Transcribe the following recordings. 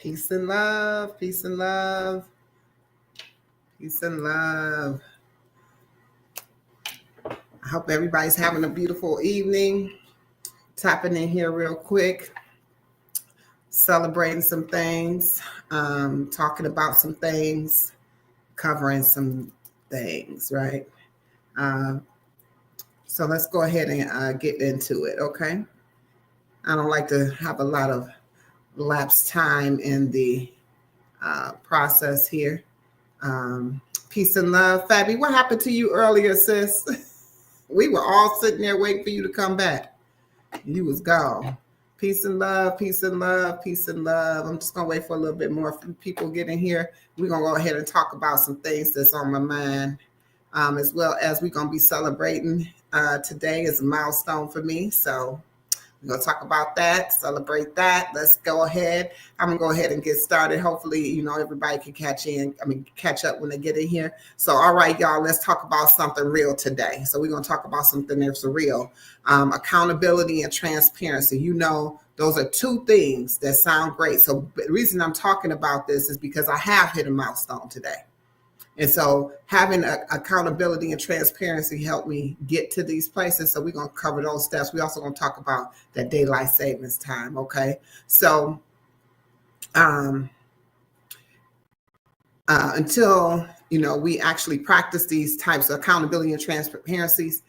Peace and love, peace and love, peace and love. I hope everybody's having a beautiful evening. Tapping in here real quick, celebrating some things, talking about some things, covering some things, right? Uh, so let's go ahead and get into it, okay? I don't like to have a lot of lapse time in the process here. Peace and love. Fabi, what happened to you earlier, sis? We were all sitting there waiting for you to come back. You was gone. Peace and love, peace and love, peace and love. I'm just going to wait for a little bit more people get in here. We're going to go ahead and talk about some things that's on my mind, as well as we're going to be celebrating. Today is a milestone for me, so we're going to talk about that, celebrate that. Let's go ahead. I'm going to go ahead and get started. Hopefully, everybody can catch up when they get in here. So, all right, y'all, let's talk about something real today. So we're going to talk about something that's real. Accountability and transparency. Those are two things that sound great. So the reason I'm talking about this is because I have hit a milestone today. And so having accountability and transparency helped me get to these places. So we're going to cover those steps. We're also going to talk about that daylight savings time. Okay. So until, we actually practice these types of accountability and transparencies,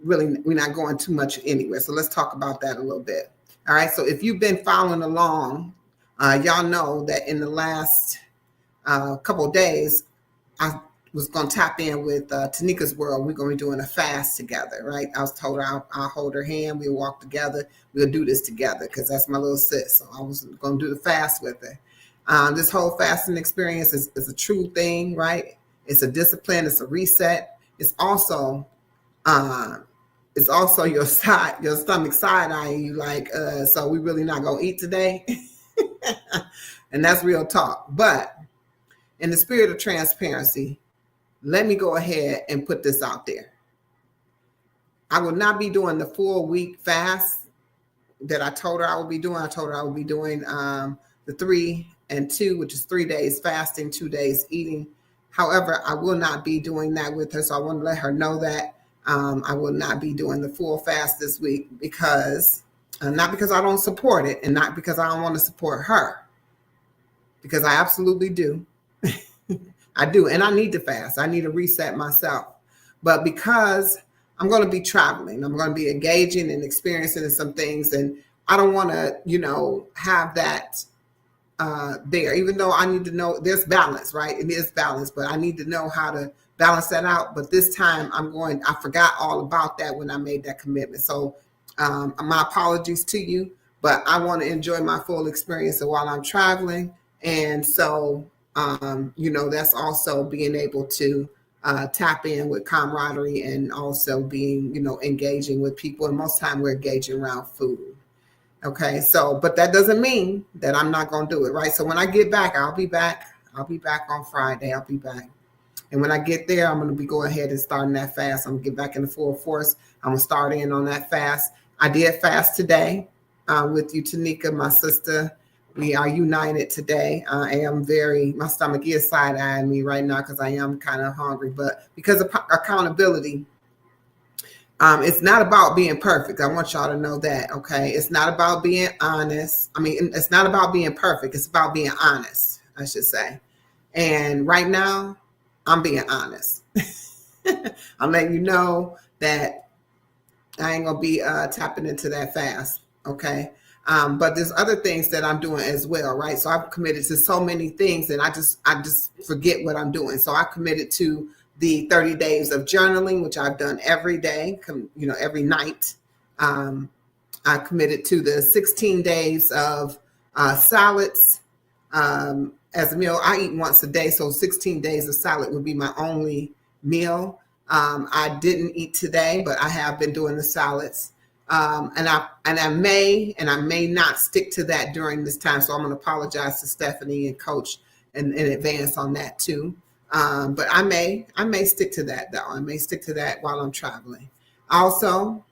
really, we're not going too much anywhere. So let's talk about that a little bit. All right. So if you've been following along, y'all know that in the last couple of days, I was going to tap in with Tanika's World. We're going to be doing a fast together, right? I was told I'll hold her hand. We'll walk together. We'll do this together because that's my little sis. So I was going to do the fast with her. This whole fasting experience is a true thing, right? It's a discipline. It's a reset. It's also your stomach side eyeing you like, so we really not going to eat today. And that's real talk. But in the spirit of transparency, let me go ahead and put this out there. I will not be doing the full week fast that I told her I would be doing. I told her I would be doing the 3 and 2, which is 3 days fasting, 2 days eating. However, I will not be doing that with her. So I want to let her know that I will not be doing the full fast this week because, not because I don't support it and not because I don't want to support her, because I absolutely do. I do. And I need to fast. I need to reset myself. But because I'm going to be traveling, I'm going to be engaging and experiencing some things. And I don't want to, have that there, even though I need to know there's balance, right? It is balance, but I need to know how to balance that out. But this time I forgot all about that when I made that commitment. So my apologies to you, but I want to enjoy my full experience while I'm traveling. And so that's also being able to tap in with camaraderie and also being, engaging with people. And most time we're engaging around food. Okay. So, but that doesn't mean that I'm not going to do it. Right. So when I get back, I'll be back on Friday. I'll be back. And when I get there, I'm going to be going ahead and starting that fast. I'm going to get back in the full force. I'm going to start in on that fast. I did fast today with you, Tanika, my sister. We are united today. My stomach is side-eyeing me right now because I am kind of hungry. But because of accountability, it's not about being perfect. I want y'all to know that, okay? It's not about being honest. It's not about being perfect. It's about being honest, I should say. And right now, I'm being honest. I'm letting you know that I ain't going to be tapping into that fast, okay? But there's other things that I'm doing as well, right? So I've committed to so many things and I just forget what I'm doing. So I committed to the 30 days of journaling, which I've done every day, every night. I committed to the 16 days of salads as a meal. I eat once a day, so 16 days of salad would be my only meal. I didn't eat today, but I have been doing the salads. And I may not stick to that during this time. So I'm going to apologize to Stephanie and Coach in advance on that too. But I may stick to that though. I may stick to that while I'm traveling. Also,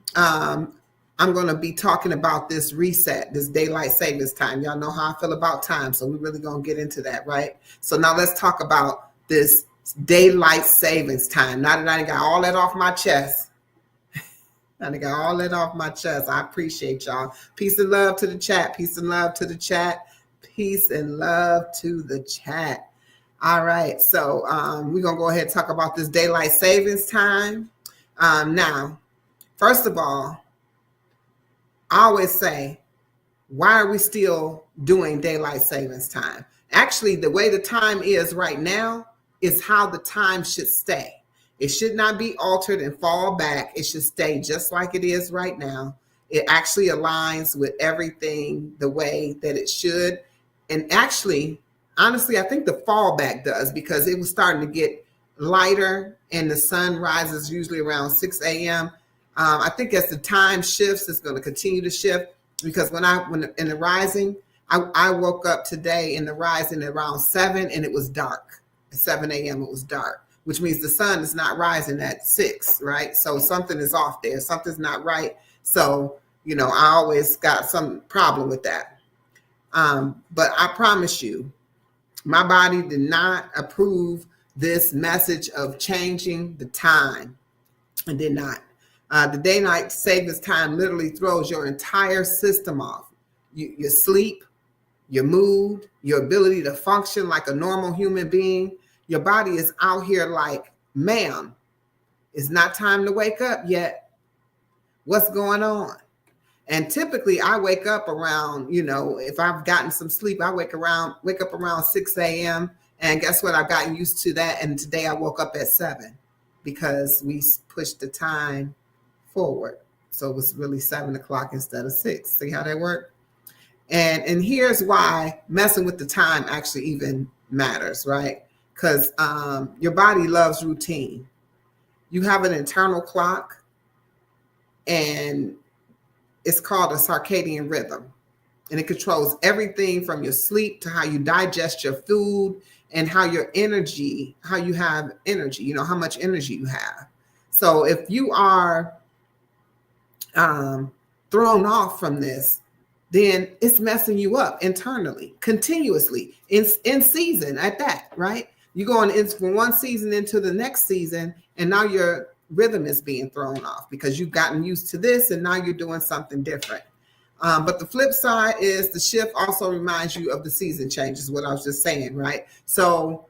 I'm going to be talking about this reset, this daylight savings time. Y'all know how I feel about time, so we're really going to get into that, right? So now let's talk about this daylight savings time. Now that I got all that off my chest, I appreciate y'all. Peace and love to the chat. Peace and love to the chat. Peace and love to the chat. All right, so we're going to go ahead and talk about this daylight savings time. Now, first of all, I always say, why are we still doing daylight savings time? Actually, the way the time is right now is how the time should stay. It should not be altered and fall back. It should stay just like it is right now. It actually aligns with everything the way that it should. And actually, honestly, I think the fallback does, because it was starting to get lighter and the sun rises usually around 6 a.m. I think as the time shifts, it's going to continue to shift, because when in the rising, I woke up today in the rising at around 7 and it was dark. At 7 a.m. it was dark, which means the sun is not rising at 6, right? So something is off there. Something's not right. So, I always got some problem with that. But I promise you, my body did not approve this message of changing the time. It did not. The daylight savings time literally throws your entire system off. Your sleep, your mood, your ability to function like a normal human being. Your body is out here like, ma'am, it's not time to wake up yet. What's going on? And typically I wake up around, if I've gotten some sleep, I wake up around 6 a.m. And guess what? I've gotten used to that. And today I woke up at 7 because we pushed the time forward. So it was really 7 o'clock instead of 6. See how that worked? And here's why messing with the time actually even matters, right? Because your body loves routine. You have an internal clock, and it's called a circadian rhythm. And it controls everything from your sleep to how you digest your food and how you have energy, how much energy you have. So if you are thrown off from this, then it's messing you up internally, continuously, in season at that, right? You're going from one season into the next season, and now your rhythm is being thrown off because you've gotten used to this, and now you're doing something different. But the flip side is the shift also reminds you of the season changes, what I was just saying, right? So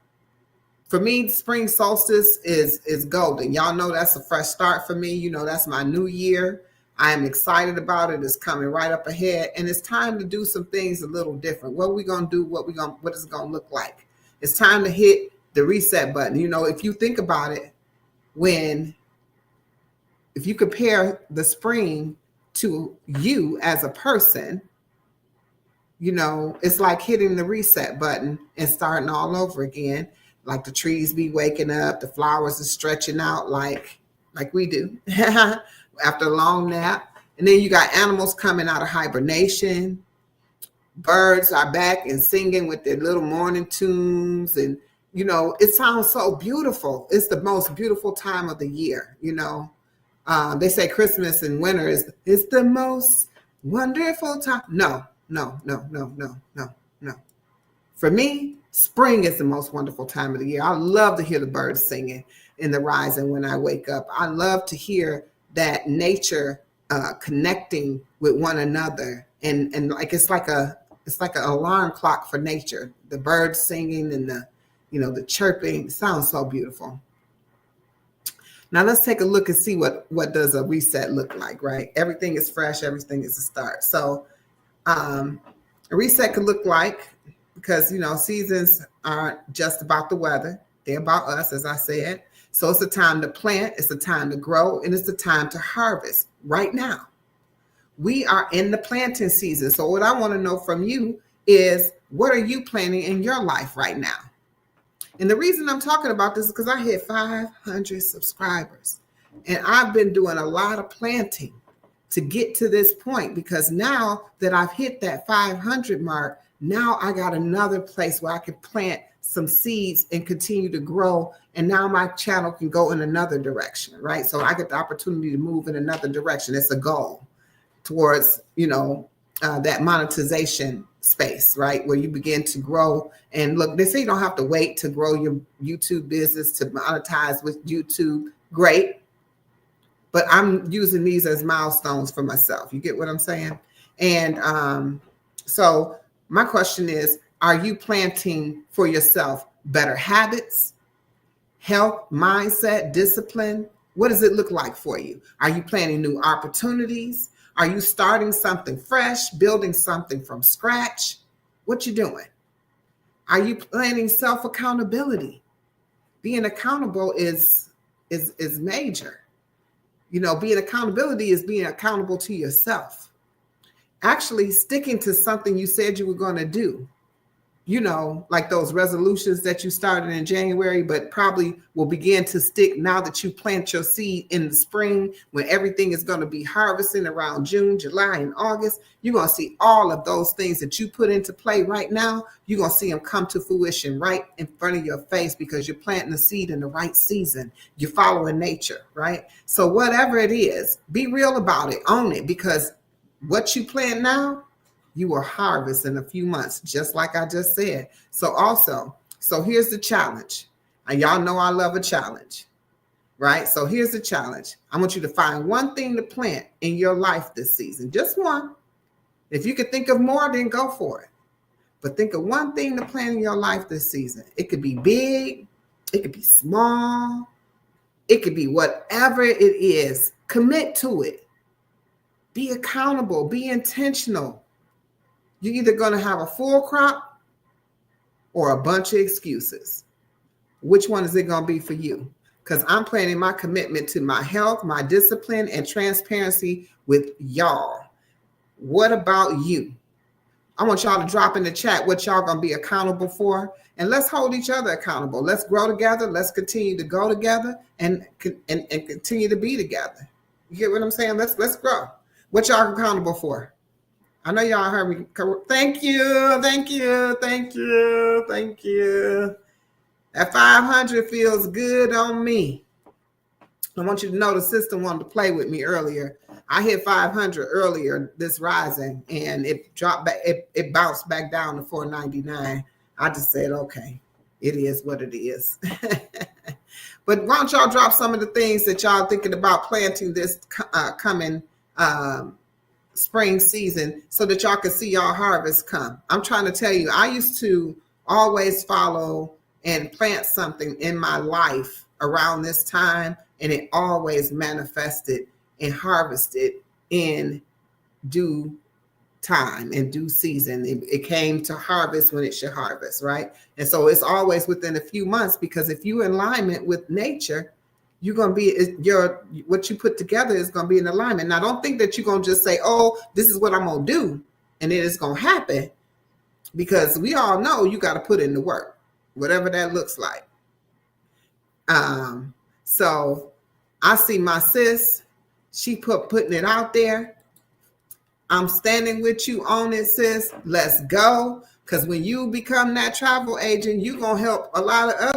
for me, spring solstice is golden. Y'all know that's a fresh start for me. That's my new year. I am excited about it. It's coming right up ahead, and it's time to do some things a little different. What are we going to do? What is it going to look like? It's time to hit the reset button. If you think about it, if you compare the spring to you as a person, it's like hitting the reset button and starting all over again. Like the trees be waking up, the flowers are stretching out like we do after a long nap. And then you got animals coming out of hibernation. Birds are back and singing with their little morning tunes. And, it sounds so beautiful. It's the most beautiful time of the year. They say Christmas and winter is the most wonderful time. No. For me, spring is the most wonderful time of the year. I love to hear the birds singing in the rising when I wake up. I love to hear that nature connecting with one another, and like it's like an alarm clock for nature. The birds singing and the chirping sounds so beautiful. Now let's take a look and see what does a reset look like, right? Everything is fresh, everything is a start. So a reset could look like, because seasons aren't just about the weather, they're about us, as I said. So it's the time to plant, it's the time to grow, and it's the time to harvest right now. We are in the planting season. So what I want to know from you is, what are you planting in your life right now? And the reason I'm talking about this is because I hit 500 subscribers, and I've been doing a lot of planting to get to this point, because now that I've hit that 500 mark, now I got another place where I can plant some seeds and continue to grow. And now my channel can go in another direction, right? So I get the opportunity to move in another direction. It's a goal towards, that monetization space, right? Where you begin to grow. And look, they say you don't have to wait to grow your YouTube business to monetize with YouTube. Great. But I'm using these as milestones for myself. You get what I'm saying? And so my question is, are you planting for yourself better habits, health, mindset, discipline? What does it look like for you? Are you planning new opportunities? Are you starting something fresh, building something from scratch? What you doing? Are you planning self-accountability? Being accountable is major. Being accountability is being accountable to yourself. Actually sticking to something you said you were going to do. Like those resolutions that you started in January, but probably will begin to stick now that you plant your seed in the spring, when everything is going to be harvesting around June, July, and August. You're going to see all of those things that you put into play right now. You're going to see them come to fruition right in front of your face, because you're planting the seed in the right season. You're following nature, right? So whatever it is, be real about it, own it, because what you plant now, you will harvest in a few months, just like I just said. So here's the challenge. And y'all know I love a challenge, right? So here's the challenge. I want you to find one thing to plant in your life this season. Just one. If you could think of more, then go for it. But think of one thing to plant in your life this season. It could be big. It could be small. It could be whatever it is. Commit to it. Be accountable. Be intentional. You're either going to have a full crop or a bunch of excuses. Which one is it going to be for you? Because I'm planning my commitment to my health, my discipline, and transparency with y'all. What about you? I want y'all to drop in the chat what y'all going to be accountable for. And let's hold each other accountable. Let's grow together. Let's continue to go together and continue to be together. You get what I'm saying? Let's grow. What y'all accountable for? I know y'all heard me. Thank you. That 500 feels good on me. I want you to know the system wanted to play with me earlier. I hit 500 earlier this rising, and it dropped back. It bounced back down to 499. I just said, okay, it is what it is. But why don't y'all drop some of the things that y'all thinking about planting this coming spring season, so that y'all can see y'all harvest come. I'm trying to tell you, I used to always follow and plant something in my life around this time, and it always manifested and harvested in due time, in due season. It came to harvest when it should harvest, right? And so it's always within a few months, because if you're in alignment with nature, you're going to be, what you put together is going to be in alignment. Now, don't think that you're going to just say, oh, this is what I'm going to do, and then it's going to happen, because we all know you got to put in the work, whatever that looks like. So I see my sis, she putting it out there. I'm standing with you on it, sis. Let's go. Because when you become that travel agent, you're going to help a lot of other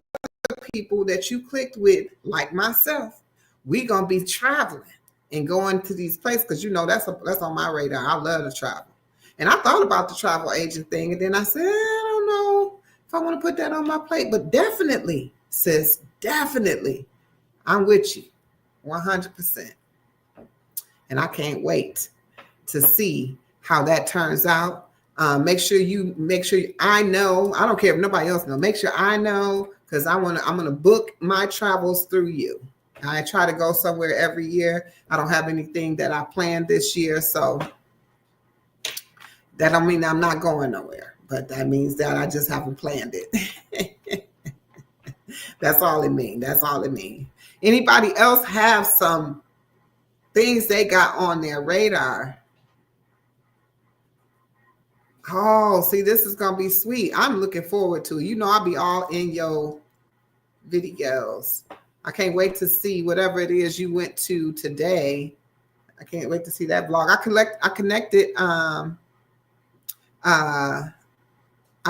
people that you clicked with, like myself. We're going to be traveling and going to these places, because that's on my radar. I love to travel. And I thought about the travel agent thing, and then I said, I don't know if I want to put that on my plate. But definitely, sis, definitely, I'm with you 100%. And I can't wait to see how that turns out. Make sure I know. I don't care if nobody else knows. Make sure I know, because I'm gonna book my travels through you. I try to go somewhere every year. I don't have anything that I planned this year, so that don't mean I'm not going nowhere. But that means that I just haven't planned it. That's all it means. Anybody else have some things they got on their radar? Oh, see, this is going to be sweet. I'm looking forward to it. I'll be all in your videos. I can't wait to see whatever it is you went to today. I can't wait to see that vlog. I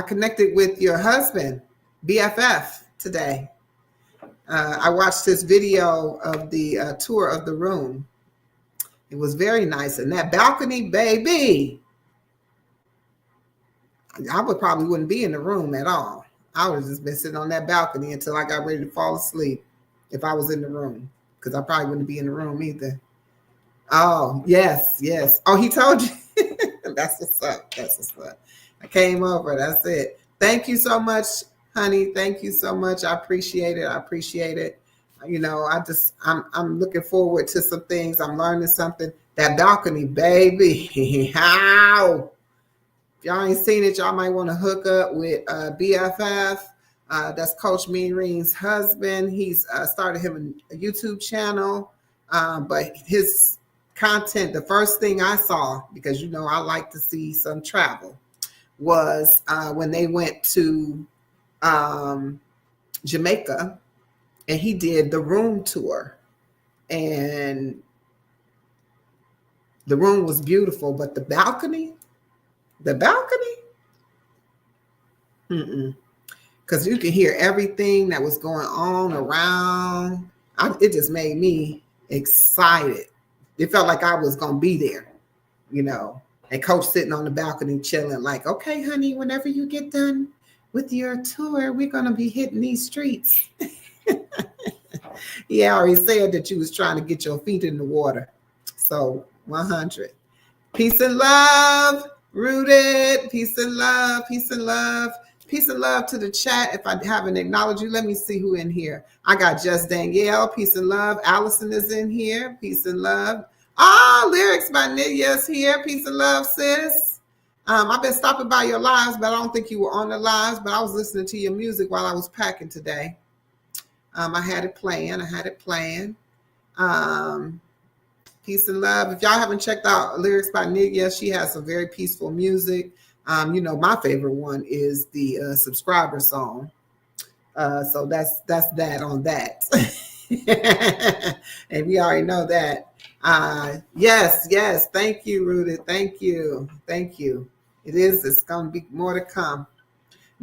connected with your husband, BFF, today. I watched this video of the tour of the room. It was very nice. And that balcony, baby, I would probably wouldn't be in the room at all. I would have just been sitting on that balcony until I got ready to fall asleep if I was in the room, because I probably wouldn't be in the room either. Oh, yes, yes. Oh, he told you? That's what's up. That's what's up. I came over. That's it. Thank you so much, honey. Thank you so much. I appreciate it. I appreciate it. You know, I'm looking forward to some things. I'm learning something. That balcony, baby. How? If y'all ain't seen it, y'all might want to hook up with BFF. That's Coach Meereen's husband. He's started him a YouTube channel. But his content, the first thing I saw, because you know I like to see some travel, was when they went to Jamaica, and he did the room tour, and the room was beautiful, but the balcony, because you could hear everything that was going on around. It just made me excited. It felt like I was going to be there, you know, and Coach sitting on the balcony chilling like, okay, honey, whenever you get done with your tour, we're going to be hitting these streets. He already said that you was trying to get your feet in the water. So 100. Peace and love, Rooted. Peace and love, peace and love. Peace and love to the chat. If I haven't acknowledged you, let me see who in here. I got Just Danielle. Peace and love. Allison is in here. Peace and love. Lyrics by Nidya's here. Peace and love, sis. I've been stopping by your lives, but I don't think you were on the lives, but I was listening to your music while I was packing today. I had it playing. Peace and love. If y'all haven't checked out Lyrics by Nidya, she has some very peaceful music. You know, my favorite one is the Subscriber song. So that's that on that. And we already know that. Yes. Thank you, Rooted. Thank you. It's going to be more to come.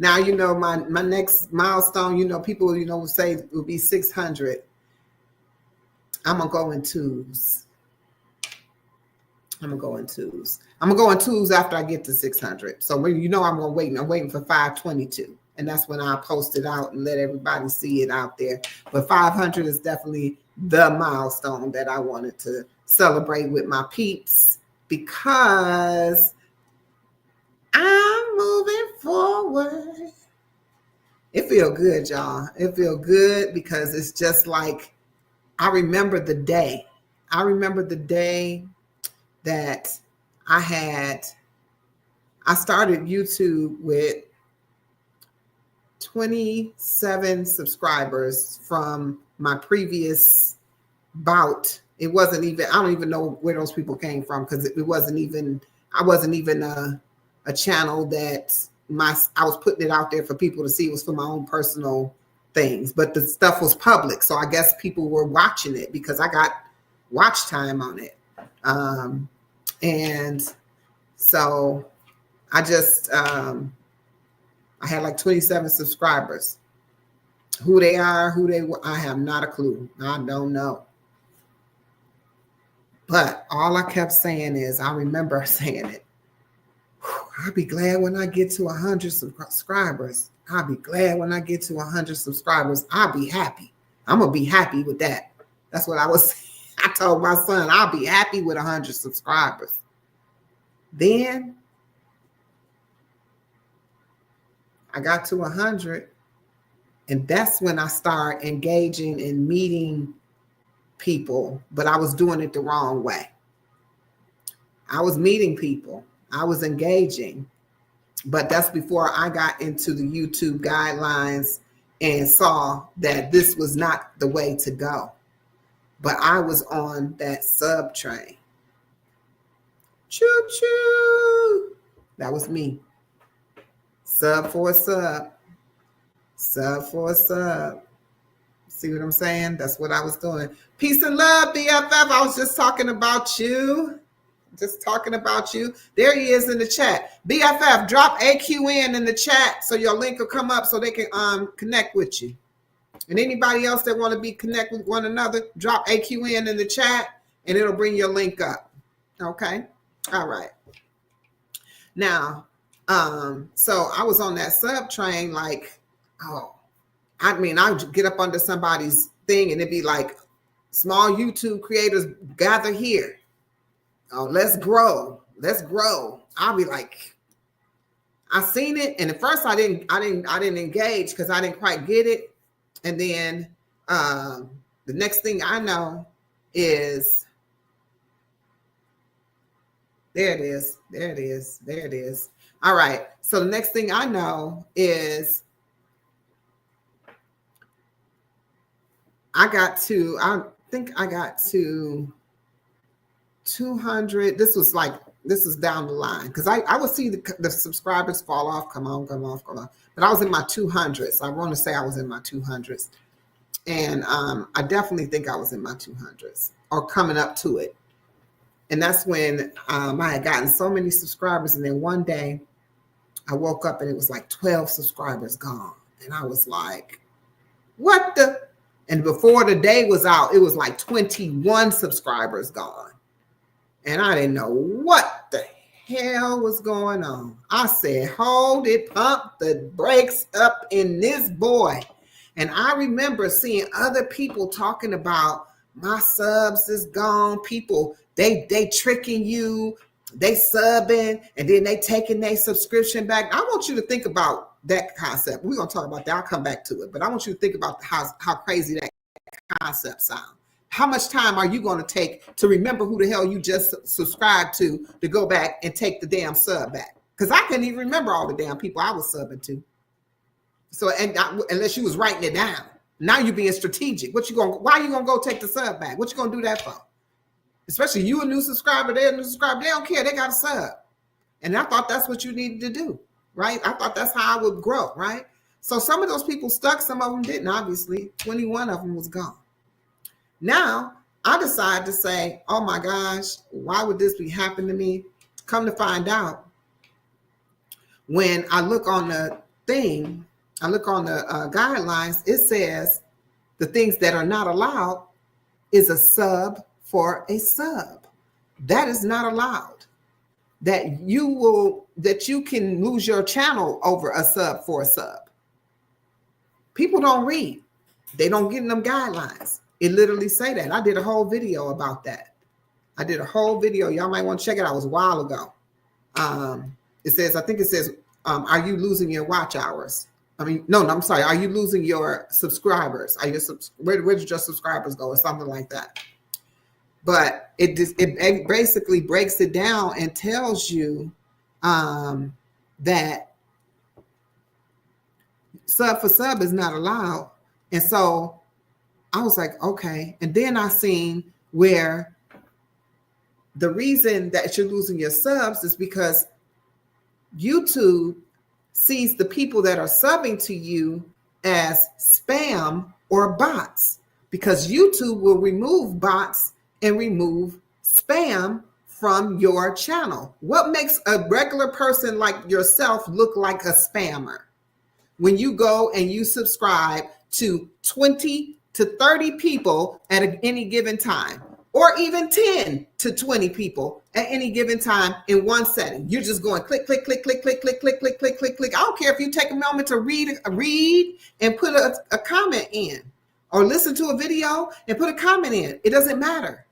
Now, you know, my next milestone, you know, people, you know, will say it will be 600. I'm going to go in twos. I'm going to go in twos after I get to 600. So, you know, I'm waiting for 522. And that's when I post it out and let everybody see it out there. But 500 is definitely the milestone that I wanted to celebrate with my peeps, because I'm moving forward. It feels good, y'all. It feels good because it's just like, I remember the day that I started YouTube with 27 subscribers from my previous bout. It wasn't even, I don't even know where those people came from, because I wasn't even a channel that I was putting it out there for people to see. It was for my own personal things, but the stuff was public. So I guess people were watching it because I got watch time on it. And so I just, I had like 27 subscribers. Who they are, I have not a clue. I don't know. But all I kept saying is, I remember saying it, I'll be glad when I get to 100 subscribers. I'll be glad when I get to 100 subscribers. I'll be happy. I'm going to be happy with that. That's what I was saying. I told my son, I'll be happy with 100 subscribers. Then I got to 100, and that's when I started engaging and meeting people, but I was doing it the wrong way. I was meeting people. I was engaging, but that's before I got into the YouTube guidelines and saw that this was not the way to go. But I was on that sub train. Choo choo. That was me. Sub for a sub. Sub for a sub. See what I'm saying? That's what I was doing. Peace and love, BFF. I was just talking about you. There he is in the chat. BFF, drop AQN in the chat so your link will come up so they can connect with you. And anybody else that want to be connect with one another, drop AQN in the chat and it'll bring your link up. Okay. All right. Now, so I was on that sub train, like, oh, I mean, I would get up under somebody's thing and it'd be like, small YouTube creators gather here. Oh, let's grow. Let's grow. I'll be like, I seen it, and at first I didn't engage because I didn't quite get it. And then the next thing I know is there it is. There it is. There it is. All right. So the next thing I know is I think I got to 200. This is down the line because I would see the subscribers fall off, come on. But I was in my 200s. I want to say I was in my 200s. And I definitely think I was in my 200s or coming up to it. And that's when I had gotten so many subscribers. And then one day I woke up and it was like 12 subscribers gone. And I was like, what the? And before the day was out, it was like 21 subscribers gone. And I didn't know what the hell was going on. I said, hold it, pump the brakes up in this boy. And I remember seeing other people talking about my subs is gone. People, they tricking you, they subbing, and then they taking their subscription back. I want you to think about that concept. We're going to talk about that. I'll come back to it. But I want you to think about how crazy that concept sounds. How much time are you going to take to remember who the hell you just subscribed to go back and take the damn sub back? Because I couldn't even remember all the damn people I was subbing to. So, unless you was writing it down, now you're being strategic. Why are you going to go take the sub back? What you going to do that for? Especially you a new subscriber, they're a new subscriber. They don't care. They got a sub. And I thought that's what you needed to do, right? I thought that's how I would grow, right? So some of those people stuck, some of them didn't, obviously. 21 of them was gone. Now, I decided to say, oh my gosh, why would this be happening to me? Come to find out, when I look on the thing, I look on the guidelines, it says the things that are not allowed is a sub for a sub. That is not allowed. That you can lose your channel over a sub for a sub. People don't read. They don't get in them guidelines. It literally say that. I did a whole video about that. Y'all might want to check it out. It was a while ago. It says, are you losing your watch hours? I mean, no, I'm sorry. Are you losing your subscribers? Where did your subscribers go, or something like that? But it basically breaks it down and tells you that sub for sub is not allowed. And so I was like, okay. And then I seen where the reason that you're losing your subs is because YouTube sees the people that are subbing to you as spam or bots, because YouTube will remove bots and remove spam from your channel. What makes a regular person like yourself look like a spammer? When you go and you subscribe to 20 to 30 people at any given time, or even 10 to 20 people at any given time in one setting. You're just going click, click, click, click, click, click, click, click, click, click, click. I don't care if you take a moment to read and put a comment in, or listen to a video and put a comment in. It doesn't matter.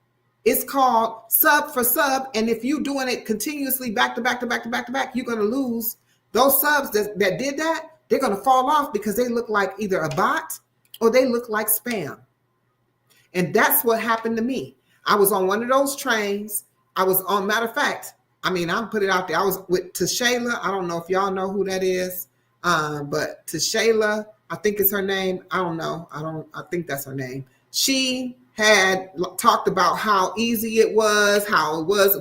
It's called sub for sub. And if you're doing it continuously back to back to back to back to back, you're going to lose those subs that did that. They're going to fall off because they look like either a bot or they look like spam. And that's what happened to me. I was on one of those trains. Matter of fact, I'll put it out there. I was with Tashayla. I don't know if y'all know who that is. But Tashayla, I think it's her name. I don't know. I think that's her name. She had talked about how easy it was,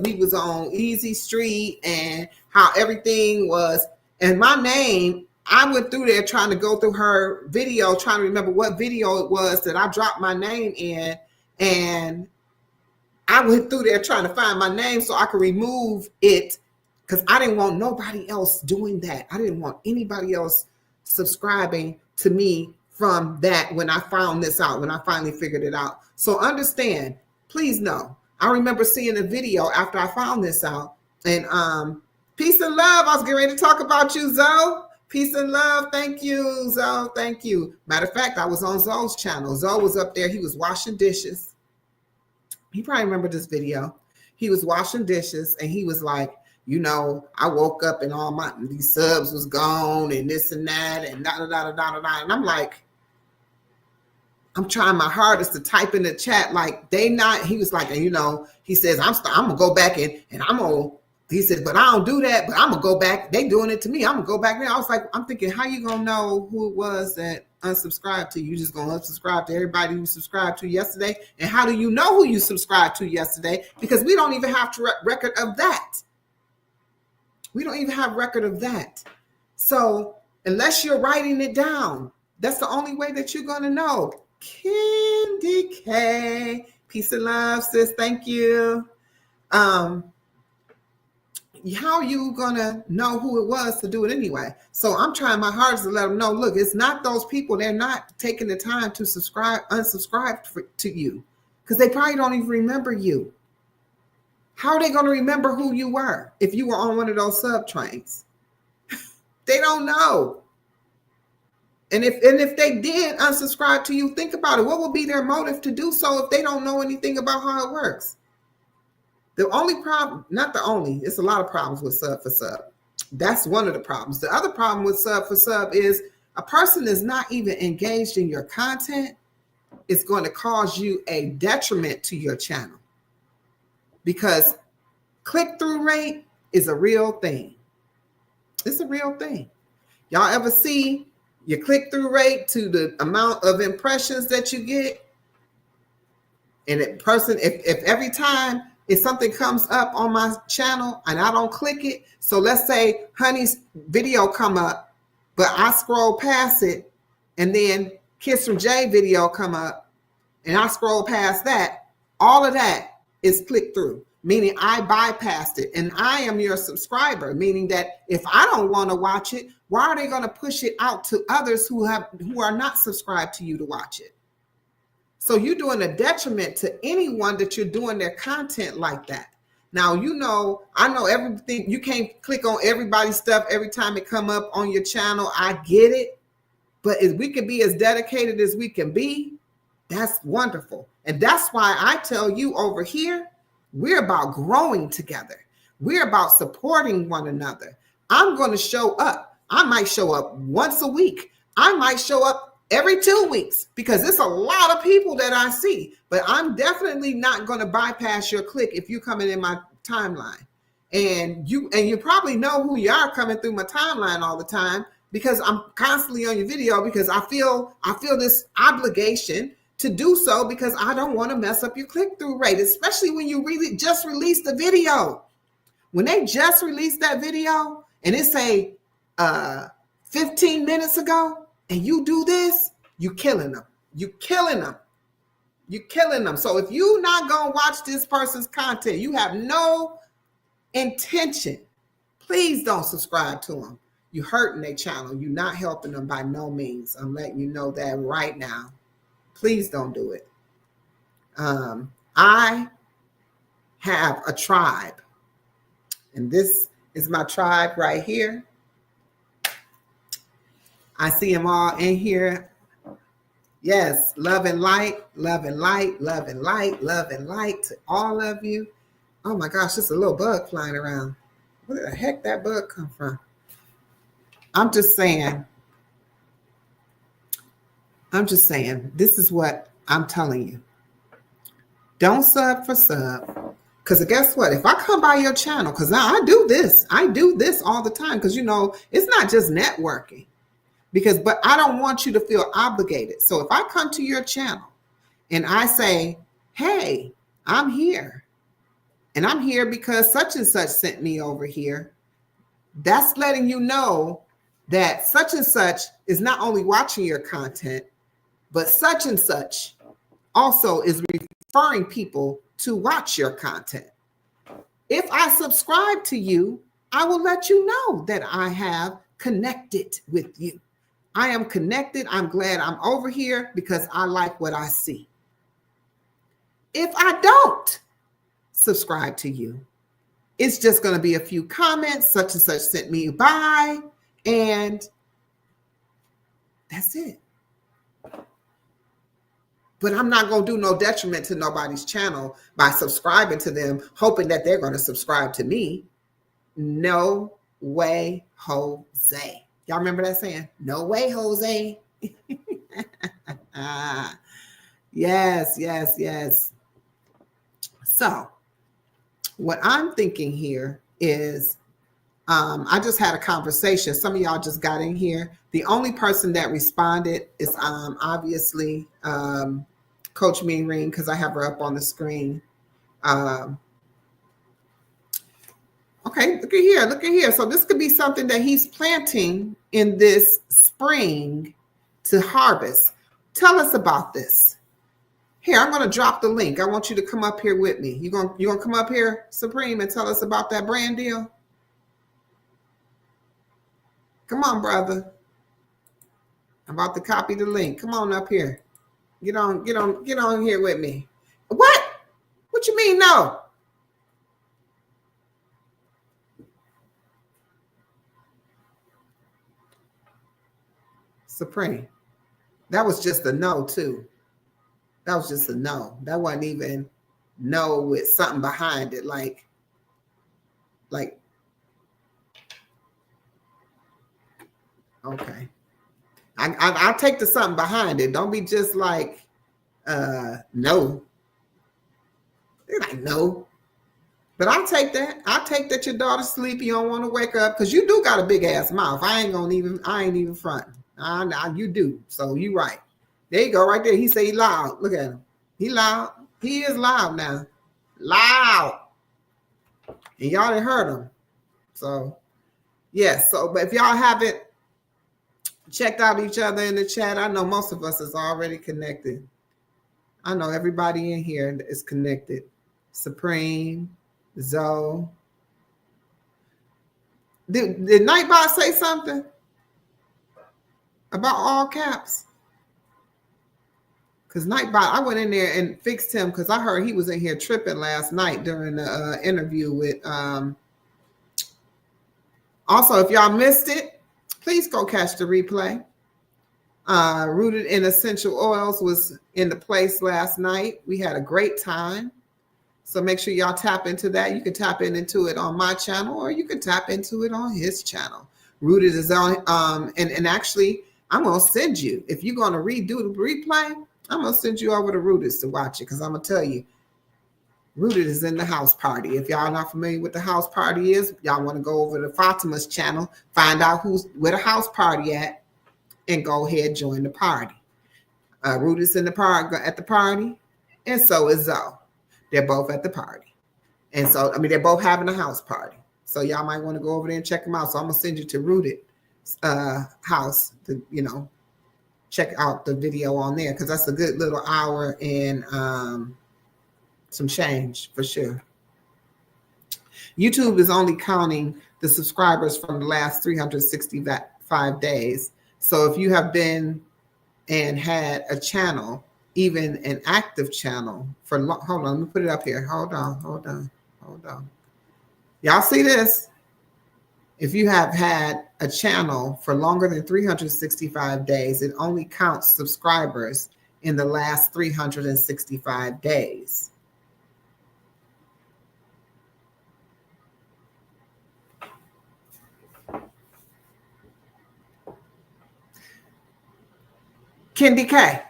we was on Easy Street, and how everything was. And my name, I went through there trying to go through her video, trying to remember what video it was that I dropped my name in. And I went through there trying to find my name so I could remove it, because I didn't want nobody else doing that. I didn't want anybody else subscribing to me from that when I found this out, when I finally figured it out. So understand, please know, I remember seeing a video after I found this out. And peace and love. I was getting ready to talk about you, Zoe. Peace and love. Thank you, Zoe. Thank you. Matter of fact, I was on Zoe's channel. Zoe was up there. He was washing dishes. He probably remembered this video. He was washing dishes and he was like, you know, I woke up and all these subs was gone and this and that and da da da da da da. And I'm like, I'm trying my hardest to type in the chat like they not. He was like, and you know, he says I'm gonna go back and I'm gonna. He said, but I don't do that. But I'm gonna go back. They doing it to me. I'm gonna go back there. I was like, I'm thinking, how you gonna know who it was that unsubscribed to you? You just gonna unsubscribe to everybody you subscribed to yesterday? And how do you know who you subscribed to yesterday? Because we don't even have record of that. We don't even have record of that. So unless you're writing it down, that's the only way that you're gonna know. Candy K, peace and love, sis. Thank you. How are you gonna know who it was to do it anyway? So I'm trying my hardest to let them know. Look, it's not those people. They're not taking the time to unsubscribe to you because they probably don't even remember you. How are they going to remember who you were if you were on one of those sub trains? They don't know. And if they did unsubscribe to you, think about it. What would be their motive to do so if they don't know anything about how it works? The only problem, not the only, it's a lot of problems with sub for sub. That's one of the problems. The other problem with sub for sub is a person is not even engaged in your content. It's going to cause you a detriment to your channel because click-through rate is a real thing. It's a real thing. Y'all ever see your click-through rate to the amount of impressions that you get? And if every time if something comes up on my channel and I don't click it, so let's say Honey's video come up, but I scroll past it, and then Kiss from Jay video come up, and I scroll past that, all of that is click-through, meaning I bypassed it, and I am your subscriber, meaning that if I don't want to watch it, why are they going to push it out to others who are not subscribed to you to watch it? So you're doing a detriment to anyone that you're doing their content like that. Now, you know, I know everything. You can't click on everybody's stuff every time it come up on your channel. I get it. But if we can be as dedicated as we can be, that's wonderful. And that's why I tell you over here, we're about growing together. We're about supporting one another. I'm going to show up. I might show up once a week. I might show up every 2 weeks because it's a lot of people that I see, but I'm definitely not going to bypass your click if you're coming in my timeline. And you probably know who you are coming through my timeline all the time because I'm constantly on your video because I feel this obligation to do so because I don't want to mess up your click-through rate, especially when you really just released the video. When they just released that video and it say 15 minutes ago, and you do this, you killing them. You killing them. You killing them. So if you're not going to watch this person's content, you have no intention, please don't subscribe to them. You're hurting their channel. You're not helping them by no means. I'm letting you know that right now. Please don't do it. I have a tribe, and this is my tribe right here. I see them all in here. Yes, love and light, love and light, love and light, love and light to all of you. Oh my gosh, just a little bug flying around. Where the heck that bug come from? I'm just saying, this is what I'm telling you. Don't sub for sub. Because guess what? If I come by your channel, because I do this all the time, because, you know, it's not just networking. But I don't want you to feel obligated. So if I come to your channel and I say, hey, I'm here, and I'm here because such and such sent me over here, that's letting you know that such and such is not only watching your content, but such and such also is referring people to watch your content. If I subscribe to you, I will let you know that I have connected with you. I am connected. I'm glad I'm over here because I like what I see. If I don't, subscribe to you. It's just going to be a few comments, such and such sent me by, and that's it. But I'm not going to do no detriment to nobody's channel by subscribing to them, hoping that they're going to subscribe to me. No way, Jose. Y'all remember that saying? No way, Jose. Yes. So what I'm thinking here is, I just had a conversation. Some of y'all just got in here. The only person that responded is obviously Coach Mean because I have her up on the screen. Okay, look at here. So this could be something that he's planting in this spring to harvest. Tell us about this. Here, I'm going to drop the link. I want you to come up here with me. You gonna come up here, Supreme, and tell us about that brand deal? Come on, brother. I'm about to copy the link. Come on up here. Get on here with me. What? What you mean no? Supreme. That was just a no, too. That was just a no. That wasn't even no with something behind it. Like, okay. I'll take the something behind it. Don't be just like, no. They're like, no. But I'll take that. I'll take that your daughter's sleepy. You don't want to wake up because you do got a big ass mouth. I ain't even fronting. You do. So you right. There you go, right there. He say he loud. Look at him. He loud. He is loud now. Loud. And y'all done heard him. So, yes. So, but if y'all haven't checked out each other in the chat, I know most of us is already connected. I know everybody in here is connected. Supreme, Zoe. Did Nightbot say something about all caps? Because Nightbot, I went in there and fixed him because I heard he was in here tripping last night during the interview with. Also, if y'all missed it, please go catch the replay. Rooted in Essential Oils was in the place last night. We had a great time. So make sure y'all tap into that. You can tap into it on my channel or you can tap into it on his channel. Rooted is on, and actually, I'm going to send you, if you're going to redo the replay, I'm going to send you over to Rooted to watch it because I'm going to tell you, Rooted is in the house party. If y'all not familiar with the house party is, y'all want to go over to Fatima's channel, find out where the house party at, and go ahead join the party. Rooted is in the party at the party, and so is Zoe. They're both at the party. And so, they're both having a house party. So y'all might want to go over there and check them out. So I'm going to send you to Rooted house to, check out the video on there because that's a good little hour and some change for sure. YouTube is only counting the subscribers from the last 365 days. So if you have been and had a channel, even an active channel for hold on, let me put it up here. Hold on. Y'all see this? If you have had a channel for longer than 365 days, it only counts subscribers in the last 365 days. Kendi K,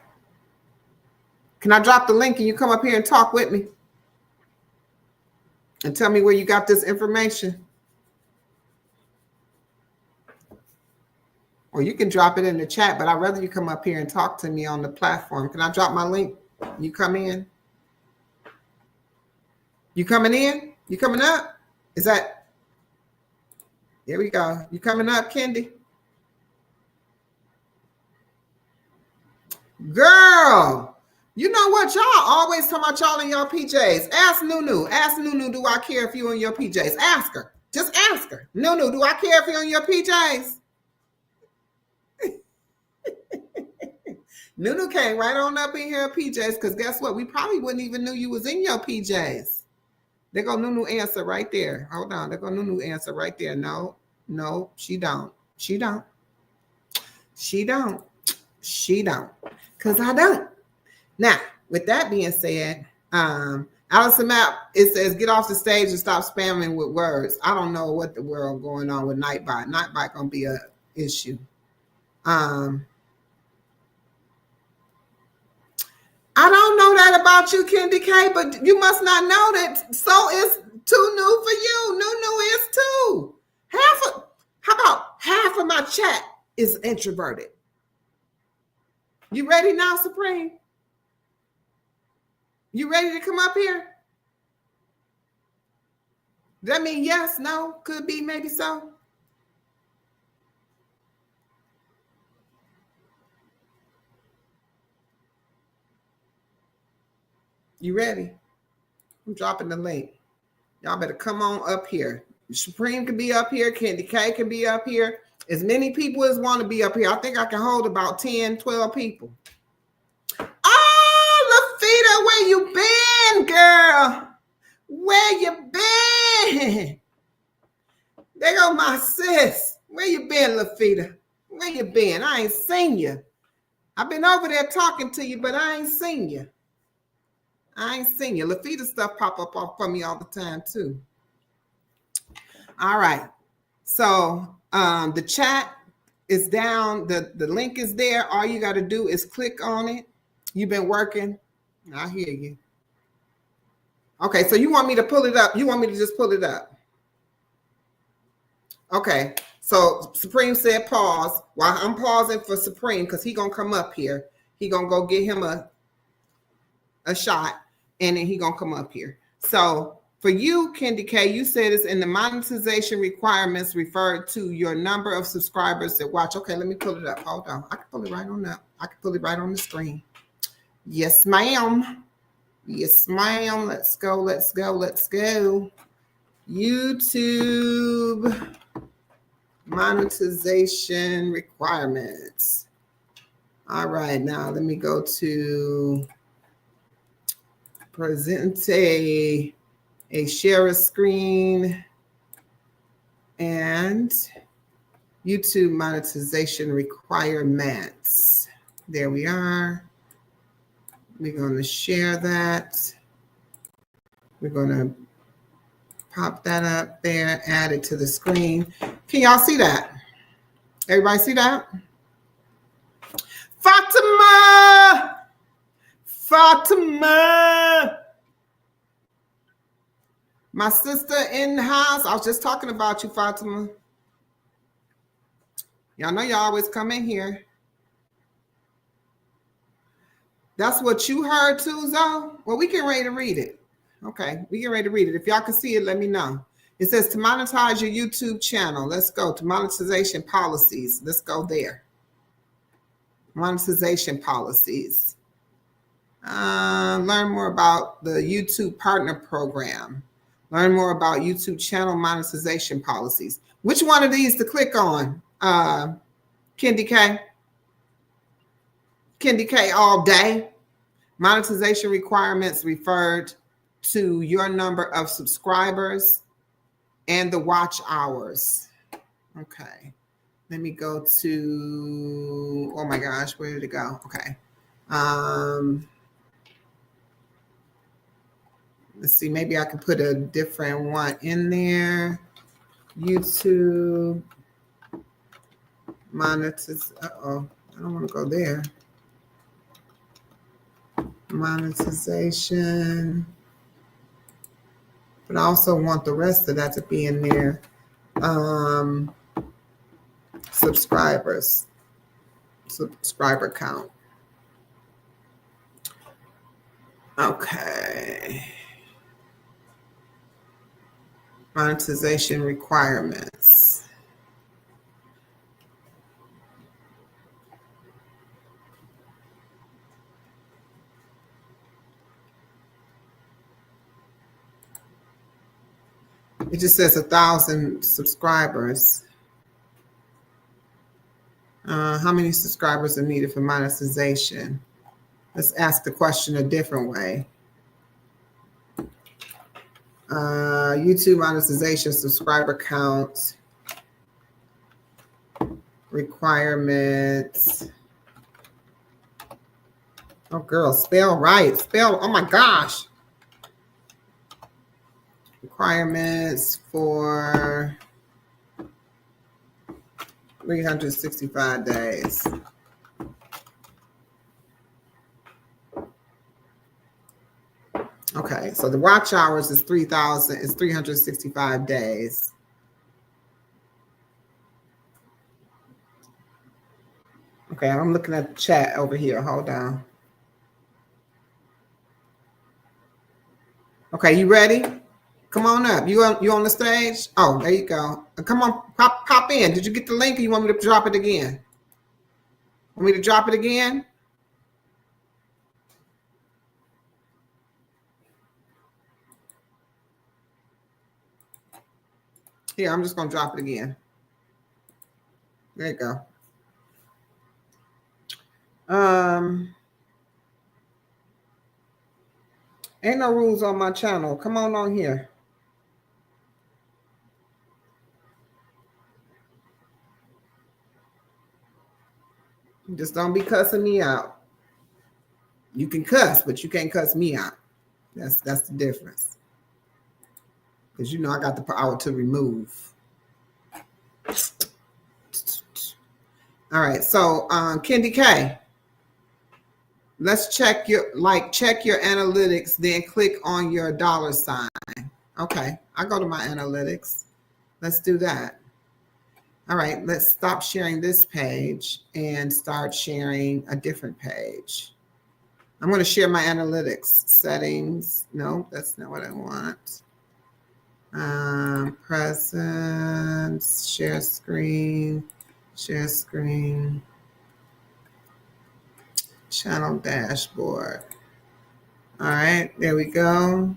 can I drop the link and you come up here and talk with me? And tell me where you got this information. Or you can drop it in the chat, but I'd rather you come up here and talk to me on the platform. Can I drop my link? You come in? You coming in? You coming up? Is that? Here we go. You coming up, Kendi? Girl, you know what? Y'all always talking about y'all in your PJs. Ask Nunu. Ask Nunu, do I care if you in your PJs? Ask her. Just ask her. Nunu, do I care if you in your PJs? Nunu came right on up in here PJs because guess what? We probably wouldn't even knew you was in your PJs. There go Nunu answer right there. Hold on. There go Nunu answer right there. No, she don't. She don't. She don't. She don't. Because I don't. Now, with that being said, Allison Mapp, it says, get off the stage and stop spamming with words. I don't know what the world going on with Nightbot. Nightbot going to be an issue. I don't know that about you, Kendi K, but you must not know that so is too new for you. Nunu is too. How about half of my chat is introverted? You ready now, Supreme? You ready to come up here? Does that mean yes, no, could be, maybe so? You ready? I'm dropping the link. Y'all better come on up here. Supreme can be up here. Kendi K can be up here. As many people as want to be up here. I think I can hold about 10, 12 people. Oh, Lafita, where you been, girl? Where you been? There go my sis. Where you been, Lafita? Where you been? I ain't seen you. I've been over there talking to you, but I ain't seen you. I ain't seen you. Lafita stuff pop up off for me all the time, too. All right. So the chat is down. The link is there. All you got to do is click on it. You've been working. I hear you. Okay, so you want me to pull it up? You want me to just pull it up? Okay, so Supreme said pause. While I'm pausing for Supreme, because he going to come up here. He going to go get him a shot, and then he going to come up here. So for you, Kendi K, you said it's in the monetization requirements referred to your number of subscribers that watch. Okay, let me pull it up. Hold on. I can pull it right on up. I can pull it right on the screen. Yes, ma'am. Yes, ma'am. Let's go. Let's go. Let's go. YouTube monetization requirements. All right. Now let me go to present a share a screen and YouTube monetization requirements. There we are. We're going to share that. We're going to pop that up there, add it to the screen. Can y'all see that? Everybody see that? Fatima! My sister in the house. I was just talking about you, Fatima. Y'all know y'all always come in here. That's what you heard too, Zoe? Well, we get ready to read it. Okay, we get ready to read it. If y'all can see it, let me know. It says to monetize your YouTube channel. Let's go to monetization policies. Let's go there. Monetization policies. Learn more about the YouTube Partner Program. Learn more about YouTube channel monetization policies. Which one of these to click on? Kendi K? Kendi K all day. Monetization requirements referred to your number of subscribers and the watch hours. Okay. Let me go to, oh my gosh, where did it go? Okay. Let's see, maybe I can put a different one in there. YouTube monetize. Uh-oh, I don't want to go there. Monetization. But I also want the rest of that to be in there. Subscribers. Subscriber count. Okay. Monetization requirements. It just says 1,000 subscribers. How many subscribers are needed for monetization? Let's ask the question a different way. YouTube monetization, subscriber count, requirements. Oh, girl, spell right. Spell, oh my gosh. Requirements for 365 days. Okay, so the watch hours is 365 days. Okay, I'm looking at the chat over here. Hold on. Okay, you ready? Come on up. You on the stage? Oh, there you go. Come on, pop in. Did you get the link or you want me to drop it again? Want me to drop it again? Here, I'm just going to drop it again. There you go. Ain't no rules on my channel. Come on here. Just don't be cussing me out. You can cuss, but you can't cuss me out. That's the difference. Because you know I got the power to remove. All right, so Kendi K, let's check your analytics, then click on your $sign. Okay, I go to my analytics. Let's do that. All right, let's stop sharing this page and start sharing a different page. I'm going to share my analytics settings. No, that's not what I want. Presence, share screen, channel dashboard. All right, there we go.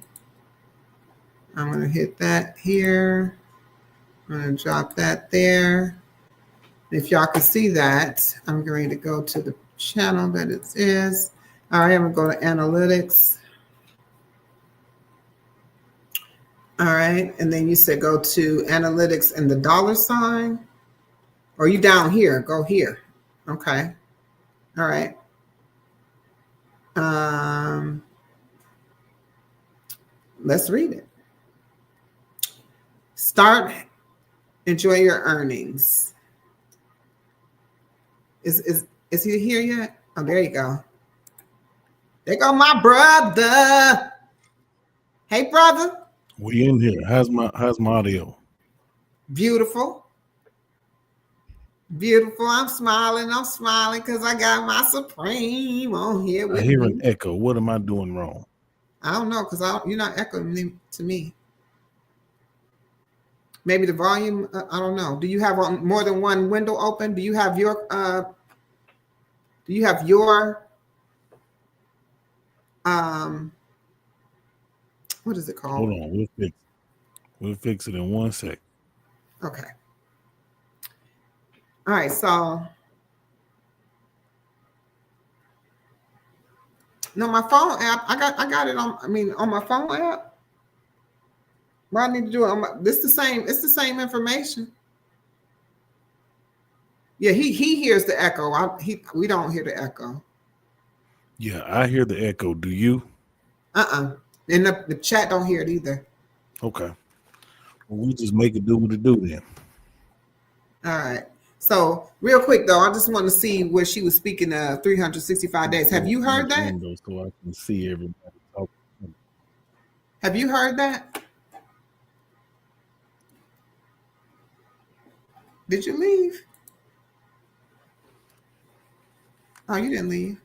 I'm going to hit that here. I'm going to drop that there. If y'all can see that, I'm going to go to the channel that it is. All right, I'm going to go to analytics. All right, and then you said go to analytics and the $sign. Or you down here, go here. Okay. All right. Let's read it. Start, enjoy your earnings. Is he here yet? Oh, there you go. There go my brother. Hey, brother. We in here. How's my audio? Beautiful. Beautiful. I'm smiling because I got my Supreme on here with me. I hear an echo. What am I doing wrong? I don't know, because you're not echoing to me. Maybe the volume, I don't know. Do you have more than one window open? Do you have your what is it called? Hold on, we'll fix it in 1 sec. Okay. All right, so no, my phone app, I got it on my phone app. What I need to do it's the same information. Yeah, he hears the echo. We don't hear the echo. Yeah, I hear the echo. Do you? And the chat don't hear it either. Okay. Well, we just make it do what it do then. All right. So real quick though, I just want to see where she was speaking 365 days. Have you heard that? So I can see everybody talking. Have you heard that? Did you leave? Oh, you didn't leave.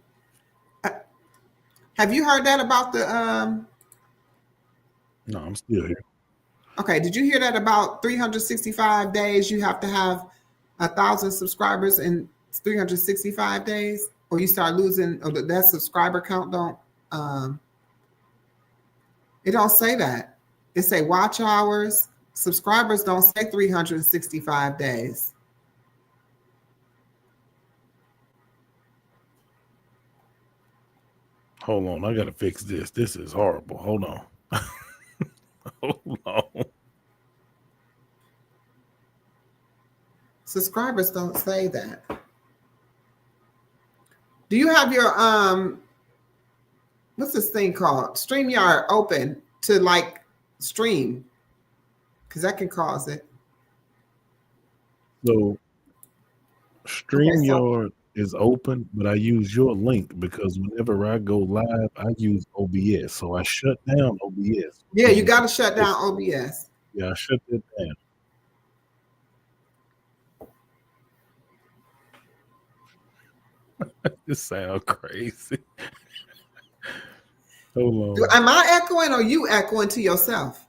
Have you heard that about the No, I'm still here. Okay, did you hear that about 365 days you have to have 1,000 subscribers in 365 days, or you start losing, or that subscriber count don't it don't say that. It say watch hours. Subscribers don't say 365 days. Hold on, I gotta fix this. This is horrible. Hold on. Hold on. Subscribers don't say that. Do you have your what's this thing called? StreamYard open to like stream? Because that can cause it. So Okay, StreamYard is open, but I use your link because whenever I go live, I use OBS. So I shut down OBS. Yeah, you got to shut down OBS. Yeah, I shut that down. This sounds crazy. Hold on. Am I echoing or you echoing to yourself?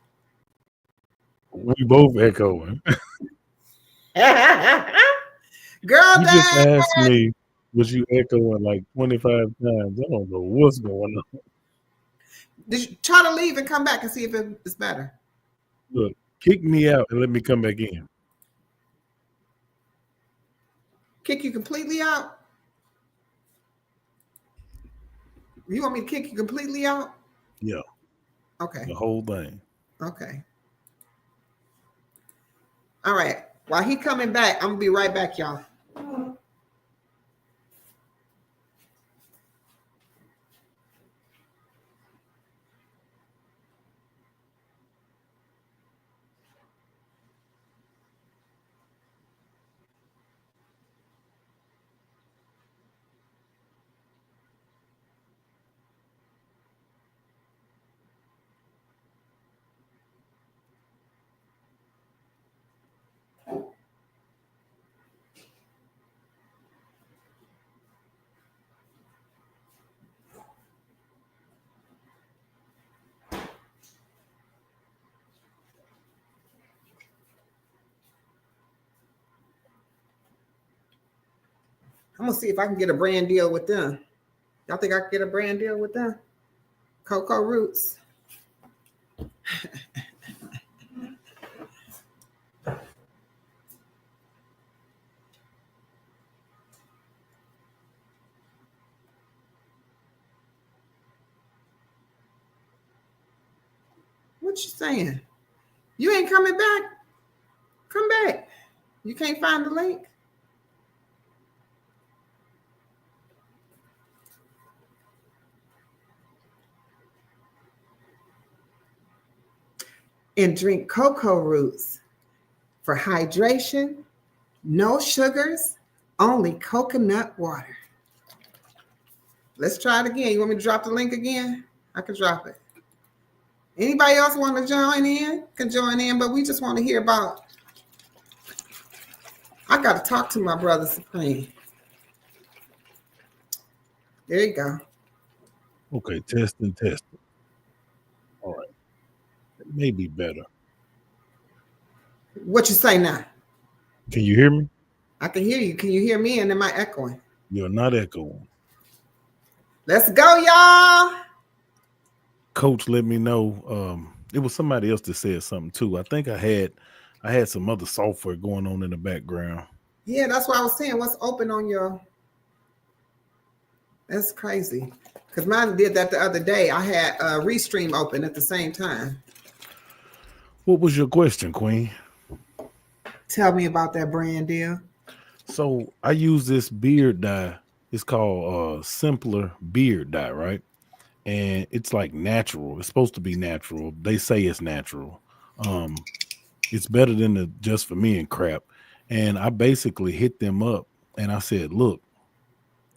We both echoing. Girl, You just asked me, was you echoing like 25 times? I don't know what's going on. Did you try to leave and come back and see if it's better? Look, kick me out and let me come back in. Kick you completely out? You want me to kick you completely out? Yeah. Okay. The whole thing. Okay. All right. While he coming back, I'm gonna be right back, y'all. I'm gonna see if I can get a brand deal with them. Y'all think I can get a brand deal with them? Cocoa Roots. What you saying? You ain't coming back? Come back. You can't find the link? And drink cocoa roots for hydration, no sugars, only coconut water. Let's try it again. You want me to drop the link again? I can drop it. Anybody else want to join in? Can join in, but we just want to hear about. I got to talk to my brother Supreme. There you go. Okay, testing. All right. It may be better. What you say now? Can you hear me? I can hear you. Can you hear me? And am I echoing? You're not echoing. Let's go, y'all. Coach let me know. It was somebody else that said something too. I think I had some other software going on in the background. Yeah, that's what I was saying. What's open on your? That's crazy. Because mine did that the other day. I had Restream open at the same time. What was your question, Queen? Tell me about that brand deal. So I use this beard dye. It's called Simpler Beard Dye, right? And it's like natural. It's supposed to be natural. They say it's natural. It's better than the Just For Me and crap. And I basically hit them up and I said, look,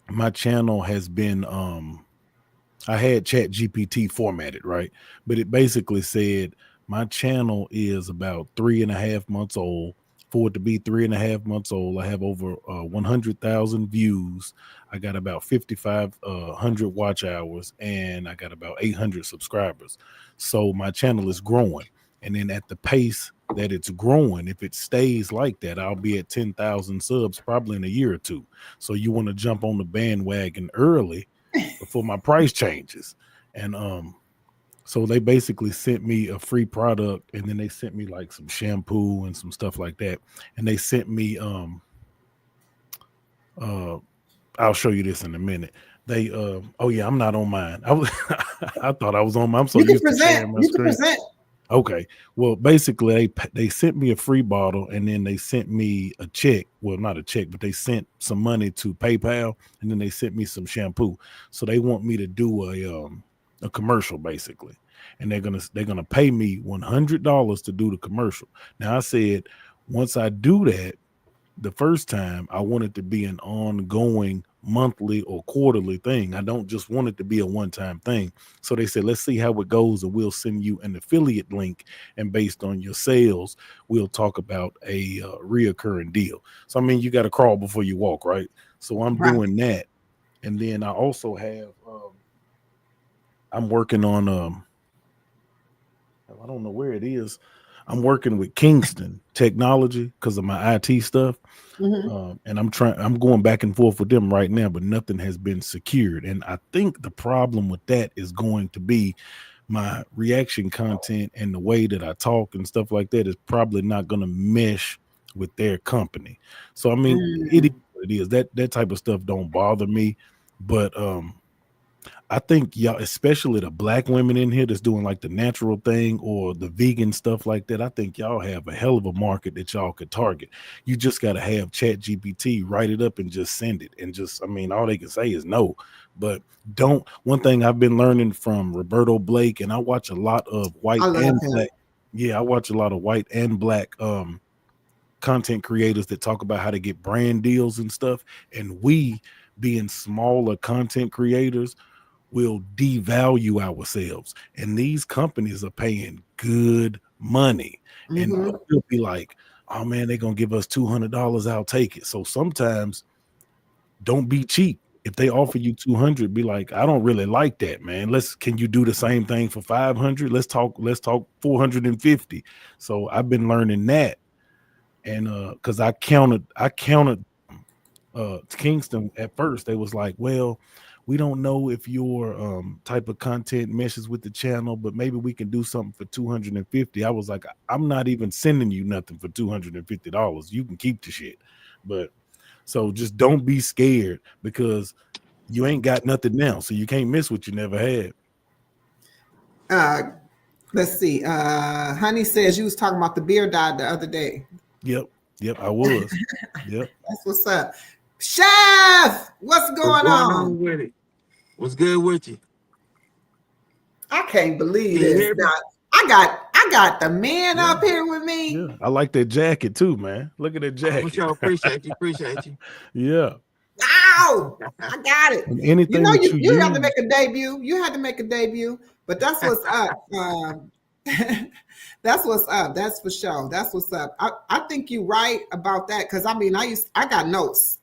my channel has been I had ChatGPT formatted, right? But it basically said my channel is about 3.5 months old. For it to be 3.5 months old, I have over 100,000 views. I got about 5,500 watch hours, and I got about 800 subscribers. So my channel is growing. And then at the pace that it's growing, if it stays like that, I'll be at 10,000 subs probably in a year or two. So you want to jump on the bandwagon early before my price changes. And so they basically sent me a free product, and then they sent me like some shampoo and some stuff like that. And they sent me I'll show you this in a minute. They oh yeah, I'm not on mine. I thought I was on mine. I'm so used to sharing my screen. Okay. Well, basically, they sent me a free bottle, and then they sent me a check. Well, not a check, but they sent some money to PayPal, and then they sent me some shampoo. So they want me to do a commercial, basically, and they're gonna pay me $100 to do the commercial. Now, I said once I do that, the first time I want it to be an ongoing monthly or quarterly thing. I don't just want it to be a one-time thing. So they said, let's see how it goes, and we'll send you an affiliate link, and based on your sales, we'll talk about a reoccurring deal. So I mean, you got to crawl before you walk, right? So I'm Right. doing that, and then I also have I'm working on I don't know where it is. I'm working with Kingston Technology because of my IT stuff. And I'm going back and forth with them right now, but nothing has been secured. And I think the problem with that is going to be my reaction content, and the way that I talk and stuff like that is probably not going to mesh with their company. So I mean, it is what it is. That type of stuff don't bother me, but I think y'all, especially the black women in here that's doing like the natural thing or the vegan stuff like that, I think y'all have a hell of a market that y'all could target. You just got to have Chat GPT write it up and just send it. And just, I mean, all they can say is no. But don't, one thing I've been learning from Roberto Blake, and I watch a lot of white I love and him. black. Yeah, I watch a lot of white and black content creators that talk about how to get brand deals and stuff. And we, being smaller content creators, will devalue ourselves, and these companies are paying good money, and we'll be like, oh man, they're gonna give us $200, I'll take it. So sometimes don't be cheap. If they offer you 200, be like, I don't really like that, man. Can you do the same thing for 500? Let's talk 450. So I've been learning that, and because I counted Kingston at first. They was like, well, we don't know if your type of content meshes with the channel, but maybe we can do something for 250. I was like, I'm not even sending you nothing for $250. You can keep the shit. But so just don't be scared, because you ain't got nothing now, so you can't miss what you never had. Let's see. Honey says you was talking about the beer dye the other day. Yep, I was. Yep. That's what's up. Chef, what's going on with it? What's good with you? I can't believe this. Now, I got the man up here with me. Yeah, I like that jacket too, man. Look at that jacket. I appreciate you. Yeah. Ow! I got it. And anything you know, that you have to make a debut. You had to make a debut, but that's what's up. That's what's up. That's for sure. That's what's up. I think you're right about that, because I mean, I got notes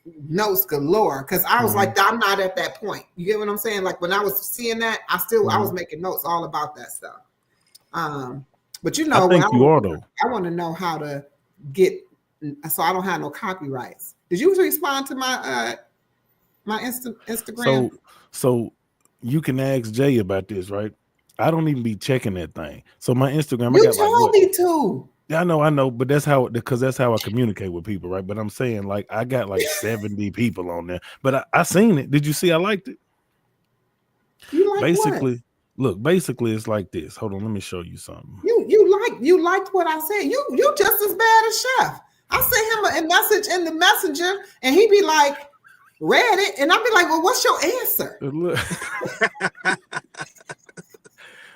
galore, because I was like, I'm not at that point. You get what I'm saying? Like when I was seeing that, I was making notes all about that stuff. But you know, I think you are though. I want to know how to get, so I don't have no copyrights. Did you respond to my my Instagram? So you can ask Jay about this, right? I don't even be checking that thing. So my Instagram, You I got told me to. Yeah, I know, but that's how I communicate with people, right? But I'm saying, like, I got like 70 people on there, but I seen it. Did you see? I liked it. You like basically what? Look, basically it's like this. Hold on, let me show you something. You liked what I said. You just as bad as Chef. I sent him a message in the messenger, and he be like, read it, and I'll be like, well, what's your answer?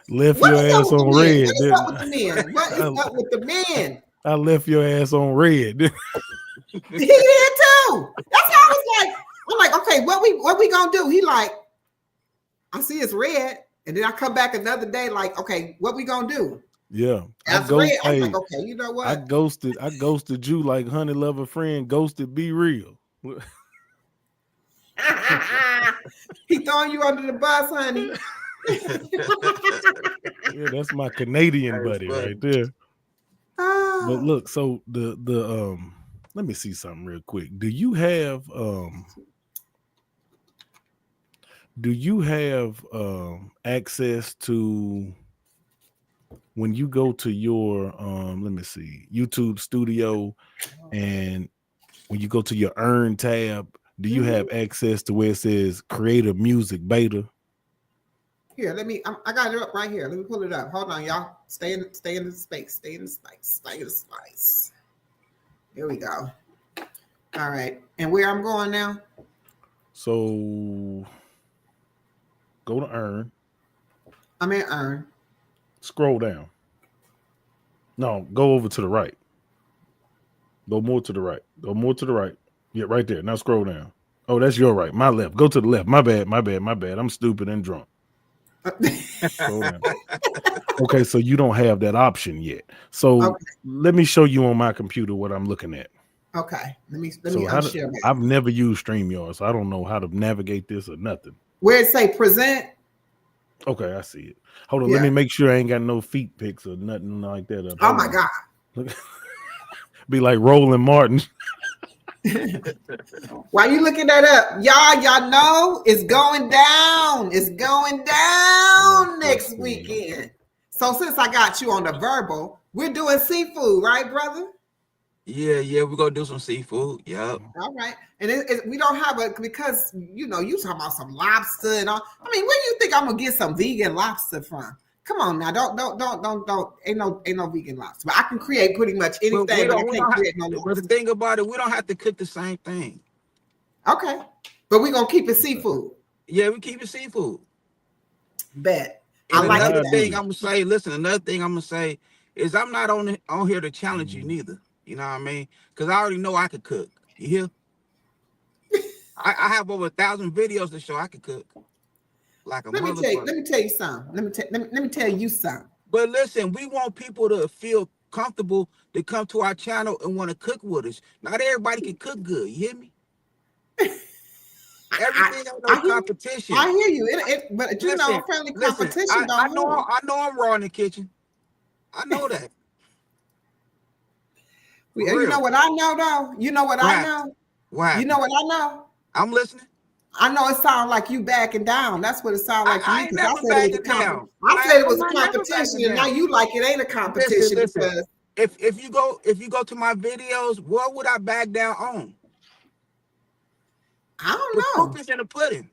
Left your ass on red. What is up with the men? What is up with the men? I left your ass on red. He did too. That's how I was like, I'm like, okay, what we gonna do? He like, I see it's red, and then I come back another day, like, okay, what we gonna do? Yeah. I'm like, okay, you know what? I ghosted you like Honey Love a Friend ghosted Be Real. He throwing you under the bus, honey. Yeah, that's my Canadian buddy right there. But look, so the let me see something real quick. Do you have access to, when you go to your let me see, YouTube Studio, and when you go to your Earn tab, do you have access to where it says Creative Music Beta? Here, I got it up right here. Let me pull it up. Hold on, y'all. Stay in the space. Stay in the space. Stay in the space. Here we go. All right. And where I'm going now? So go to earn. I'm in earn. Scroll down. No, go over to the right. Go more to the right. Go more to the right. Yeah, right there. Now scroll down. Oh, that's your right. My left. Go to the left. My bad. I'm stupid and drunk. Scroll down. Okay, so you don't have that option yet. So let me show you on my computer what I'm looking at. Okay. Let me unshare that. I've never used StreamYard, so I don't know how to navigate this or nothing. Where it say present? Okay, I see it. Hold on, let me make sure I ain't got no feet pics or nothing like that up. Oh my God. Be like Roland Martin. Why you looking that up? Y'all know it's going down. It's going down next weekend. So since I got you on the verbal, we're doing seafood, right, brother? Yeah, we're gonna do some seafood. Yep. All right. And we don't have because you talking about some lobster and all. I mean, where do you think I'm gonna get some vegan lobster from? Come on now, don't ain't no vegan lobster. But I can create pretty much anything. But the thing about it, we don't have to cook the same thing. Okay. But we're gonna keep it seafood. Yeah, we keep it seafood. Bet. And another thing I'm gonna say is I'm not on here to challenge you neither. You know what I mean? Because I already know I could cook. You hear? I have over 1,000 videos to show I could cook. Like a motherfucker. Let me tell you something. Let me tell you something. But listen, we want people to feel comfortable to come to our channel and want to cook with us. Not everybody can cook good. You hear me? Everything ain't no competition. I hear you. But friendly competition. I know I'm raw in the kitchen. I know that. You know what I know though? You know what I know? What? You know what I know? I'm listening. I know it sounds like you backing down. That's what it sounds like to me. I said it was a competition, and now you like it ain't a competition. Listen. If you go to my videos, what would I back down on? I don't know. The proof is in the pudding.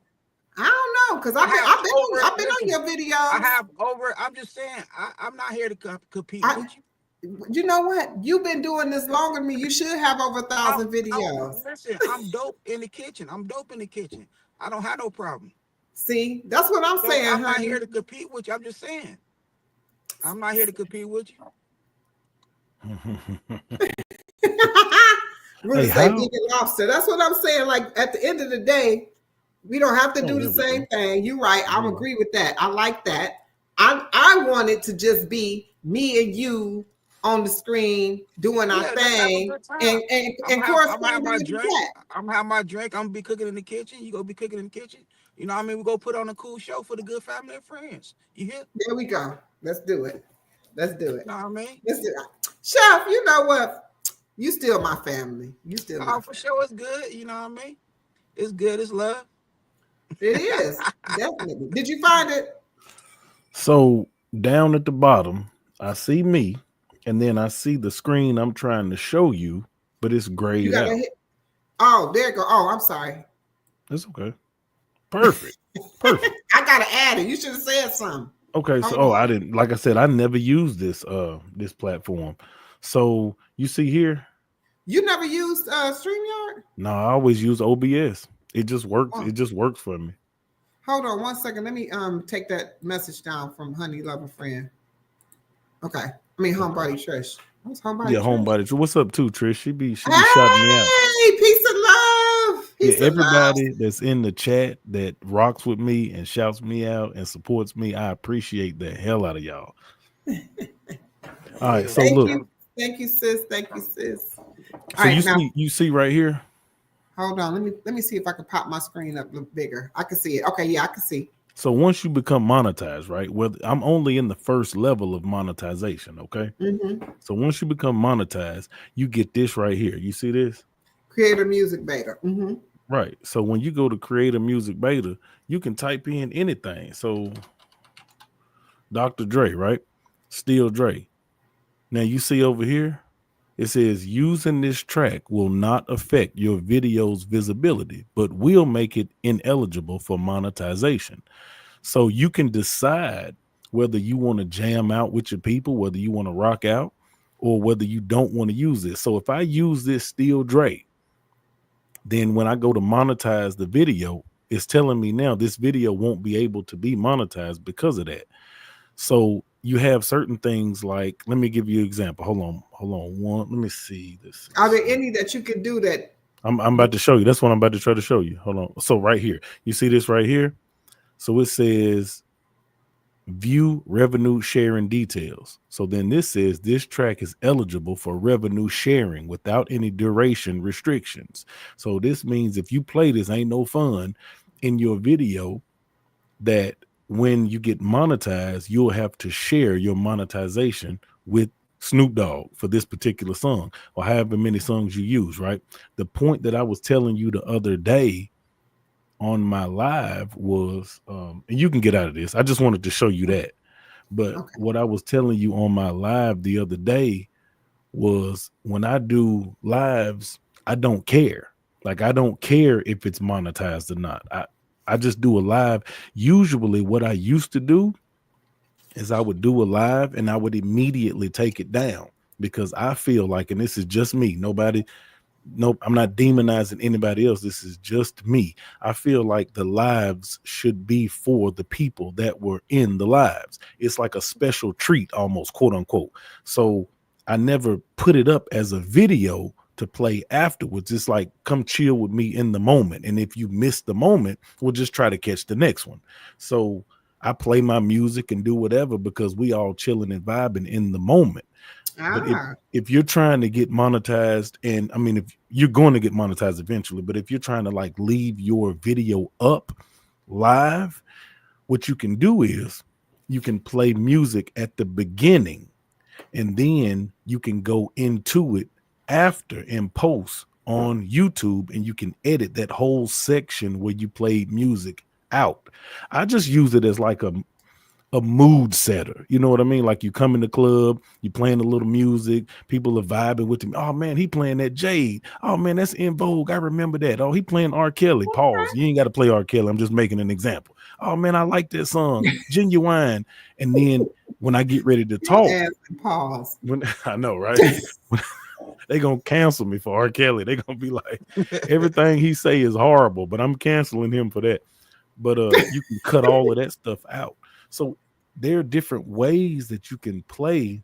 I don't know because I've been on your videos. I'm just saying I'm not here to compete with you. You know what? You've been doing this longer than me. You should have over 1,000 videos. Listen, I'm dope in the kitchen. I don't have no problem. See, that's what I'm saying. I'm not here to compete with you. I'm just saying. I'm not here to compete with you. Really say vegan lobster. That's what I'm saying. Like at the end of the day, we don't have to do the same thing. You're right. I'm agree with that. I like that. I want it to just be me and you on the screen doing our thing and corresponding with that. I'm gonna have my drink. I'm gonna be cooking in the kitchen. You gonna be cooking in the kitchen. You know what I mean? We're gonna put on a cool show for the good family and friends. You hear? There we go. Let's do it. You know what I mean? Let's do it. Chef, you know what? You still my family. You still my for sure it's good. You know what I mean? It's good, it's love. It is. Definitely. Did you find it? So down at the bottom, I see me. And then I see the screen I'm trying to show you, but it's grayed out. Oh, there you go. Oh, I'm sorry. That's okay. Perfect. I gotta add it. You should have said something. Okay, so I didn't. Like I said, I never used this this platform. So you see here. You never used StreamYard? No, I always use OBS. It just works. It just works for me. Hold on 1 second. Let me take that message down from Honey Lover Friend. Okay. I mean, Homebody Trish. What's Homebody? Yeah, Homebody Trish. What's up, too, Trish? She be shouting me out. Hey, peace of love. Everybody that's in the chat that rocks with me and shouts me out and supports me, I appreciate the hell out of y'all. All right, so look. Thank you, sis. So you see right here. Hold on. Let me see if I can pop my screen up a little bigger. I can see it. Okay, yeah, I can see. So once you become monetized, right? Well, I'm only in the first level of monetization, okay? Mm-hmm. So once you become monetized, you get this right here. You see this? Creator Music Beta. Mm-hmm. Right. So when you go to Creator Music Beta, you can type in anything. So Dr. Dre, right? Still Dre. Now you see over here, it says using this track will not affect your video's visibility, but will make it ineligible for monetization. So you can decide whether you want to jam out with your people, whether you want to rock out, or whether you don't want to use this. So if I use this Still Dre, then when I go to monetize the video, it's telling me now this video won't be able to be monetized because of that. So you have certain things like, let me give you an example. Hold on. Let me see this. Are there any that you can do that? I'm about to show you. That's what I'm about to try to show you. Hold on. So right here, you see this right here? So it says view revenue sharing details. So then this says this track is eligible for revenue sharing without any duration restrictions. So this means if you play this Ain't No Fun in your video, that when you get monetized, you'll have to share your monetization with Snoop Dogg for this particular song or however many songs you use, right? The point that I was telling you the other day on my live was, and you can get out of this, I just wanted to show you that. But what I was telling you on my live the other day was when I do lives, I don't care. Like, I don't care if it's monetized or not. I just do a live. Usually what I used to do is I would do a live and I would immediately take it down because I feel like, and this is just me, I'm not demonizing anybody else. This is just me. I feel like the lives should be for the people that were in the lives. It's like a special treat almost, quote unquote. So I never put it up as a video to play afterwards. It's like, come chill with me in the moment. And if you miss the moment, we'll just try to catch the next one. So I play my music and do whatever because we all chilling and vibing in the moment. But if you're trying to get monetized, and I mean, if you're going to get monetized eventually, but if you're trying to like leave your video up live, what you can do is you can play music at the beginning and then you can go into it after and post on YouTube, and you can edit that whole section where you played music out. I just use it as like a mood setter. You know what I mean? Like you come in the club, you playing a little music, people are vibing with him. Oh man, he playing that Jade. Oh man, that's In Vogue. I remember that. Oh, he playing R. Kelly. Pause. You ain't got to play R. Kelly. I'm just making an example. Oh man, I like that song, Genuine. And then when I get ready to talk, pause. When I know, right? They gonna cancel me for R. Kelly. They gonna be like, everything he say is horrible, but I'm canceling him for that. But you can cut all of that stuff out. So there are different ways that you can play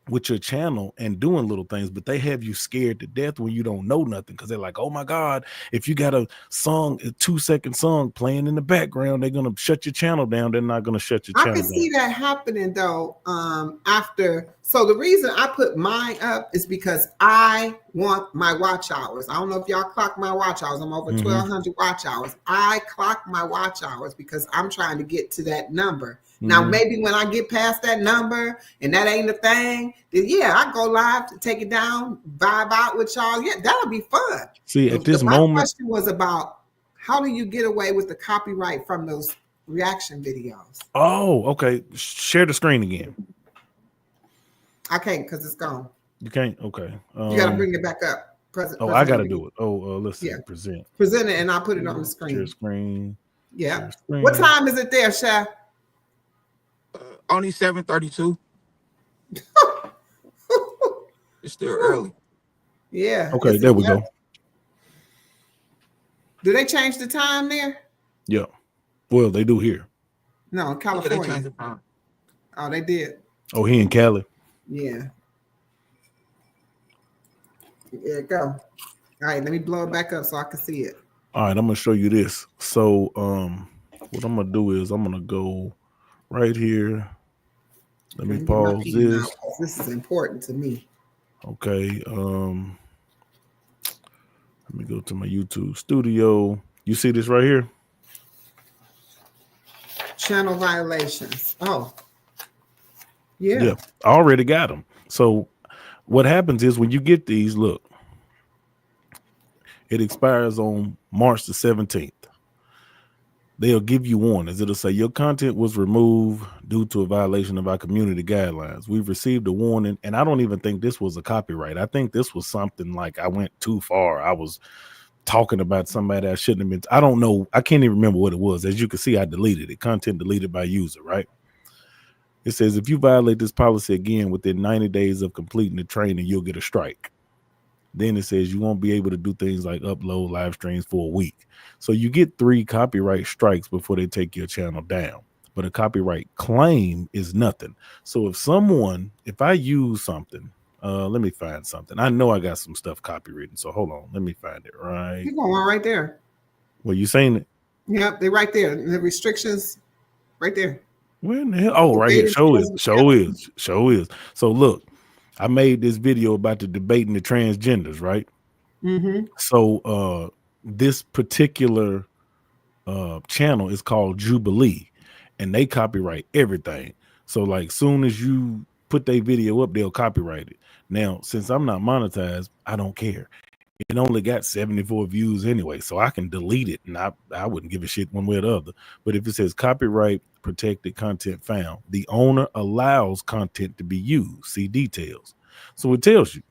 with your channel and doing little things, but they have you scared to death when you don't know nothing because they're like, oh my God, if you got a song, a 2-second song playing in the background, they're gonna shut your channel down. They're not gonna shut your channel down. I can see that happening though. So the reason I put mine up is because I want my watch hours. I don't know if y'all clock my watch hours. I'm over 1,200 watch hours. I clock my watch hours because I'm trying to get to that number. Now, maybe when I get past that number and that ain't a thing, then yeah, I go live to take it down, vibe out with y'all. Yeah, that'll be fun. See, at this moment, my question was about how do you get away with the copyright from those reaction videos? Oh, okay. Share the screen again. I can't because it's gone. You can't? Okay. You got to bring it back up. I got to do it. Let's see. Present it and I'll put it on the screen. Share screen. Yeah. Share screen. What time is it there, Chef? Only 7:32. It's still early. Yeah. Okay, there we go. Do they change the time there? Yeah. Well, they do here. No, in California. Yeah, they changed the time. Oh, they did. Oh, he in Cali. Yeah. There you go. All right, let me blow it back up so I can see it. All right, I'm gonna show you this. So what I'm gonna do is I'm gonna go right here. Let me pause this. This is important to me. Okay. Let me go to my YouTube studio. You see this right here? Channel violations. Oh. Yeah. I already got them. So what happens is when you get these, look, it expires on March the 17th. They'll give you warnings. It'll say your content was removed due to a violation of our community guidelines. We've received a warning, and I don't even think this was a copyright. I think this was something like I went too far. I was talking about somebody I shouldn't have been. I don't know. I can't even remember what it was. As you can see, I deleted it. Content deleted by user, right? It says, if you violate this policy again within 90 days of completing the training, you'll get a strike. Then it says you won't be able to do things like upload live streams for a week. So you get 3 copyright strikes before they take your channel down. But a copyright claim is nothing. So if I use something, let me find something. I know I got some stuff copywritten. So hold on. Let me find it right. Keep going right there. Well, you saying it? Yep, they're right there. The restrictions right there. Where in the hell? Oh, right here. Show is. So look, I made this video about the debating the transgenders, right? Mm-hmm. So this particular channel is called Jubilee, and they copyright everything. So like soon as you put their video up, they'll copyright it. Now, since I'm not monetized, I don't care. It only got 74 views anyway, so I can delete it, and I wouldn't give a shit one way or the other. But if it says copyright protected content found, the owner allows content to be used. See details. So it tells you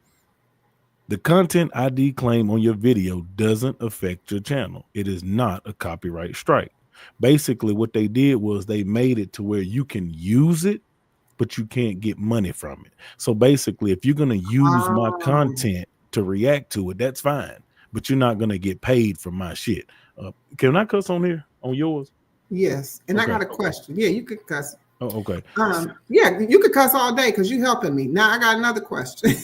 the content ID claim on your video doesn't affect your channel. It is not a copyright strike. Basically, what they did was they made it to where you can use it, but you can't get money from it. So basically, if you're going to use my content to react to it, that's fine, but you're not going to get paid for my shit. Can I cuss on here on yours? Yes. And Okay. I got a question. Yeah, you could cuss. Oh, okay. Yeah, you could cuss all day because you're helping me. Now I got another question.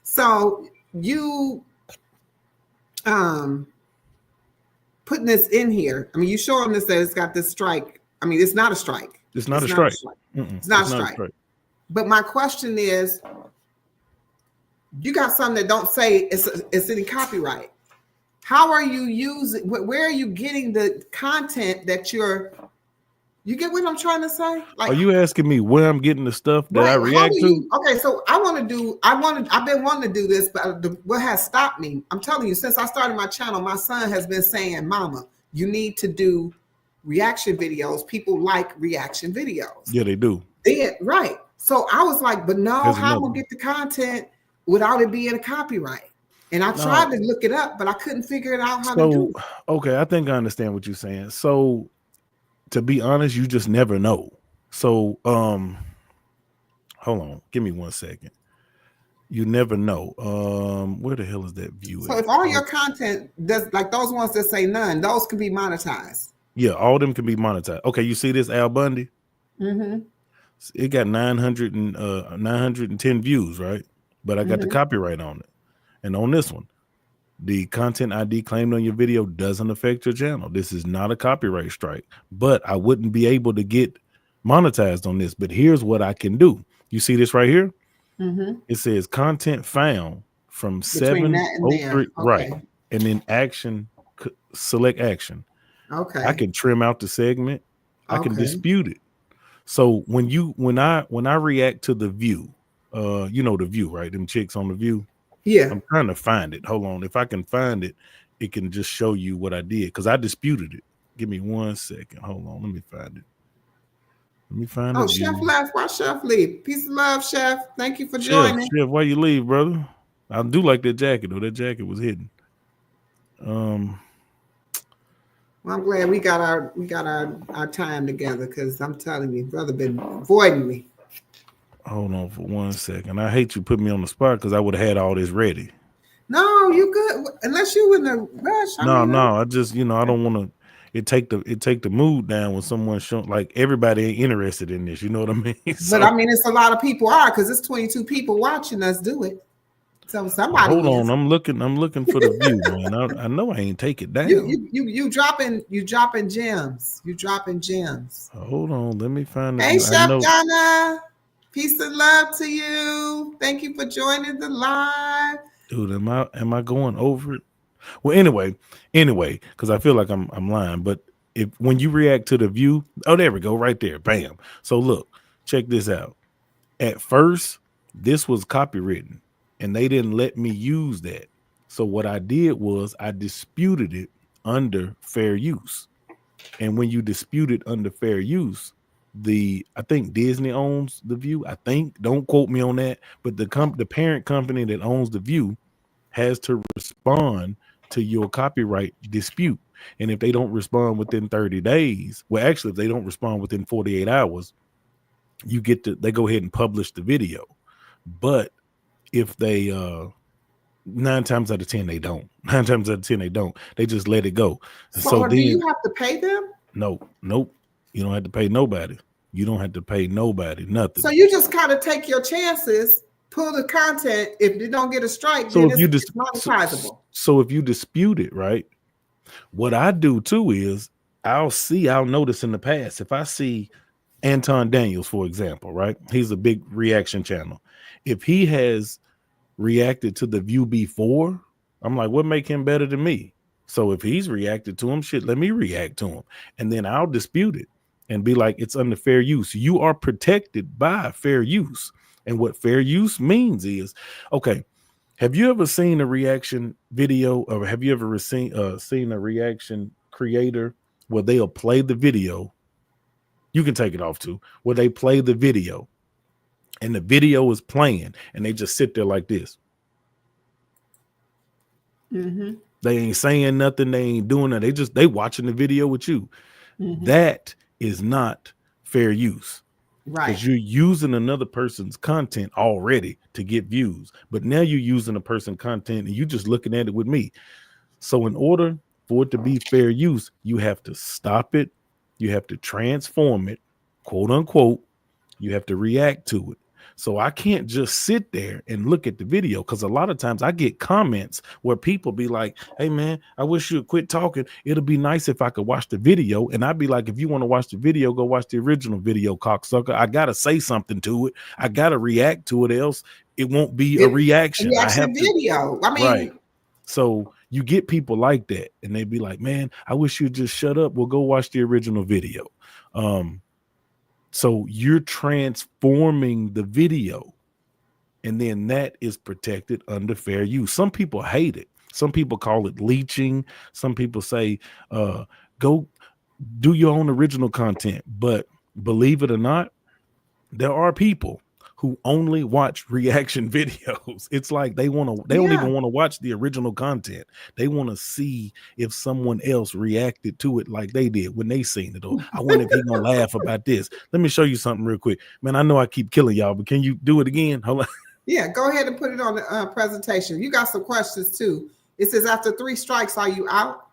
So you putting this in here. I mean, you showing this that it's got this strike. I mean, it's not a strike. It's not a strike. It's not a strike. But my question is, you got something that don't say it's any copyright. How are you using? Where are you getting the content that you get what I'm trying to say? Like, are you asking me where I'm getting the stuff that I react to? Okay, so I've been wanting to do this, but what has stopped me? I'm telling you, since I started my channel, my son has been saying, "Mama, you need to do reaction videos. People like reaction videos." Yeah, they do. Yeah, right. So I was like, but no, how am I gonna get the content without it being a copyright? And I tried to look it up, but I couldn't figure it out how to do it. Okay, I think I understand what you're saying. So to be honest, you just never know. So hold on, give me 1 second. You never know. Where the hell is that view? So if all your content does, like those ones that say none, those can be monetized. Yeah, all of them can be monetized. Okay, you see this Al Bundy? Mm-hmm. It got 910 views, right? But I got the copyright on it. And on this one, the content ID claimed on your video doesn't affect your channel. This is not a copyright strike, but I wouldn't be able to get monetized on this. But here's what I can do. You see this right here? Mm-hmm. It says content found from 703, right? And then action, select action. Okay. I can trim out the segment. I can dispute it. So when I react to the view, you know the view, right? Them chicks on the view. Yeah. I'm trying to find it. Hold on. If I can find it, it can just show you what I did because I disputed it. Give me 1 second. Hold on. Let me find it. Let me find it. Oh, Chef left. Why Chef leave? Peace of love, Chef. Thank you for joining. Chef, why you leave, brother? I do like that jacket though. That jacket was hidden. Well, I'm glad we got our time together because I'm telling you, brother been avoiding me. Hold on for 1 second. I hate you put me on the spot because I would have had all this ready. No, you good. Unless you in a rush. I just, I don't want to. It take the mood down when someone show like everybody ain't interested in this. You know what I mean? But I mean, it's a lot of people are because it's 22 people watching us do it. So somebody. Hold on, I'm looking for the view, man. I know I ain't take it down. You dropping gems. You dropping gems. Hold on, let me find. Hey, Chef Donna. Peace and love to you. Thank you for joining the live. Dude, am I going over it? Well, anyway, because I feel like I'm lying. But when you react to the view, oh, there we go, right there, bam. So look, check this out. At first, this was copywritten, and they didn't let me use that. So what I did was I disputed it under fair use. And when you dispute it under fair use, I think Disney owns the view. I think, don't quote me on that, but the parent company that owns the view has to respond to your copyright dispute. And if they don't respond within 30 days, well, actually, if they don't respond within 48 hours, they go ahead and publish the video. But if they 9 times out of 10 they don't. 9 times out of 10 they don't. They just let it go. So do you have to pay them? Nope. You don't have to pay nobody. You don't have to pay nobody nothing. So you just kind of take your chances, pull the content. If you don't get a strike, so then it's monetizable. So if you dispute it, right? What I do too is I'll notice in the past, if I see Anton Daniels, for example, right? He's a big reaction channel. If he has reacted to the view before, I'm like, what make him better than me? So if he's reacted to him, shit, let me react to him. And then I'll dispute it and be like, it's under fair use. You are protected by fair use. And what fair use means is, okay, have you ever seen a reaction video, or have you ever seen a reaction creator where they'll play the video? You can take it off too, where they play the video and the video is playing and they just sit there like this. Mm-hmm. They ain't saying nothing. They ain't doing that. They watching the video with you. Mm-hmm. That is not fair use. Right. Because you're using another person's content already to get views. But now you're using a person's content and you just looking at it with me. So in order for it to be fair use, you have to stop it. You have to transform it, quote unquote. You have to react to it. So I can't just sit there and look at the video, because a lot of times I get comments where people be like, hey, man, I wish you'd quit talking. It'll be nice if I could watch the video. And I'd be like, if you want to watch the video, go watch the original video, cocksucker. I got to say something to it. I got to react to it. Else it won't be a reaction. I have video. I mean, right. So you get people like that and they be like, man, I wish you'd just shut up. We'll go watch the original video. So you're transforming the video, and then that is protected under fair use. Some people hate it. Some people call it leeching. Some people say, go do your own original content. But believe it or not, there are people who only watch reaction videos. It's like they don't even want to watch the original content. They want to see if someone else reacted to it like they did when they seen it. Or I wonder if he's gonna laugh about this. Let me show you something real quick. Man, I know I keep killing y'all, but can you do it again? Hold on. Yeah, go ahead and put it on the presentation. You got some questions too. It says, after 3 strikes, are you out?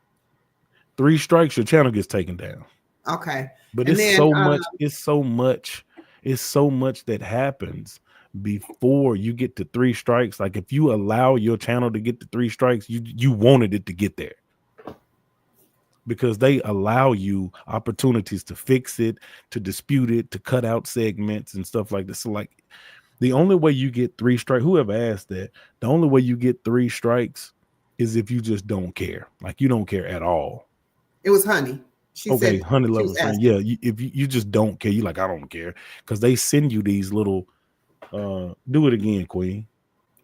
3 strikes, your channel gets taken down. Okay. But it's so much that happens before you get to 3 strikes. Like if you allow your channel to get to 3 strikes, you wanted it to get there, because they allow you opportunities to fix it, to dispute it, to cut out segments and stuff like this. So like the only way you get 3 strikes, whoever asked that, the only way you get 3 strikes is if you just don't care. Like you don't care at all. It was Honey. She okay, said, Honey Lover friend. Yeah, if you just don't care, you like, I don't care, because they send you these little. Do it again, Queen.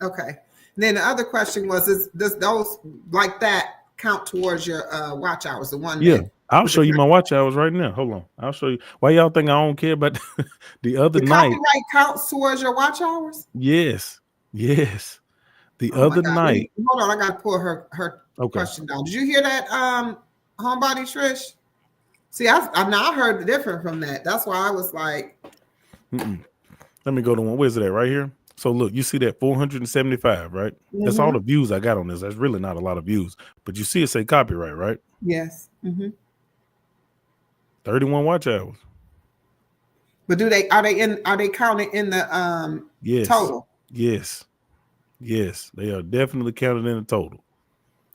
Okay. And then the other question was: does those like that count towards your watch hours? The one. Yeah, I'll show you my watch hours right now. Hold on, I'll show you. Why y'all think I don't care about the other night? Copyright counts towards your watch hours? Yes. The other night. Hold on, I gotta pull her question down. Did you hear that, Homebody Trish? See, I heard different from that. That's why I was like, Let me go to one. Where's it at? Right here. So look, you see that 475, right? Mm-hmm. That's all the views I got on this. That's really not a lot of views, but you see it say copyright, right? Yes. Mm-hmm. 31 watch hours. But are they counted in the total? Yes, they are definitely counted in the total.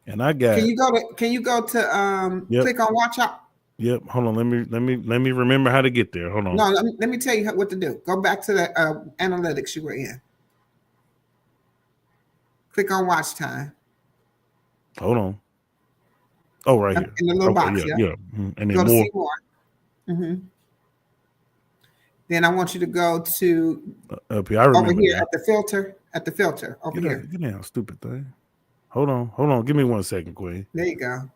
And I got. Can you go to click on watch out? Yep. Hold on. Let me remember how to get there. Hold on. No, let me tell you what to do. Go back to the analytics you were in. Click on watch time. Hold on. Oh, right here. In the little box. Yeah. Mm-hmm. And then go to more. see more. Mm-hmm. Then I want you to go to up here. I remember over here that. at the filter over here. Get down, stupid thing. Hold on. Give me 1 second, Queen. There you go.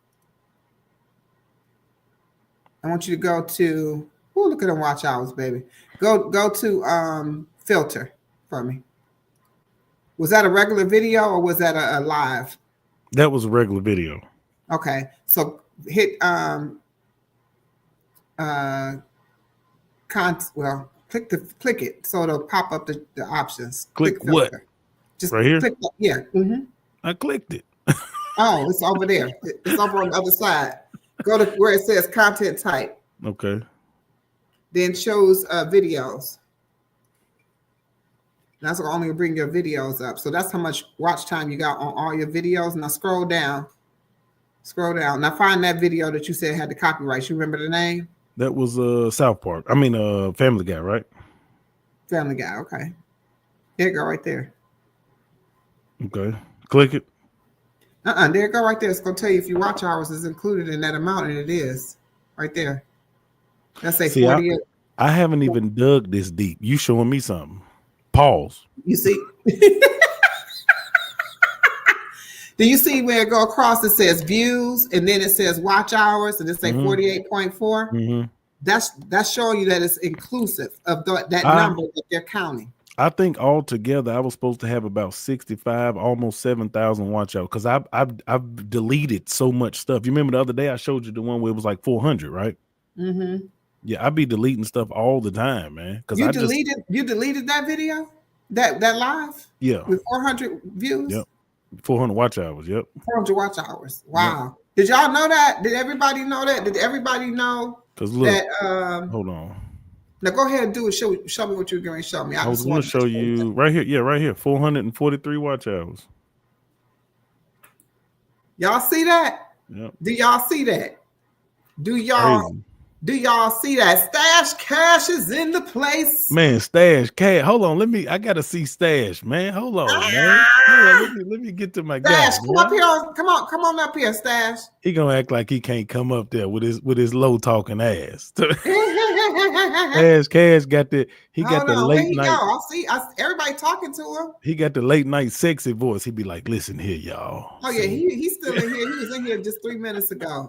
I want you to go to, look at the watch hours, baby. Go to filter for me. Was that a regular video or was that a live? That was a regular video. Okay, so hit click it so it'll pop up the options. Click what? Just right here. Click that. Yeah. Mm-hmm. I clicked it. Oh, it's over there. It's over on the other side. Go to where it says content type. Okay. Then shows videos. That's what only bring your videos up. So that's how much watch time you got on all your videos. Now scroll down. Scroll down. Now find that video that you said had the copyright. You remember the name? That was South Park. I mean Family Guy, right? Family Guy. Okay. There you go right there. Okay. Click it. There you go right there. It's gonna tell you if your watch hours is included in that amount, and it is right there. Let's say 48. I haven't even dug this deep. You showing me something. Pause. You see? Do you see where it go across? It says views, and then it says watch hours, and it say 48.4. Mm-hmm. That's showing you that it's inclusive of that number that they're counting. I think altogether I was supposed to have about 65, almost 7,000 watch out because I've deleted so much stuff. You remember the other day I showed you the one where it was like 400, right? Mm-hmm. Yeah, I be deleting stuff all the time, man. Because you deleted that video, that live, yeah, with 400 views. Yep, 400 watch hours. Yep, 400 watch hours. Wow. Yep. Did y'all know that? Did everybody know that? Did everybody know? Because look, that, hold on. Now go ahead and do it. Show me what you're going to show me. I was going to show you right here. Yeah, right here. 443 watch hours. Y'all see that? Yep. Do y'all see that? Do y'all see that? Stash Cash is in the place. Man, Stash Cash. Hold on. I gotta see Stash, man. Hold on, man. Hold on, let me get to my Stash, guy. Come up here. Come on up here, Stash. He gonna act like he can't come up there with his low talking ass. Stash Cash got the late night. I see everybody talking to him. He got the late night sexy voice. He be like, "Listen here, y'all." Oh yeah, he's still in here. He was in here just 3 minutes ago.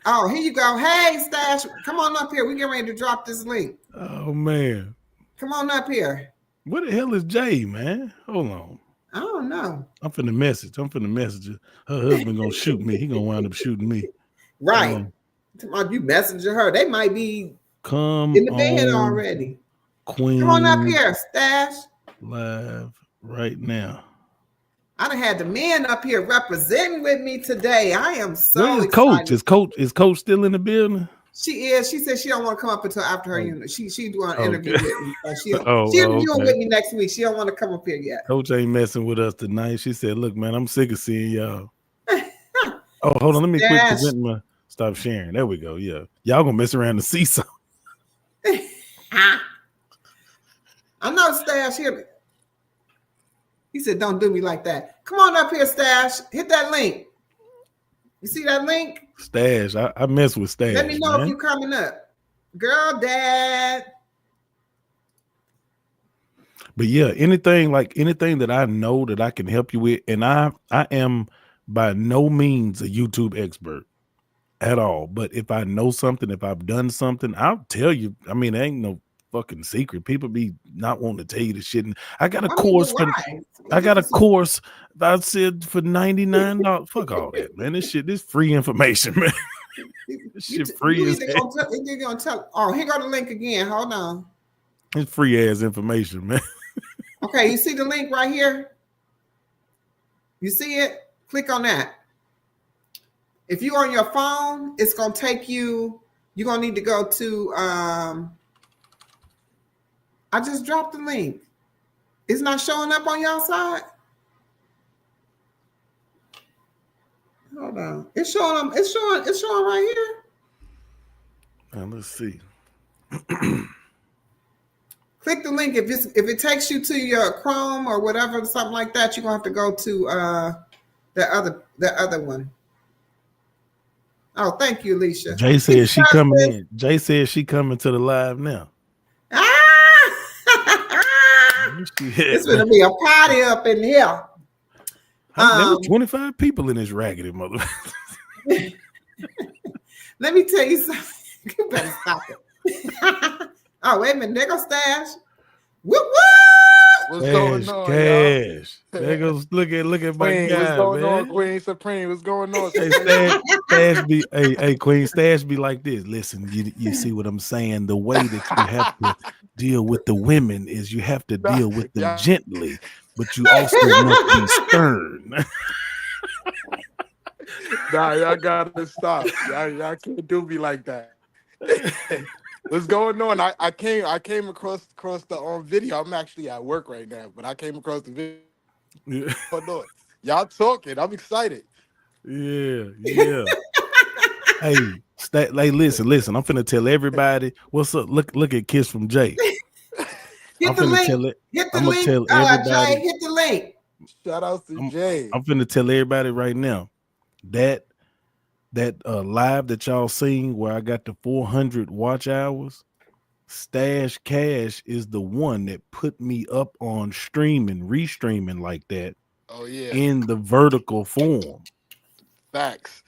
Oh, here you go. Hey, Stash, come on up here. We get ready to drop this link. Oh man, come on up here. Where the hell is Jay, man? Hold on. I don't know. I'm finna message her. Her husband gonna shoot me. He gonna wind up shooting me. Right. You messaging her. They might be in the bed already. Queen. Come on up here, Stash. Live right now. I done had the men up here representing with me today. I am so excited. Is Coach still in the building? She is. She said she don't want to come up until after her unit. She doing an interview with me. She interviewing with me next week. She don't want to come up here yet. Coach ain't messing with us tonight. She said, "Look, man, I'm sick of seeing y'all." Oh, hold on. Let me quit presenting my. Stop sharing. There we go. Yeah, y'all gonna mess around and see something. I know Stash here. He said, "Don't do me like that." Come on up here, Stash. Hit that link. You see that link? Stash. I mess with Stash. Let me know if you're coming up. Girl, Dad. But yeah, anything that I know that I can help you with, and I am by no means a YouTube expert at all. But if I know something, if I've done something, I'll tell you. I mean, it ain't no fucking secret. People be not wanting to tell you the shit. And I got a course I said for $99. Fuck all that, man. This free information, man. This shit free as hell. Oh, here go the link again. Hold on. It's free ass information, man. Okay, you see the link right here? You see it? Click on that. If you're on your phone, it's gonna take you. You're gonna need to go to I just dropped the link. It's not showing up on y'all side. Hold on. It's showing right here. Now let's see. Click the link. If it takes you to your Chrome or whatever, something like that, you're gonna have to go to the other one. Oh, thank you, Alicia. Jay says she coming in. Jay says she coming to the live now. It's gonna be a party up in here. There was 25 people in this raggedy mother. Let me tell you something. You better stop it. Oh, wait a minute. There goes Stash. Woo woo! What's going Stash on, y'all? Cash. There goes look at my Queen, what's guy, going on, man. Queen Supreme? What's going on? Hey, Supreme? Stash be hey Queen Stash be like this. Listen, you see what I'm saying? The way that you have to deal with the women is you have to deal with them Yeah. gently, but you also must be stern. Nah, y'all gotta stop. Y'all can't do me like that. What's going on? I came across the video. I'm actually at work right now, but I came across the video. Yeah, Oh, no. Y'all talking. I'm excited. yeah. Hey, listen. I'm finna tell everybody what's up. Look at Kiss from Jay. Hit I'm the finna link. tell it. Hit the I'm gonna link. tell Jay, everybody. hit the link. Shout out to Jay. I'm finna tell everybody right now that live that y'all seen where I got the 400 watch hours. Stash Cash is the one that put me up on restreaming like that Oh yeah. in the vertical form. Facts.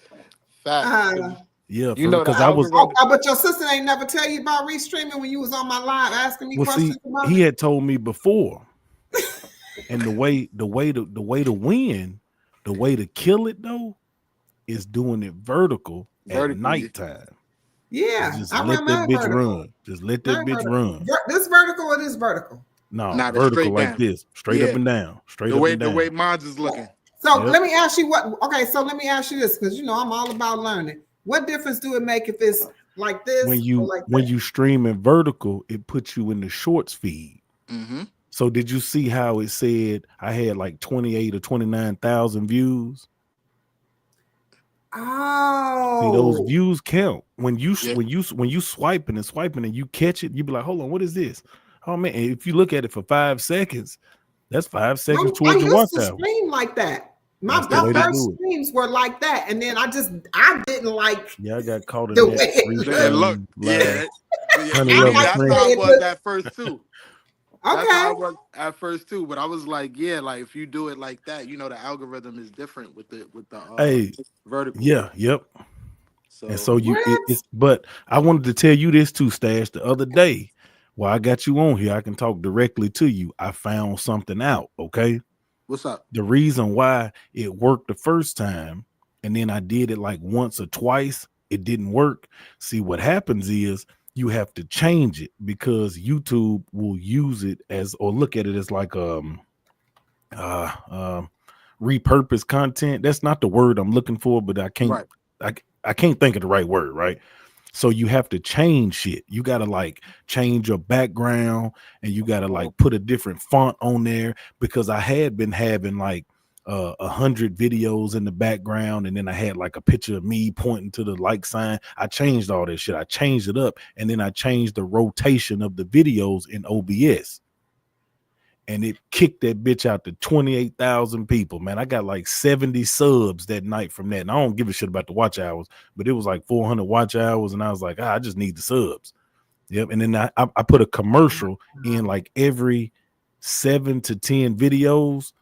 Yeah, You know the because I was. algorithm. But your sister ain't never tell you about restreaming when you was on my live asking me Well, questions see, about he it? had told me before, and the way to win, the way to kill it though, is doing it vertical at Vertically. nighttime. Yeah, Just I let run that my bitch vertical. run. Just let that My bitch vertical. run. This vertical or this vertical? No, Nah, that's vertical straight like down. this, straight up Yeah. and down, straight The up way and the down. way mine's is looking. So Yep. let me ask you so let me ask you this, because you know I'm all about learning. What difference do it make if it's like this When or you like when that? you stream in vertical, it puts you in the shorts feed. Mm-hmm. So did you see how it said I had like 28 or 29,000 views? Oh, See, those views count when you Yeah. when you swiping and you catch it. You be like, hold on, what is this? Oh man, and if you look at it for 5 seconds, that's 5 seconds I towards your watch used to hour. stream like that. That's the way to first do it. streams were like that, and then I didn't like Yeah, I got caught in the that way it free looked. And look, stream yeah. live. For Honey me, Love like that's the Prince. way how I it was looked. at first too. That's how I Okay. was at first too. But I was like, yeah, like if you do it like that, you know, the algorithm is different with the Hey, vertical. yeah, yep. So And so What? it's but I wanted to tell you this too, Stash. The other day, while I got you on here, I can talk directly to you. I found something out. Okay. what's up? The reason why it worked the first time and then I did it like once or twice, it didn't work. See, what happens is you have to change it because YouTube will use it as or look at it as like repurpose content. That's not the word I'm looking for, but I can't Right. I can't think of the right word, right? So you have to change shit. You got to like change your background and you got to like put a different font on there because I had been having like 100 videos in the background and then I had like a picture of me pointing to the like sign. I changed all that shit. I changed it up and then I changed the rotation of the videos in OBS. And it kicked that bitch out to 28,000 people, man. I got like 70 subs that night from that. And I don't give a shit about the watch hours, but it was like 400 watch hours. And I was like, I just need the subs. Yep. And then I put a commercial in like every 7 to 10 videos.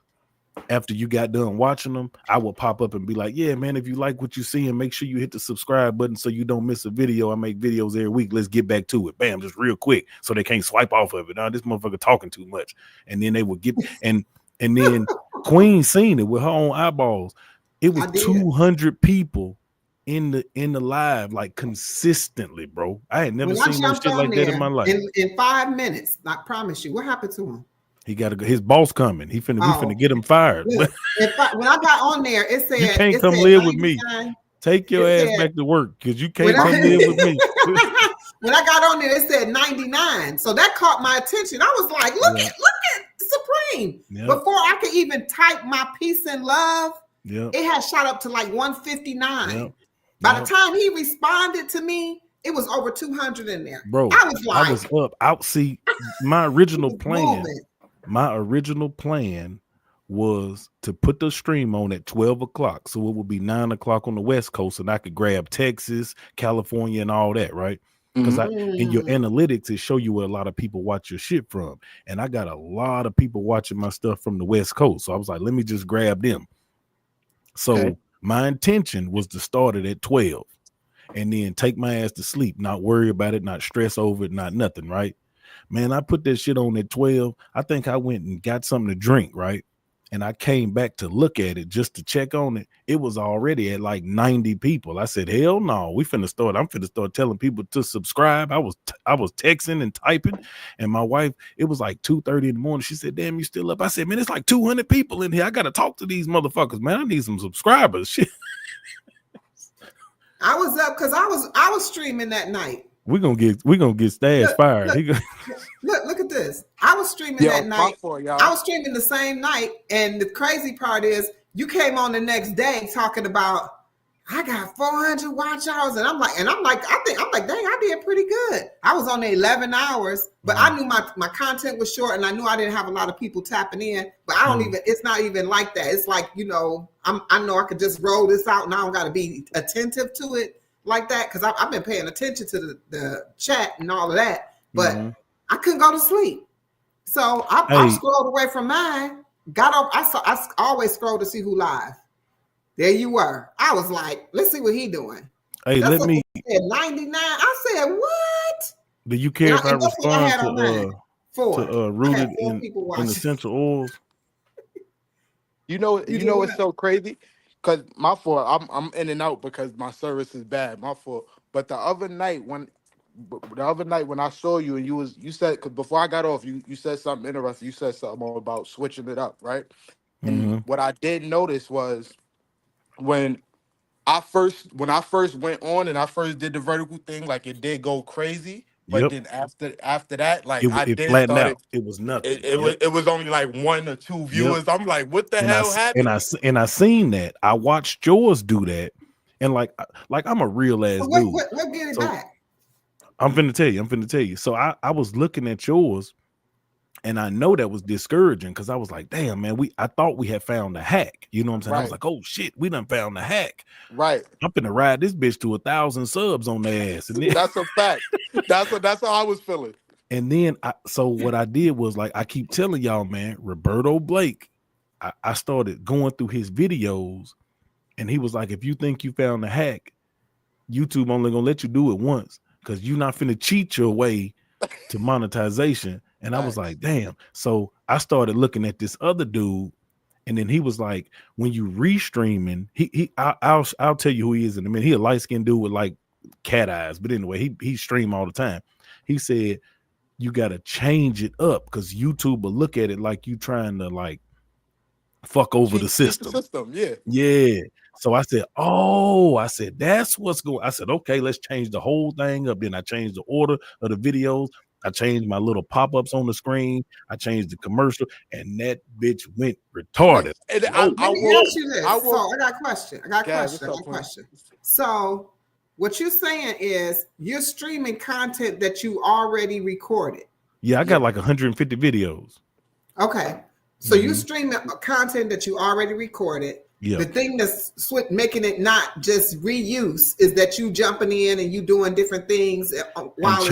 After you got done watching them, I will pop up and be like, yeah, man, if you like what you see and make sure you hit the subscribe button so you don't miss a video. I make videos every week. Let's get back to it. Bam, just real quick so they can't swipe off of it. Now this motherfucker talking too much. And then they would get and then Queen seen it with her own eyeballs. It was 200 people in the live, like consistently, bro. I had never seen no shit like that in my life. In 5 minutes, I promise you. What happened to him? He got to go. His boss coming. We finna get him fired. Look, when I got on there, it said you can't come live with me. Take your ass back to work because you can't come live with me. When I got on there, it said 99. So that caught my attention. I was like, look at Supreme. Yep. Before I could even type my peace and love, it had shot up to like 159. Yep. By the time he responded to me, it was over 200 in there. Bro, I was like, I was up out. See, my original plan. My original plan was to put the stream on at 12 o'clock. So it would be 9 o'clock on the West Coast and I could grab Texas, California, and all that, right? Because in your analytics, it show you where a lot of people watch your shit from. And I got a lot of people watching my stuff from the West Coast. So I was like, let me just grab them. So my intention was to start it at 12 and then take my ass to sleep, not worry about it, not stress over it, not nothing, right? Man, I put that shit on at 12. I think I went and got something to drink, right? And I came back to look at it just to check on it. It was already at like 90 people. I said, hell no, I'm finna start telling people to subscribe. I was texting and typing, and my wife, it was like 2:30 in the morning. She said, damn, you still up? I said, man, it's like 200 people in here. I gotta talk to these motherfuckers, man. I need some subscribers. Shit. I was up because I was streaming that night. We're gonna get Stash fired. Look at this. I was streaming that night. I was streaming the same night, and the crazy part is you came on the next day talking about I got 400 watch hours, and I'm like, dang, I did pretty good. I was on the 11 hours, but I knew my content was short, and I knew I didn't have a lot of people tapping in. But I don't even. It's not even like that. It's like, I know I could just roll this out, and I don't got to be attentive to it like that, because I've been paying attention to the chat and all of that, but I couldn't go to sleep. So I scrolled away from mine, got up. I always scroll to see who live. There you were. I was like, let's see what he doing. Hey, that's let me. 99. I said, what? Do you care if I respond to Rooted in Essential Oils? You know it's so crazy. Because my fault, I'm in and out because my service is bad. My fault. But the other night when I saw you and you said, because before I got off, you said something interesting. You said something about switching it up, right? And what I did notice was when I first went on and I first did the vertical thing, like it did go crazy. But then after that, like it flattened out. It was nothing. It was only like 1 or 2 viewers. I'm like, what the hell happened? And I seen that. I watched yours do that, and like I'm a real ass dude. What get it back? I'm finna tell you. So I was looking at yours, and I know that was discouraging because I was like, damn, man, I thought we had found a hack. You know what I'm saying? Right. I was like, oh shit, we done found a hack. Right. I'm finna ride this bitch to 1,000 subs on their ass. And then, that's a fact. That's how I was feeling. And then what I did was, like, I keep telling y'all, man, Roberto Blake, I started going through his videos, and he was like, if you think you found the hack, YouTube only gonna let you do it once because you're not finna cheat your way to monetization. And I was like, damn. So I started looking at this other dude, and then he was like, when you restreaming, I'll tell you who he is in a minute. He a light-skinned dude with like cat eyes, but anyway, he stream all the time. He said you gotta change it up because YouTube will look at it like you trying to like fuck over the system. Yeah. So I said, that's what's going. I said, okay, let's change the whole thing up. Then I changed the order of the videos. I changed my little pop-ups on the screen. I changed the commercial, and that bitch went retarded. And I ask you this. I got a question. So what you're saying is you're streaming content that you already recorded. Yeah, I got like 150 videos. Okay. So you stream content that you already recorded. Yeah. The thing that's making it not just reuse is that you jumping in and you doing different things while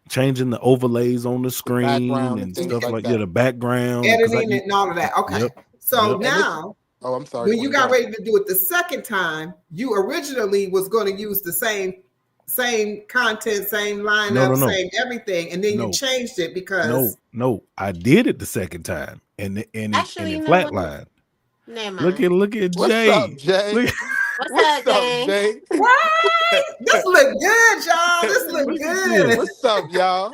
changing the overlays on the screen and stuff like that, the background, editing it and all of that. Okay. Yep. So now, I'm sorry. when you got ready to do it the second time, you originally was going to use the same content, same lineup, same everything, and then you changed it because I did it the second time, and it flatlined. Look at Jay. What's up, Jay? What's up, Jay? What? This look good, y'all. This look good. What's up, y'all?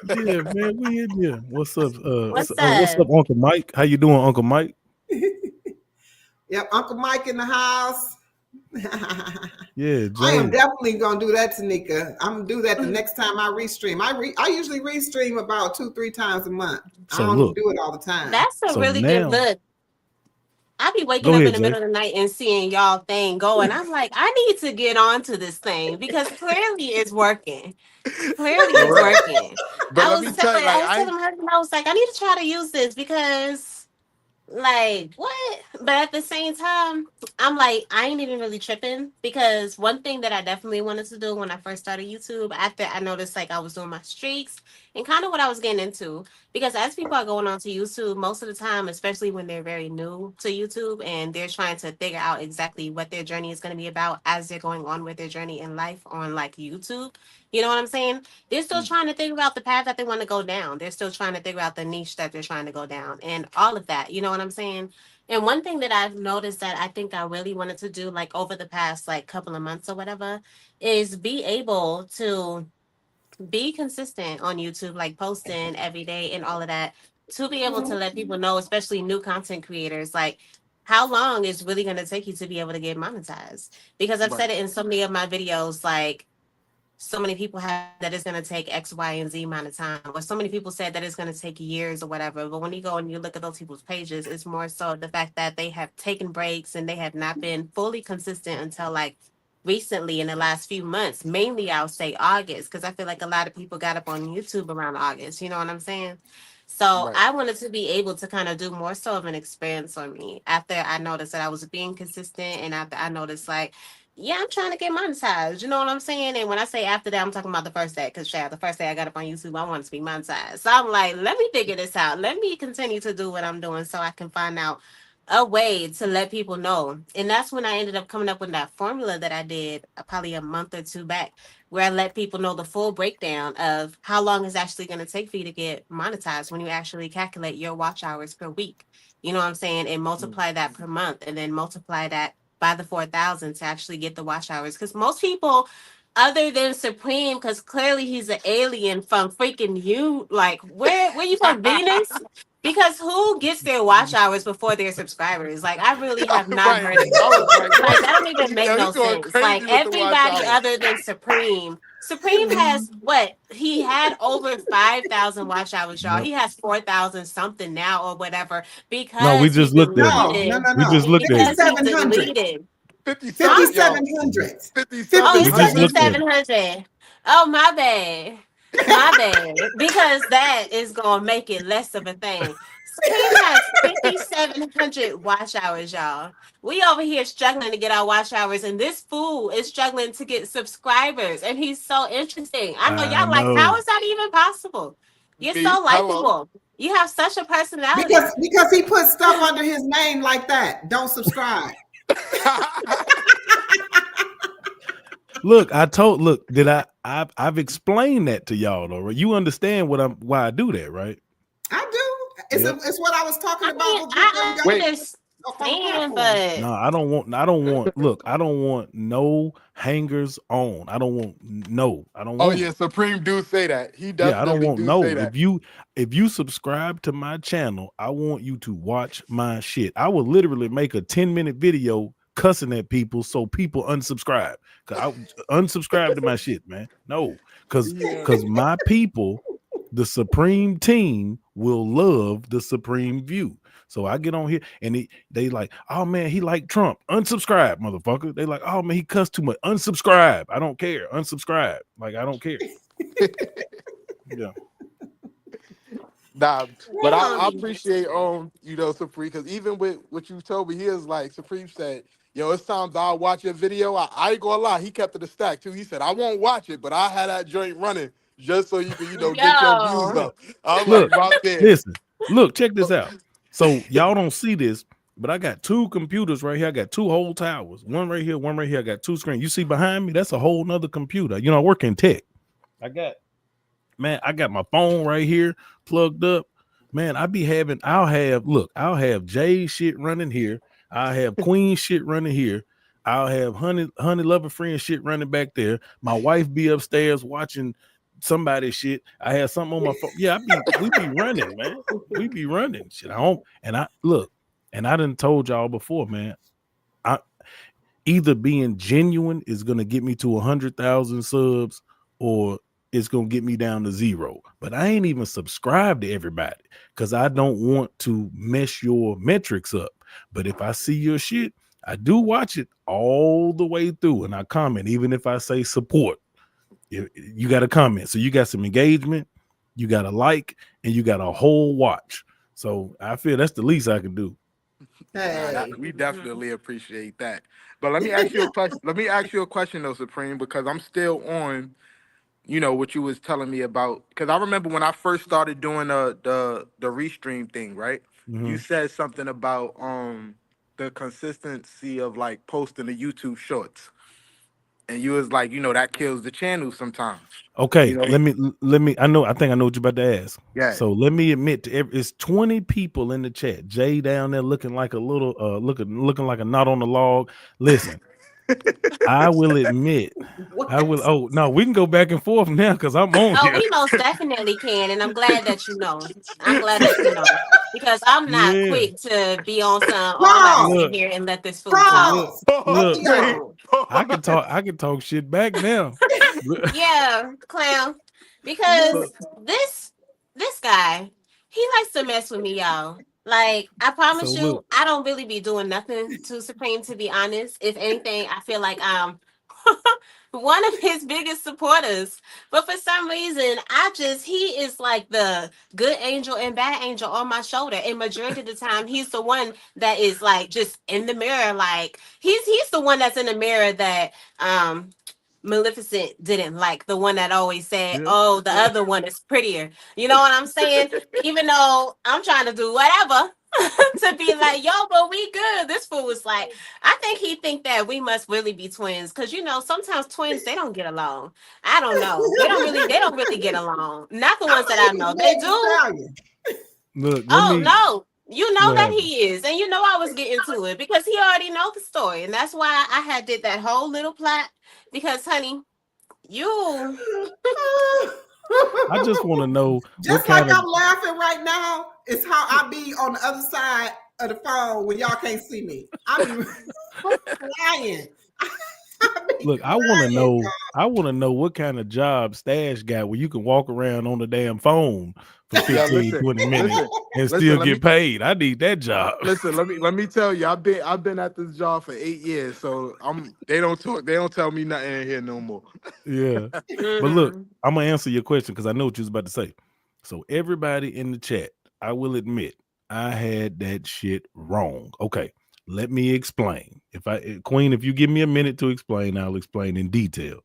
Yeah, man, we in here. What's up? What's up, Uncle Mike? How you doing, Uncle Mike? Yep, Uncle Mike in the house. Yeah, Jay. I am definitely gonna do that, Tanika. I'm gonna do that the next time I restream. I usually restream about 2-3 times a month. I don't do it all the time. That's a really good look. I be waking up in the middle of the night and seeing y'all thing go, and I'm like, I need to get onto this thing because clearly it's working. I was telling her, I was like, I need to try to use this because, like, what? But at the same time, I'm like, I ain't even really tripping because one thing that I definitely wanted to do when I first started YouTube, after I noticed like I was doing my streaks and kind of what I was getting into, because as people are going on to YouTube, most of the time, especially when they're very new to YouTube and they're trying to figure out exactly what their journey is going to be about as they're going on with their journey in life on like YouTube, you know what I'm saying? They're still trying to figure out the path that they want to go down. They're still trying to figure out the niche that they're trying to go down and all of that, you know what I'm saying? And one thing that I've noticed that I think I really wanted to do, like over the past like couple of months or whatever, is be able to be consistent on YouTube, like posting every day and all of that, to be able to let people know, especially new content creators, like how long it's really going to take you to be able to get monetized. Because I've said it in so many of my videos, like so many people have that it's going to take X, Y, and Z amount of time, or so many people said that it's going to take years or whatever. But when you go and you look at those people's pages, it's more so the fact that they have taken breaks and they have not been fully consistent until like recently in the last few months. Mainly, I'll say August, because I feel like a lot of people got up on YouTube around August. You know what I'm saying? So Right. I wanted to be able to kind of do more so of an experience on me after I noticed that I was being consistent, and after I noticed like, yeah, I'm trying to get monetized. You know what I'm saying? And when I say after that, I'm talking about the first day, because the first day I got up on YouTube, I wanted to be monetized. So I'm like, let me figure this out. Let me continue to do what I'm doing so I can find out a way to let people know. And that's when I ended up coming up with that formula that I did probably a month or two back, where I let people know the full breakdown of how long it's actually going to take for you to get monetized when you actually calculate your watch hours per week. You know what I'm saying? And multiply that per month, and then multiply that by the 4,000 to actually get the watch hours. Because most people, other than Supreme, because clearly he's an alien from freaking you, like where you from, Venus? Because who gets their watch hours before their subscribers? Like, I really have not Right. heard it. Oh, Like, like what? that don't even make Yo, no he's going sense. Like crazy with the watch everybody hours. other than Supreme. Supreme has what? He had over 5,000 watch hours, y'all. Yep. He has 4,000 something now or whatever because No, we he just looked at it. deleted. We just looked at it. Because he 5,700. deleted. 57, y'all. 5,700. 57. Oh, We it's just looked at it. 5,700. Oh, my bad. My bad. Because that is going to make it less of a thing. Supreme has 5,700 watch hours, y'all. We over here struggling to get our watch hours, and this fool is struggling to get subscribers. And he's so interesting. I know I y'all like, how know. is that even possible? You're Me? so Hello. likable. You have such a personality. Because he put stuff under his name like that. Don't subscribe. Look, I've explained that to y'all though, right? You understand why I do that, right? I do. It's what I was talking about. I understand, but No, I don't want look, I don't want no hangers on. I don't want Oh yeah, Supreme do say that. He definitely I don't want do no. say that. If you subscribe to my channel, I want you to watch my shit. I will literally make a 10-minute video cussing at people so people unsubscribe. Cause I unsubscribe to my shit, man. No, cause my people, the Supreme team, will love the Supreme View. So I get on here and they like, oh man, he like Trump. Unsubscribe, motherfucker. They like, oh man, he cussed too much. Unsubscribe. I don't care. Unsubscribe. Like I don't care. Yeah. Nah, but I appreciate Supreme, because even with what you told me, he is like Supreme said, yo, it's times I'll watch your video. I ain't gonna lie, he kept it a stack too. He said, I won't watch it, but I had that joint running just so you can, get your views up. I was Look, like, right, listen, look, check this out. So y'all don't see this, but I got two computers right here. I got two whole towers, one right here, one right here. I got two screens. You see behind me? That's a whole nother computer. You know, I work in tech. I got my phone right here plugged up. Man, I'll have Jay shit running here. I'll have Queen shit running here. I'll have honey lover friend shit running back there. My wife be upstairs watching somebody shit. I have something on my phone. Yeah, we be running, man. We be running shit. I done told y'all before, man. Either being genuine is gonna get me to 100,000 subs, or it's gonna get me down to 0. But I ain't even subscribed to everybody because I don't want to mess your metrics up. But if I see your shit, I do watch it all the way through, and I comment, even if I say support. You got to comment, so you got some engagement, you got a like, and you got a whole watch. So I feel that's the least I can do. Hey. We definitely appreciate that. But let me ask you a question. Let me ask you a question though, Supreme, because I'm still on, what you was telling me about. Because I remember when I first started doing the restream thing, right? You Mhm. said something about the consistency of like posting the YouTube shorts, and you was like, that kills the channel sometimes. Okay, You know? let me. I think I know what you're about to ask. Yeah. So let me admit to it's 20 people in the chat. Jay down there looking like a little looking like a knot on the log. Listen, I will admit. I will. What? Oh no, we can go back and forth now because I'm on Oh, here. we most definitely can, and I'm glad that you know. I'm glad that you know because I'm not Yeah. quick to be on some. Oh, I'm about to sit Pause. Look, here and let this fool talk. look, Pause. look. Wait. OTO. I can talk. I can talk shit back now. Yeah, clown. Look, Because this guy, he likes to mess with me, y'all. Like, I so promise you, look. I don't really be doing nothing to Supreme, to be honest. If anything, I feel like I'm one of his biggest supporters. But for some reason, he is like the good angel and bad angel on my shoulder. And majority of the time, he's the one that is like just in the mirror. Like he's the one that's in the mirror that Maleficent didn't like, the one that always said, Yeah. "Oh, the other one is prettier." You know what I'm saying? Even though I'm trying to do whatever to be like, "Yo, but we good." This fool was like, I think he think that we must really be twins because sometimes twins they don't get along. I don't know. They don't really get along. Not the I ones that think I he's know. They Meg Thee do. Stallion. Look. Let Oh me. no. You know What that happened? he is, and I was getting to it because he already know the story, and that's why I had did that whole little plot. Because, honey, you I just want to know what Just like kind of. I'm laughing right now, it's how I be on the other side of the phone when y'all can't see me. I be flying. I be Look, I want to flying. know. I want to know what kind of job Stash got where you can walk around on the damn phone for Yeah, 15, 20 minutes and still listen. get paid. I need that job. Listen. Let me tell you. I've been at this job for 8 years, so They don't talk. They don't tell me nothing in here no more. Yeah. But look, Mhm. I'm gonna answer your question because I know what you was about to say. So everybody in the chat, I will admit, I had that shit wrong. Okay, let me explain. Queen, if you give me a minute to explain, I'll explain in detail.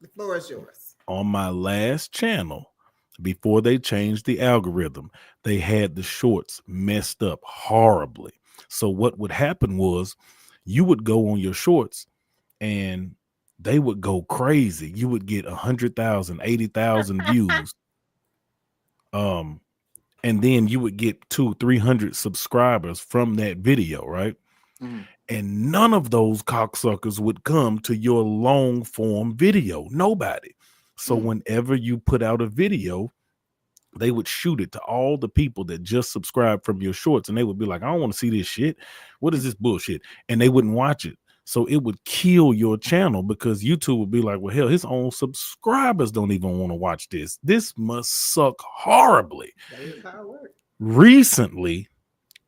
The floor is yours. On my last channel, before they changed the algorithm, they had the shorts messed up horribly. So what would happen was you would go on your shorts and they would go crazy. You would get 100,000, 80,000 views. And then you would get 200-300 subscribers from that video, right? Mhm. And none of those cocksuckers would come to your long form video. Nobody. So whenever you put out a video, they would shoot it to all the people that just subscribed from your shorts, and they would be like, I don't want to see this shit. What is this bullshit? And they wouldn't watch it. So it would kill your channel because YouTube would be like, well, hell, his own subscribers don't even want to watch this. This must suck horribly. That is how it works. Recently,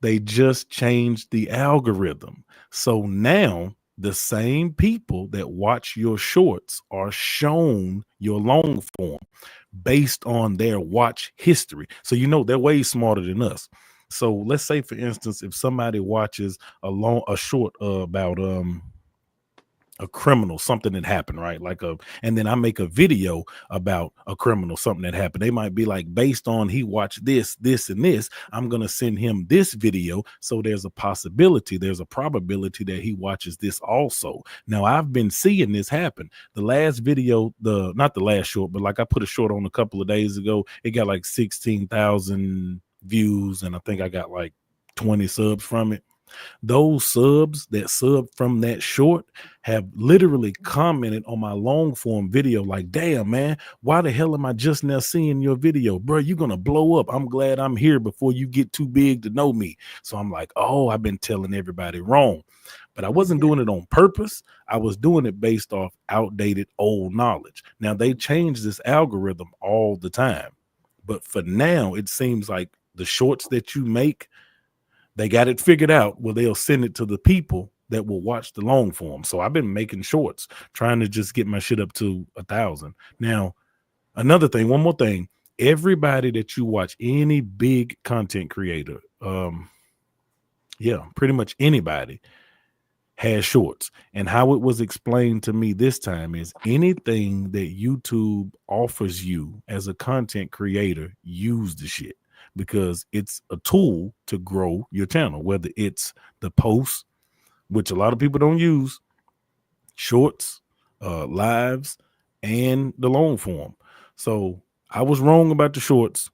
they just changed the algorithm. So now the same people that watch your shorts are shown your long form based on their watch history. So they're way smarter than us. So let's say, for instance, if somebody watches a short about a criminal, something that happened, right? And then I make a video about a criminal, something that happened. They might be like, based on he watched this, and this, I'm going to send him this video. So there's a possibility, there's a probability that he watches this also. Now I've been seeing this happen. The last video, not the last short, but like I put a short on a couple of days ago, it got like 16,000 views. And I think I got like 20 subs from it. Those subs that sub from that short have literally commented on my long form video like, damn, man, why the hell am I just now seeing your video? Bro, you're going to blow up. I'm glad I'm here before you get too big to know me. So I'm like, oh, I've been telling everybody wrong. But I wasn't doing it on purpose. I was doing it based off outdated old knowledge. Now, they change this algorithm all the time. But for now, it seems like the shorts that you make, they got it figured out where they'll send it to the people that will watch the long form. So I've been making shorts, trying to just get my shit up to 1,000. Now, one more thing, everybody that you watch, any big content creator, Yeah, pretty much anybody has shorts. And how it was explained to me this time is anything that YouTube offers you as a content creator, use the shit, because it's a tool to grow your channel, whether it's the posts, which a lot of people don't use, shorts, lives, and the long form. So I was wrong about the shorts.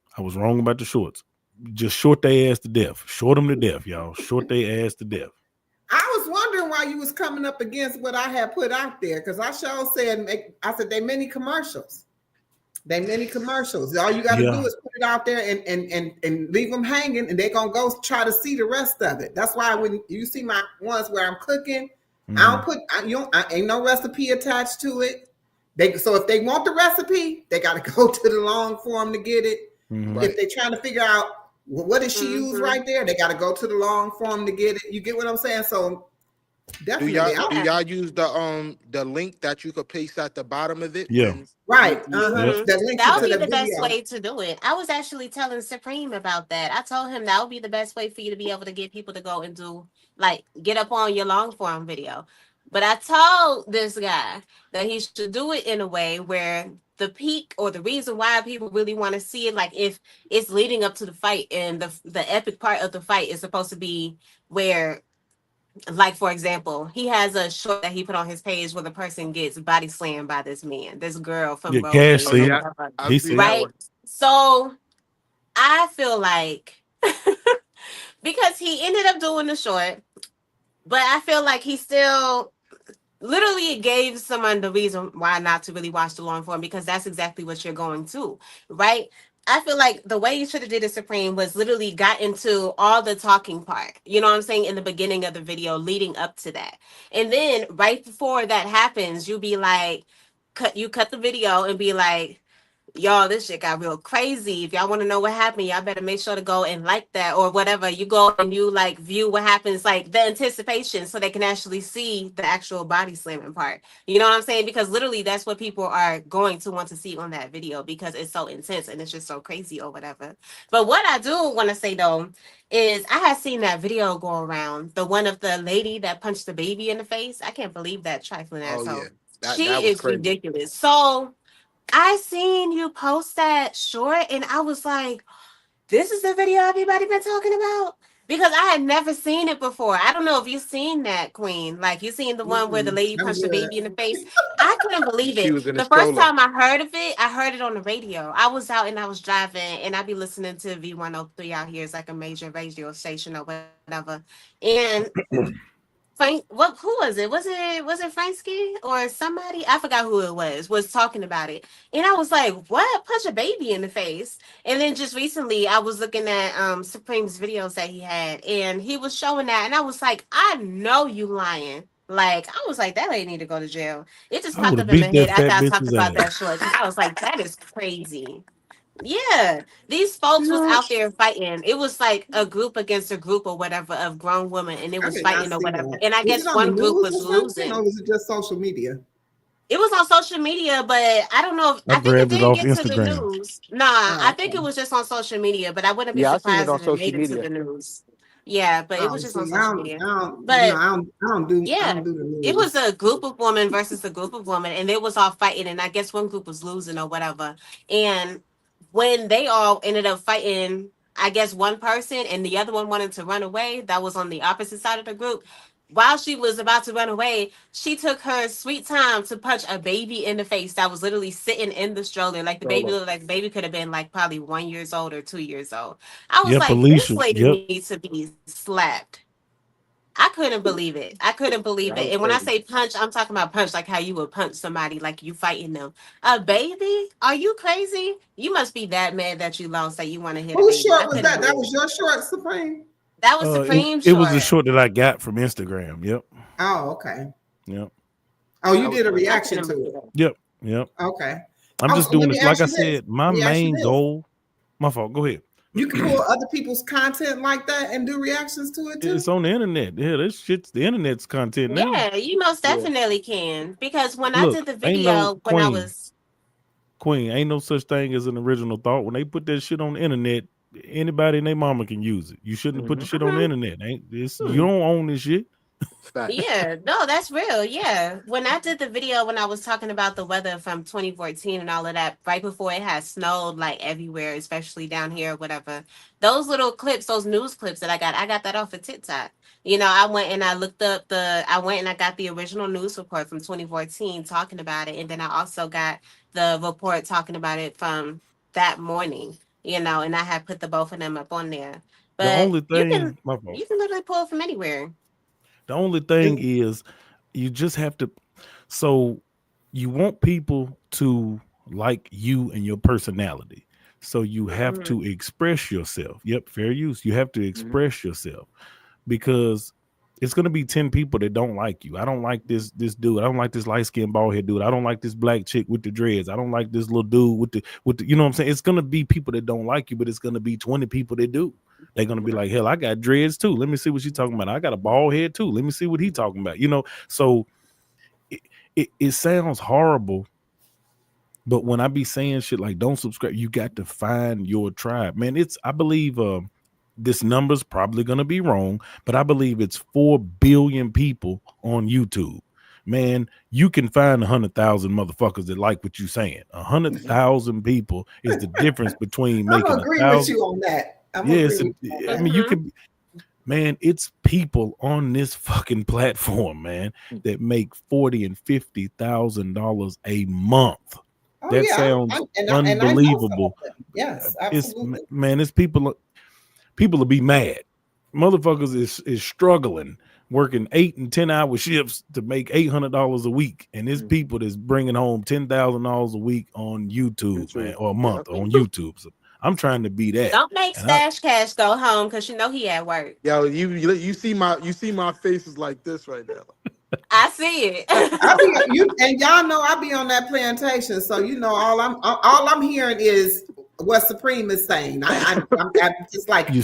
Just short their ass to death. Short them to death, y'all. Short their ass to death. I was wondering why you was coming up against what I had put out there, because I sure said, I said they many commercials. All you got to do is put it out there and leave them hanging, and they're gonna go try to see the rest of it. That's why when you see my ones where I'm cooking, I ain't no recipe attached to it. So if they want the recipe, they got to go to the long form to get it. If they're trying to figure out what did she use right there, they got to go to the long form to get it. You get what I'm saying? So definitely. Do y'all use the link that you could paste at the bottom of it? Yeah. Right. That would be the best way to do it. I was actually telling Supreme about that. I told him that would be the best way for you to be able to get people to go and do, like, get up on your long form video. But I told this guy that he should do it in a way where the peak or the reason why people really want to see it, like if it's leading up to the fight and the epic part of the fight is supposed to be where, like, for example, he has a short that he put on his page where the person gets body slammed by this girl from Cash right? So I feel like because he ended up doing the short, but I feel like he still literally gave someone the reason why not to really watch the long form, because that's exactly what you're going to, right? I feel like the way you should have did it, Supreme, was literally got into all the talking part, you know what I'm saying, in the beginning of the video leading up to that. And then right before that happens, you be like, cut the video and be like, y'all, this shit got real crazy. If y'all want to know what happened, y'all better make sure to go and like that or whatever. You go and you like view what happens, like the anticipation, so they can actually see the actual body slamming part. You know what I'm saying? Because literally that's what people are going to want to see on that video, because it's so intense and it's just so crazy or whatever. But what I do want to say though is I had seen that video go around, the one of the lady that punched the baby in the face. I can't believe that trifling asshole. She is crazy. Ridiculous. So I seen you post that short and I was like, this is the video everybody been talking about? Because I had never seen it before. I don't know if you've seen that, Queen. Like, you seen the one where the lady punched the baby in the face? I couldn't believe it. The first time I heard of it, I heard it on the radio. I was out and I was driving and I be listening to V103 out here. It's like a major radio station or whatever. And Frank, who was it? Was it Franksky or somebody? I forgot who it was talking about it. And I was like, what? Punch a baby in the face. And then just recently I was looking at Supreme's videos that he had, and he was showing that, and I was like, I know you lying. Like, I was like, that lady need to go to jail. It just popped up in my head after I talked about that short. I was like, that is crazy. Yeah, these folks was out there fighting. It was like a group against a group or whatever of grown women, and it was fighting or whatever. That. And I guess one group was losing. Or was it just social media? It was on social media, but I don't know if I think it didn't get to the news. Nah, I think it was just on social media, but I wouldn't be surprised if it made it to the news. Yeah, but it was just on social media. I don't do the news. It was a group of women versus a group of women, and they was all fighting, and I guess one group was losing or whatever. And when they all ended up fighting, I guess one person and the other one wanted to run away, that was on the opposite side of the group. While she was about to run away, she took her sweet time to punch a baby in the face that was literally sitting in the stroller. Like the baby looked like the baby could have been like probably 1 year old or 2 years old. I was like, Alicia, this lady needs to be slapped. I couldn't believe it. And when I say punch, I'm talking about punch like how you would punch somebody like you fighting them. A baby? Are you crazy? You must be that mad that you lost that you want to hit a baby. Whose short was that? That was your short, Supreme? That was Supreme short. It was a short that I got from Instagram. Yep. Oh, okay. Yep. Oh, you did a reaction to it? Yep. Okay. I'm just doing this. Like I said, my main goal, my fault. Go ahead. You can pull other people's content like that and do reactions to it too? It's on the internet. Yeah, this shit's the internet's content now. Yeah, you most definitely can. Because when I did the video, Queen, ain't no such thing as an original thought. When they put that shit on the internet, anybody and their mama can use it. You shouldn't have put the shit on the internet. You don't own this shit. Yeah, no, that's real. Yeah. When I did the video, when I was talking about the weather from 2014 and all of that, right before it had snowed like everywhere, especially down here or whatever, those little clips, those news clips that I got that off of TikTok. You know, I went and I got the original news report from 2014 talking about it. And then I also got the report talking about it from that morning, you know, and I had put the both of them up on there. But The only thing, you can literally pull from anywhere. The only thing is you just have to, so you want people to like you and your personality. So you have to express yourself. Yep, fair use. You have to express yourself because it's going to be 10 people that don't like you. I don't like this dude. I don't like this light-skinned bald head dude. I don't like this black chick with the dreads. I don't like this little dude with the you know what I'm saying? It's going to be people that don't like you, but it's going to be 20 people that do. They're going to be like, hell, I got dreads too. Let me see what she's talking about. I got a bald head too. Let me see what he's talking about. You know, so it sounds horrible. But when I be saying shit like don't subscribe, you got to find your tribe. Man, I believe this number's probably going to be wrong, but I believe it's 4 billion people on YouTube. Man, you can find 100,000 motherfuckers that like what you're saying. 100,000 people is the difference between making I agree with you on that. Yes, I mean, you can, man, it's people on this fucking platform, man, that make $40,000 and $50,000 a month. That sounds unbelievable. Yes, absolutely. It's people will be mad. Motherfuckers is struggling, working 8 and 10 hour shifts to make $800 a week, and there's people that's bringing home $10,000 a week on YouTube, man, or a month on YouTube. So I'm trying to be that. Don't make Stash Cash go home because you know he at work. Yo, you see my faces like this right now. I see it. And y'all know I be on that plantation, so you know all I'm hearing is what Supreme is saying. I'm just like you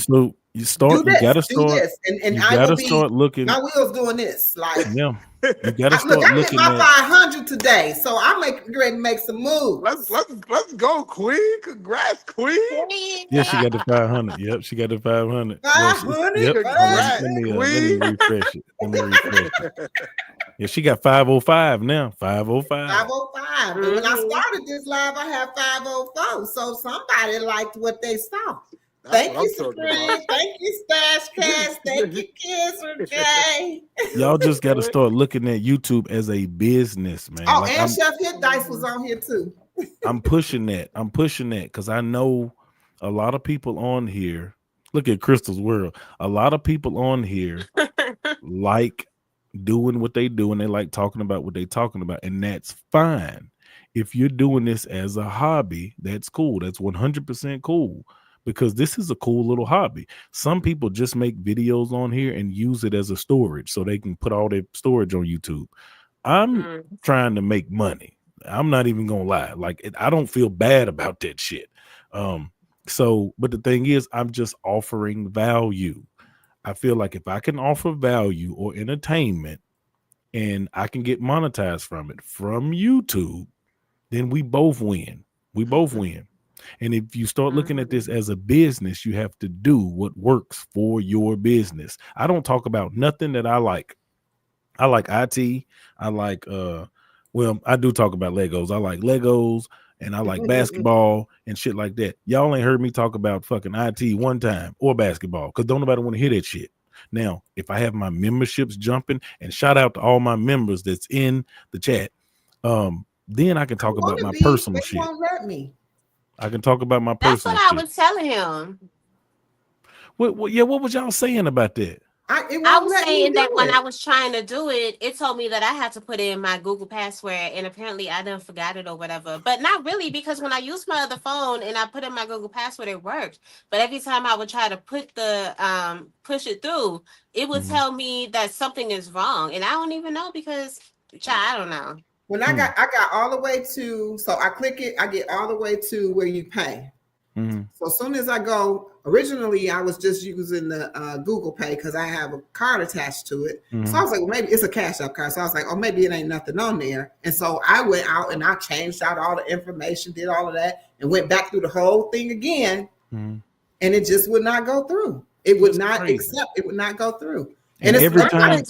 gotta start this, and you I gotta will start looking. My wheels doing this, like yeah. You gotta start looking at my 500 today, so I'm ready to make some moves. Let's go, Queen. Congrats, Queen. Yeah, she got the 500. Yep, she got the 500. 500. Yep. Congrats, Let me Queen. refresh it. Yeah, she got 505 now. 505. 505. And when I started this live, I had 504. So somebody liked what they saw. Thank you, Supreme. Thank you, Stash Cash. Thank you, Kisser J. Y'all just got to start looking at YouTube as a business, man. Oh, and Chef Hit Dice was on here too. I'm pushing that because I know a lot of people on here. Look at Crystal's World. A lot of people on here like doing what they do, and they like talking about what they talking about, and that's fine. If you're doing this as a hobby, that's cool. That's 100% cool. Because this is a cool little hobby. Some people just make videos on here and use it as a storage so they can put all their storage on YouTube. I'm trying to make money. I'm not even gonna lie. Like, I don't feel bad about that shit. But the thing is, I'm just offering value. I feel like if I can offer value or entertainment and I can get monetized from it from YouTube, then we both win. We both win. And if you start looking at this as a business, you have to do what works for your business. I don't talk about nothing that I like. I like IT. I like, I do talk about Legos. I like Legos and I like basketball and shit like that. Y'all ain't heard me talk about fucking IT one time or basketball because don't nobody want to hear that shit. Now, if I have my memberships jumping, and shout out to all my members that's in the chat, then I can talk about my personal shit. Won't let me. I can talk about my personal shit. That's what I was telling him. What was y'all saying about that? I was saying that when I was trying to do it, it told me that I had to put in my Google password, and apparently I done forgot it or whatever. But not really, because when I used my other phone and I put in my Google password, it worked. But every time I would try to put the push it through, it would tell me that something is wrong, and I don't even know because I don't know. When I got all the way to, so I click it, I get all the way to where you pay. So as soon as I go, originally I was just using the Google Pay because I have a card attached to it. So I was like, well, maybe it's a Cash App card. So I was like, oh, maybe it ain't nothing on there. And so I went out and I changed out all the information, did all of that, and went back through the whole thing again. and it just would not go through. It would That's not crazy. accept. It would not go through. And it's every I time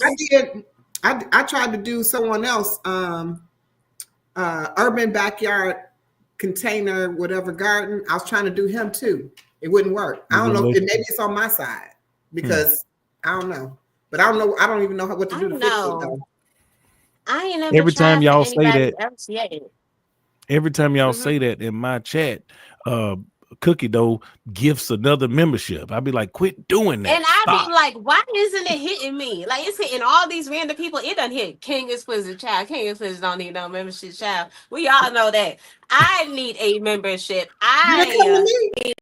I tried to do someone else urban backyard container whatever garden. I was trying to do him too. It wouldn't work. I don't know. Maybe it's on my side because I don't know. But I don't know. I don't even know what to do to fix it though. I ain't never every time tried y'all for say anybody that, else yet. every time y'all say that in my chat, Cookie Dough gifts another membership. I'd be like, quit doing that. And I'd Stop. be like, why isn't it hitting me? Like, it's hitting all these random people. It done hit King Explicit Child. King Explicit don't need no membership, child. We all know that. I need a membership. I need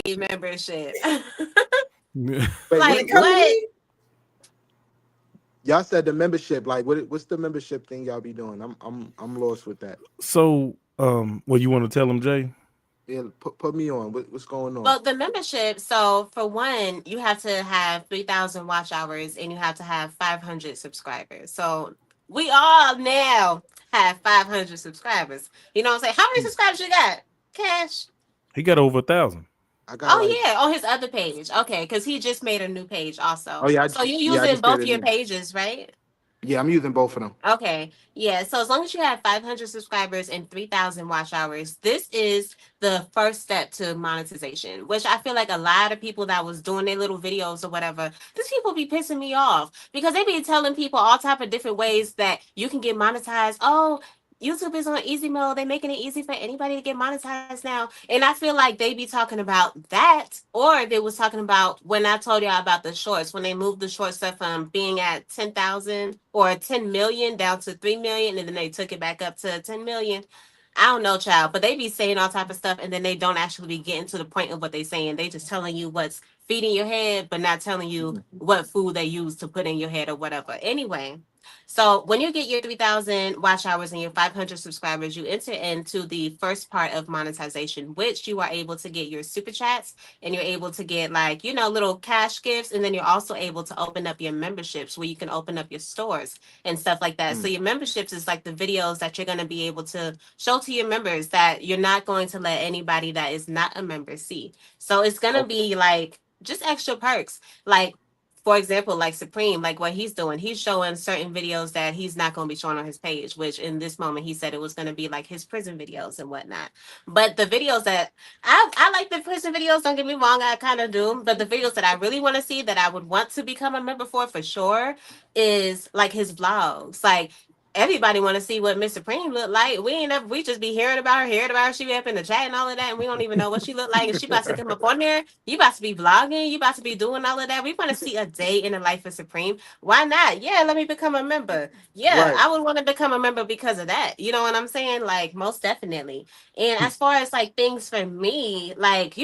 a membership. Like, what? Y'all said the membership. Like, what's the membership thing y'all be doing? I'm lost with that. So, well, you want to tell them, Jay? Yeah, put me on. What's going on? Well, the membership. So, for one, you have to have 3,000 watch hours, and you have to have 500 subscribers. So, we all now have 500 subscribers. You know what I'm saying? How many subscribers you got, Cash? He got over 1,000. I got yeah, on his other page. Okay, because he just made a new page also. Oh yeah. So you using both your pages, right? Yeah, I'm using both of them. Okay. Yeah. So as long as you have 500 subscribers and 3,000 watch hours, this is the first step to monetization, which I feel like a lot of people that was doing their little videos or whatever, these people be pissing me off because they be telling people all type of different ways that you can get monetized. Oh, YouTube is on easy mode. They're making it easy for anybody to get monetized now. And I feel like they be talking about that, or they was talking about when I told y'all about the shorts, when they moved the short stuff from being at 10,000 or 10 million down to 3 million, and then they took it back up to 10 million. I don't know, child, but they be saying all type of stuff, and then they don't actually be getting to the point of what they saying. They just telling you what's feeding your head, but not telling you what food they use to put in your head or whatever. Anyway. So when you get your 3,000 watch hours and your 500 subscribers, you enter into the first part of monetization, which you are able to get your super chats and you're able to get like, little cash gifts. And then you're also able to open up your memberships where you can open up your stores and stuff like that. So your memberships is like the videos that you're going to be able to show to your members that you're not going to let anybody that is not a member see. So it's going to be like just extra perks. Like, for example, like Supreme, like what he's doing, he's showing certain videos that he's not going to be showing on his page, which in this moment he said it was going to be like his prison videos and whatnot. But the videos that I like the prison videos, don't get me wrong, I kind of do. But the videos that I really want to see that I would want to become a member for sure is like his vlogs. Like, everybody want to see what Miss Supreme look like. We just be hearing about her. She be up in the chat and all of that, and we don't even know what she look like. And she about to come up on there. You about to be vlogging. You about to be doing all of that. We want to see a day in the life of Supreme. Why not? Yeah, let me become a member. Yeah, right. I would want to become a member because of that. You know what I'm saying? Like, most definitely. And as far as like things for me, like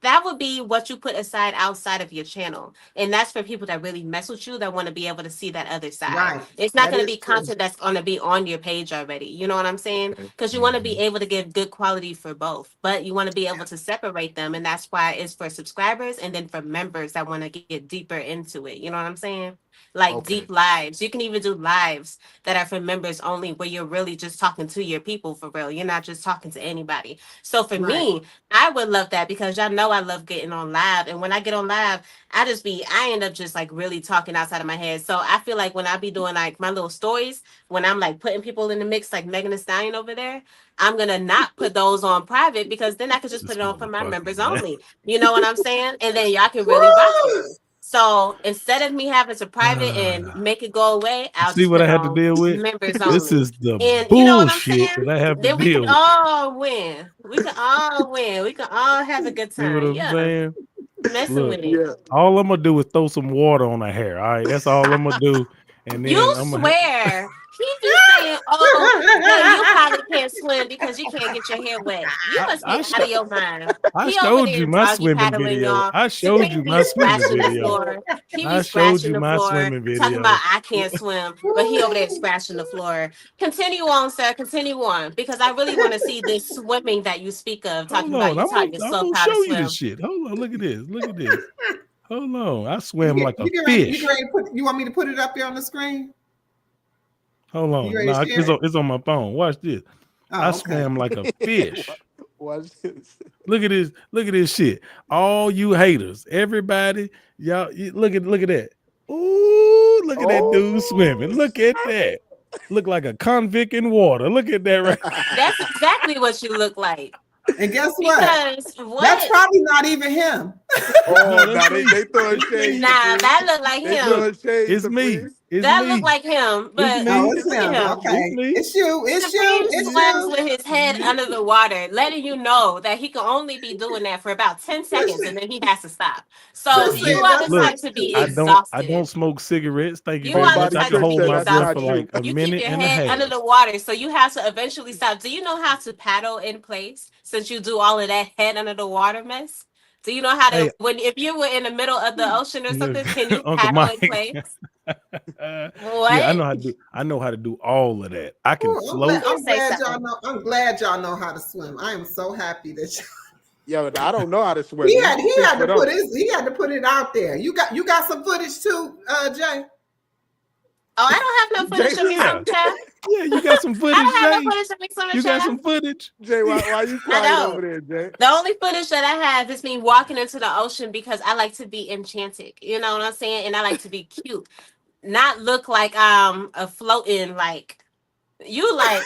that would be what you put aside outside of your channel. And that's for people that really mess with you, that want to be able to see that other side. Right. It's not going to be content that's on to be on your page already. You know what I'm saying? Because you want to be able to give good quality for both, but you want to be able to separate them. And that's why it's for subscribers and then for members that want to get deeper into it. You know what I'm saying? Like deep lives. You can even do lives that are for members only, where you're really just talking to your people for real. You're not just talking to anybody. So for me, I would love that, because y'all know I love getting on live. And when I get on live, I end up just like really talking outside of my head. So I feel like when I be doing like my little stories, when I'm like putting people in the mix, like Megan Thee Stallion over there, I'm going to not put those on private, because then I could just put it on for my members only. You know what I'm saying? And then y'all can really rock it. So instead of me having to private and make it go away, I'll see just what I had to deal with. Members only. This is the and bullshit you know what I'm saying? that I have to then we deal can with. all win. We can all win. We can all have a good time. See what I'm saying? Messing Look, with it. all I'm gonna do is throw some water on her hair. All right, that's all I'm gonna do. And then you swear. He be saying, you probably can't swim because you can't get your hair wet. You must be out of your mind. I showed you my swimming video. Y'all. I showed you my swimming video. I showed you my swimming video. Talking about I can't swim, but he over there scratching the floor. Continue on, sir. Continue on, because I really want to see this swimming that you speak of. Talking about you taught yourself how to swim. You this shit. Hold on, look at this. Look at this. Hold on, I swam like a fish. You want me to put it up there on the screen? Hold on, it's on my phone. Watch this. I swam like a fish. Watch this. Look at this. Look at this shit. All you haters, everybody, y'all, look at that. Ooh, look at that dude swimming. Look at that. Look like a convict in water. Look at that right. That's exactly what you look like. And guess what? Because what? That's probably not even him. Oh, nah, they throwing shade. Nah, that look like They him. throwing shade. It's me. It's That me. look like him, but me. Oh, it's look him. at him. Okay. It's me. It's you. It's you. Supreme It's swims you. with his head under the water, letting you know that he can only be doing that for about 10 seconds and then he has to stop. So Listen, you are the look, type to be I exhausted. don't smoke cigarettes. Thank you You very are much. the I type can to hold be my breath for exhausted. like a You minute keep your and a head half. under the water, so you have to eventually stop. Do you know how to paddle in place since you do all of that head under the water mess? Do you know how to, Hey. if you were in the middle of the ocean or something, can you Uncle paddle in Mike. place? Yeah, What? I know how to do all of that. I can Ooh, float. I'm glad Say y'all something. know. I'm glad y'all know how to swim. I am so happy that Yo, I don't know how to swim. he You had speak to for them. put it out there. You got some footage too, Jay. Oh, I don't have no footage of me Yeah. swimming, child. Yeah, you got some footage, I don't have Jay. no footage of me swimming, You got child. some footage. Jay, why you quiet don't. over there, Jay? The only footage that I have is me walking into the ocean because I like to be enchanted. You know what I'm saying? And I like to be cute. Not look like a floating like you like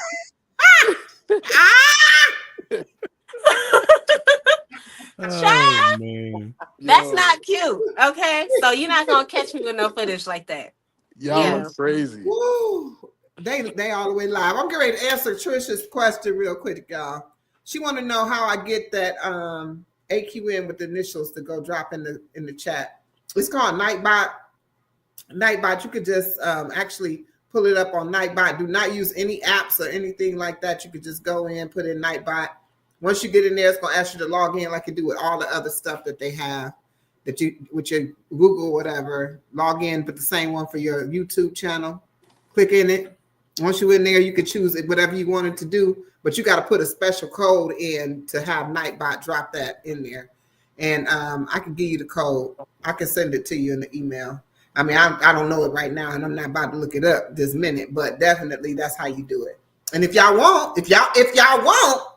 Oh man. that's Yo, not cute. Okay. So you're not gonna catch me with no footage like that. y'all Yeah. are crazy. Woo. They all the way live. I'm getting ready to answer Trisha's question real quick, y'all. She want to know how I get that AQN with the initials to go drop in the chat. It's called Nightbot. Nightbot, you could just actually pull it up on Nightbot. Do not use any apps or anything like that. You could just go in, put in Nightbot. Once you get in there, it's gonna ask you to log in like you do with all the other stuff that they have, that you with your Google, whatever. Log in, put the same one for your YouTube channel. Click in it. Once you're in there, you can choose it, whatever you wanted to do, but you got to put a special code in to have Nightbot drop that in there. And I can give you the code. I can send it to you in the email. I mean, I don't know it right now, and I'm not about to look it up this minute, but definitely that's how you do it. And if y'all want,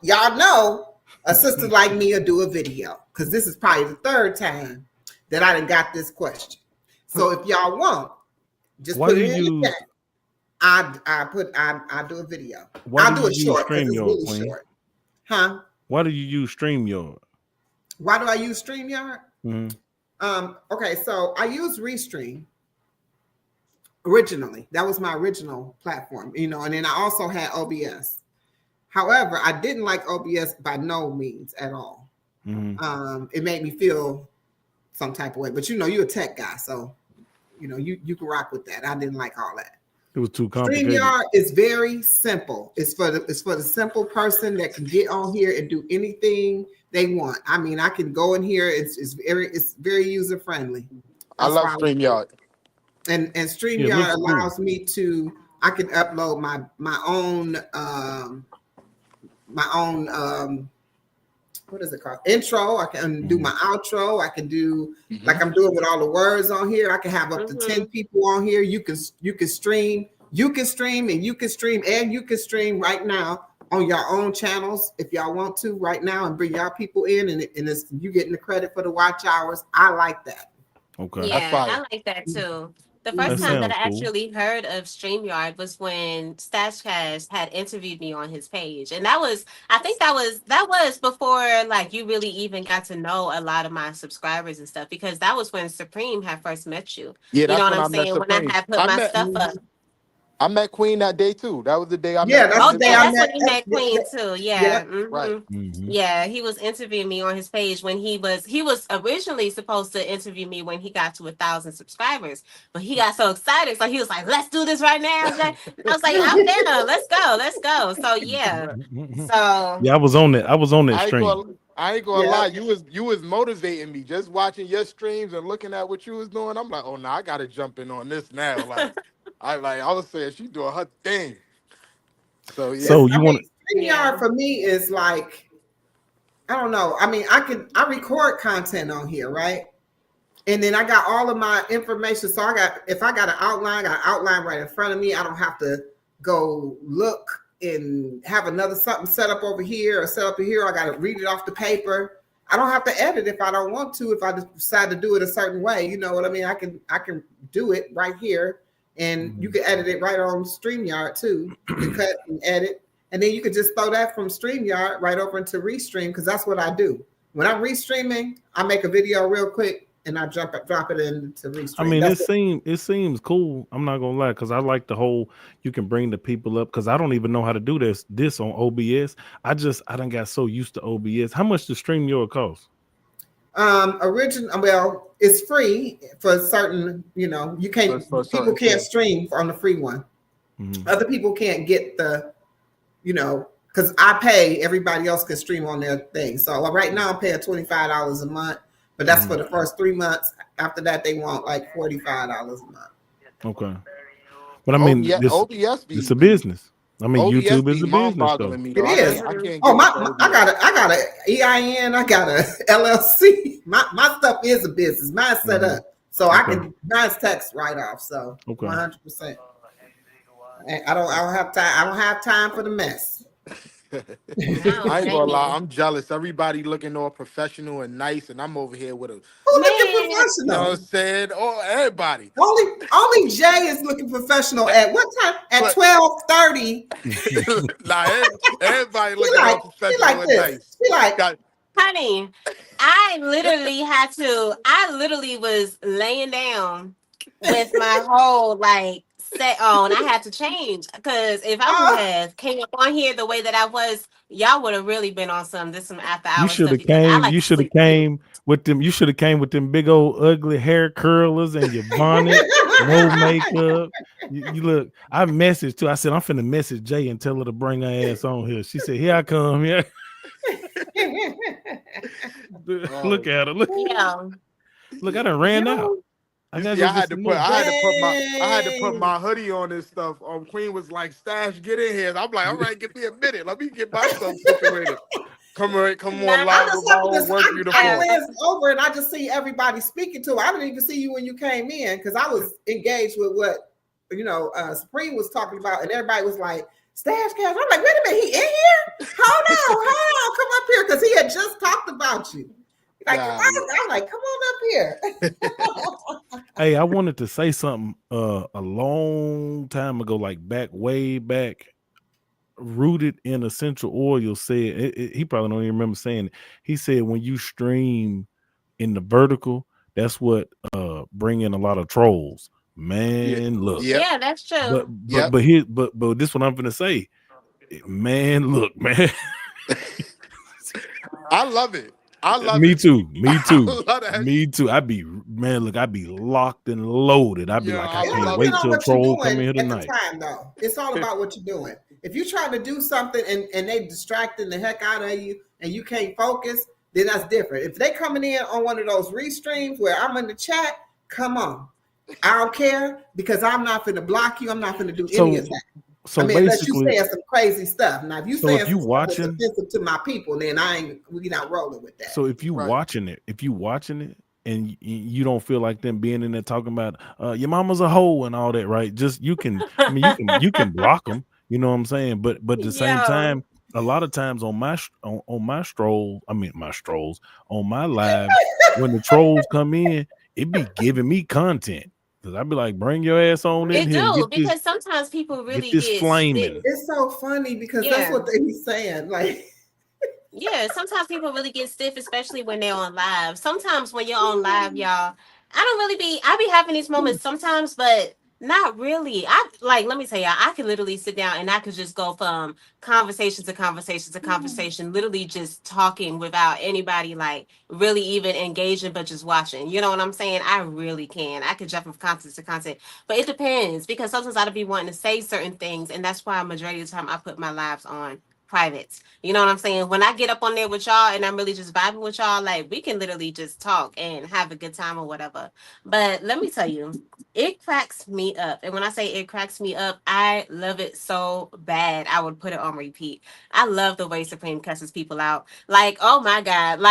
y'all know a sister like me will do a video, because this is probably the third time that I done got this question. So if y'all want, just Why put do it in you the chat. I do a video. Why I'll do do it you short use because it's StreamYard, really Queen? short. Huh? Why do you use StreamYard? Why do I use StreamYard? Mm-hmm. Okay, so I use Restream originally. That was my original platform, and then I also had OBS. However, I didn't like OBS by no means at all. Mm-hmm. It made me feel some type of way, but you're a tech guy, so you can rock with that. I didn't like all that. It was too complicated. StreamYard is very simple. It's for the simple person that can get on here and do anything they want. I mean, I can go in here. It's very user friendly. I love StreamYard. And StreamYard allows me to. I can upload my own what is it called? Intro. I can do my outro. I can do like I'm doing with all the words on here. I can have up to 10 people on here. You can stream. You can stream and you can stream right now on your own channels if y'all want to right now and bring y'all people in and it's you getting the credit for the watch hours. I like that. Okay. Yeah, I like that too. The first time that I actually heard of StreamYard was when Stashcast had interviewed me on his page. And I think that was before like you really even got to know a lot of my subscribers and stuff, because that was when Supreme had first met you. Yeah, you know that's what I'm saying? When I had put my stuff up. I met Queen that day too. That was the day I met. Yeah, that's the day I met. That's when he met Queen too. Yeah. Right. Yeah, he was interviewing me on his page when he was originally supposed to interview me when he got to 1,000 subscribers, but he got so excited, so he was like, "Let's do this right now." I was like, "I'm down. Let's go." So yeah. So yeah, I was on that stream. I ain't gonna lie, you was motivating me just watching your streams and looking at what you was doing. I'm like, oh no, I gotta jump in on this now. Like I was saying, she doing her thing. So yeah. So you want StreamYard for me is like, I don't know. I mean, I record content on here, right? And then I got all of my information. So if I got an outline, I got an outline right in front of me. I don't have to go look and have another something set up over here or set up here. I got to read it off the paper. I don't have to edit if I don't want to. If I decide to do it a certain way, you know what I mean. I can do it right here, and you can edit it right on StreamYard too. You can cut and edit, and then you can just throw that from StreamYard right over into Restream, because that's what I do. When I'm restreaming, I make a video real quick and I drop it into Restream. I mean, it seems cool. I'm not gonna lie, because I like the whole you can bring the people up, because I don't even know how to do this on OBS. I done got so used to OBS. How much does StreamYard cost? Well, it's free for certain, you know, you can't people can't stream on the free one. Mm-hmm. Other people can't get the, you know, because I pay, everybody else can stream on their thing. So right now I'm paying $25 a month, but that's for the first 3 months. After that, they want like $45 a month. Okay. But I mean, it's a business. I mean, OBS YouTube is a business, though. It is. I got a EIN. I got a LLC. My stuff is a business. Mine's set up, so mine's tax write off. So 100%. I don't have time. I don't have time for the mess. I ain't gonna lie, I'm jealous. Everybody looking all professional and nice, and I'm over here with a looking professional. You know what I'm saying? Oh, everybody. Only Jay is looking professional at what time? At 12:30. Nah, everybody looking all professional and nice. Honey, I literally was laying down with my whole set on. I had to change, because if I would have came up on here the way that I was, y'all would have really been on some after hours. You should have came with them. You should have came with them big old ugly hair curlers and your bonnet, no makeup. You look. I messaged too. I said I'm finna message Jay and tell her to bring her ass on here. She said, "Here I come." Yeah. Look at her. Look. Yeah. Look, I done ran out. I had to put my hoodie on and stuff. Queen was like, "Stash, get in here." I'm like, "All right, give me a minute. Let me get myself situated." Come on, live with my own work uniform. Over, and I just see everybody speaking to her. I didn't even see you when you came in, because I was engaged with what Supreme was talking about, and everybody was like, "Stash Cash." I'm like, "Wait a minute, he in here? Hold on, come up here," because he had just talked about you. I'm like, come on up here. Hey, I wanted to say something a long time ago, like way back. Rooted in Essential Oil said, he probably don't even remember saying it. He said, when you stream in the vertical, that's what bring in a lot of trolls. Man, look. Yeah, that's true. But this is what I'm gonna say. Man, look, man. I love it. Me too. Me too. I'd be locked and loaded. I'd be like, I can't wait till a troll come in here tonight. It's all about what you're doing. If you're trying to do something and they distracting the heck out of you and you can't focus, then that's different. If they coming in on one of those restreams where I'm in the chat, come on. I don't care, because I'm not going to block you. I'm not going to do any of that. So unless you saying some crazy stuff. Now, if you saying something that's offensive to my people, then we're not rolling with that. So if you watching it, and you don't feel like them being in there talking about your mama's a hoe and all that, right? Just you can block them. You know what I'm saying? But at the same time, a lot of times on my strolls, on my live, when the trolls come in, it be giving me content. Cause I'd be like, bring your ass on in here. Because sometimes people really get flaming. It's so funny because that's what they be saying. Like, yeah, sometimes people really get stiff, especially when they're on live. Sometimes when you're on live, y'all, I be having these moments sometimes, but not really. Let me tell y'all, I could literally sit down and I could just go from conversation to conversation to conversation, literally just talking without anybody really even engaging, but just watching. You know what I'm saying? I really can. I could jump from content to content, but it depends, because sometimes I'd be wanting to say certain things, and that's why majority of the time I put my lives on privates. You know what I'm saying? When I get up on there with y'all and I'm really just vibing with y'all, we can literally just talk and have a good time or whatever. But let me tell you, it cracks me up. And when I say it cracks me up, I love it so bad. I would put it on repeat. I love the way Supreme cusses people out. Oh my God.